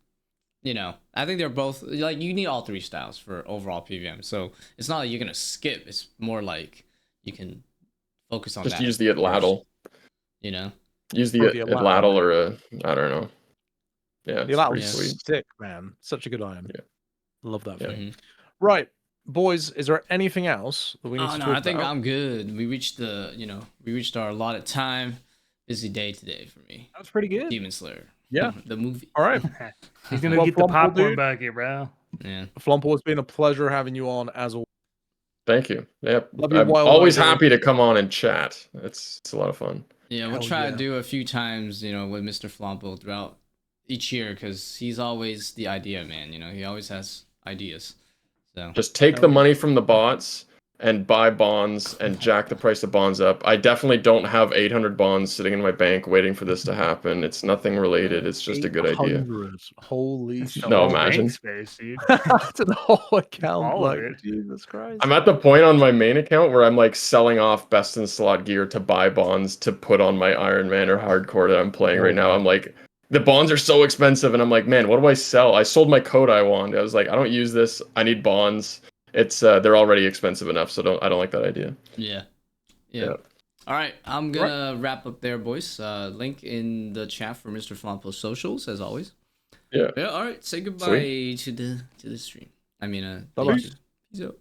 Speaker 2: I think they're both like you need all 3 styles for overall PVM. So it's not like you're gonna skip. It's more like you can focus on
Speaker 4: Just
Speaker 2: that.
Speaker 4: use the Atlatl. Use the Atlatl or a I don't know. Yeah,
Speaker 3: The
Speaker 4: it's pretty
Speaker 3: Atlatl's
Speaker 4: sweet.
Speaker 3: sick, man. Such a good item.
Speaker 4: Yeah.
Speaker 3: Love that
Speaker 4: Yeah.
Speaker 3: thing. Right, boys. Is there anything else that we need to talk about?
Speaker 2: I think I'm good. We reached our allotted time. Busy day today for me.
Speaker 3: That was pretty good.
Speaker 2: Demon Slayer.
Speaker 3: Yeah.
Speaker 2: The movie.
Speaker 3: All right.
Speaker 1: He's gonna
Speaker 3: Well,
Speaker 1: get the
Speaker 3: Flumple,
Speaker 1: popcorn
Speaker 3: dude.
Speaker 1: bucket, bro.
Speaker 2: Yeah.
Speaker 3: Flumple, it's been a pleasure having you on as always.
Speaker 4: Thank you. Yeah.
Speaker 3: Love you,
Speaker 4: I'm
Speaker 3: Wild
Speaker 4: always
Speaker 3: Idol.
Speaker 4: happy to come on and chat. It's a lot of fun.
Speaker 2: Yeah, we'll
Speaker 3: Hell
Speaker 2: try
Speaker 3: yeah.
Speaker 2: to do a few times, with Mr. Flompo throughout each year because he's always the idea man. He always has ideas. So
Speaker 4: Just take the money from the bots and buy bonds and jack the price of bonds up. I definitely don't have 800 bonds sitting in my bank waiting for this to happen. It's nothing related. It's just a good idea.
Speaker 3: 800. Holy shit.
Speaker 4: No,
Speaker 1: Whole
Speaker 4: imagine.
Speaker 1: bank space, dude.
Speaker 3: That's an whole account.
Speaker 1: All of
Speaker 3: Like,
Speaker 1: it.
Speaker 3: Jesus Christ.
Speaker 4: I'm at the point on my main account where I'm like selling off best in slot gear to buy bonds to put on my Iron Man or hardcore that I'm playing right now. I'm like, the bonds are so expensive, and I'm like, man, what do I sell? I sold my Kodai wand. I was like, I don't use this. I need bonds. It's they're already expensive enough, so I don't like that idea.
Speaker 2: yeah. All right, I'm gonna wrap up there, boys. Link in the chat for Mr. Flompo's socials, as always.
Speaker 4: Yeah.
Speaker 2: All right. Say goodbye to the stream. I mean,
Speaker 3: Bye-bye.
Speaker 2: Peace out.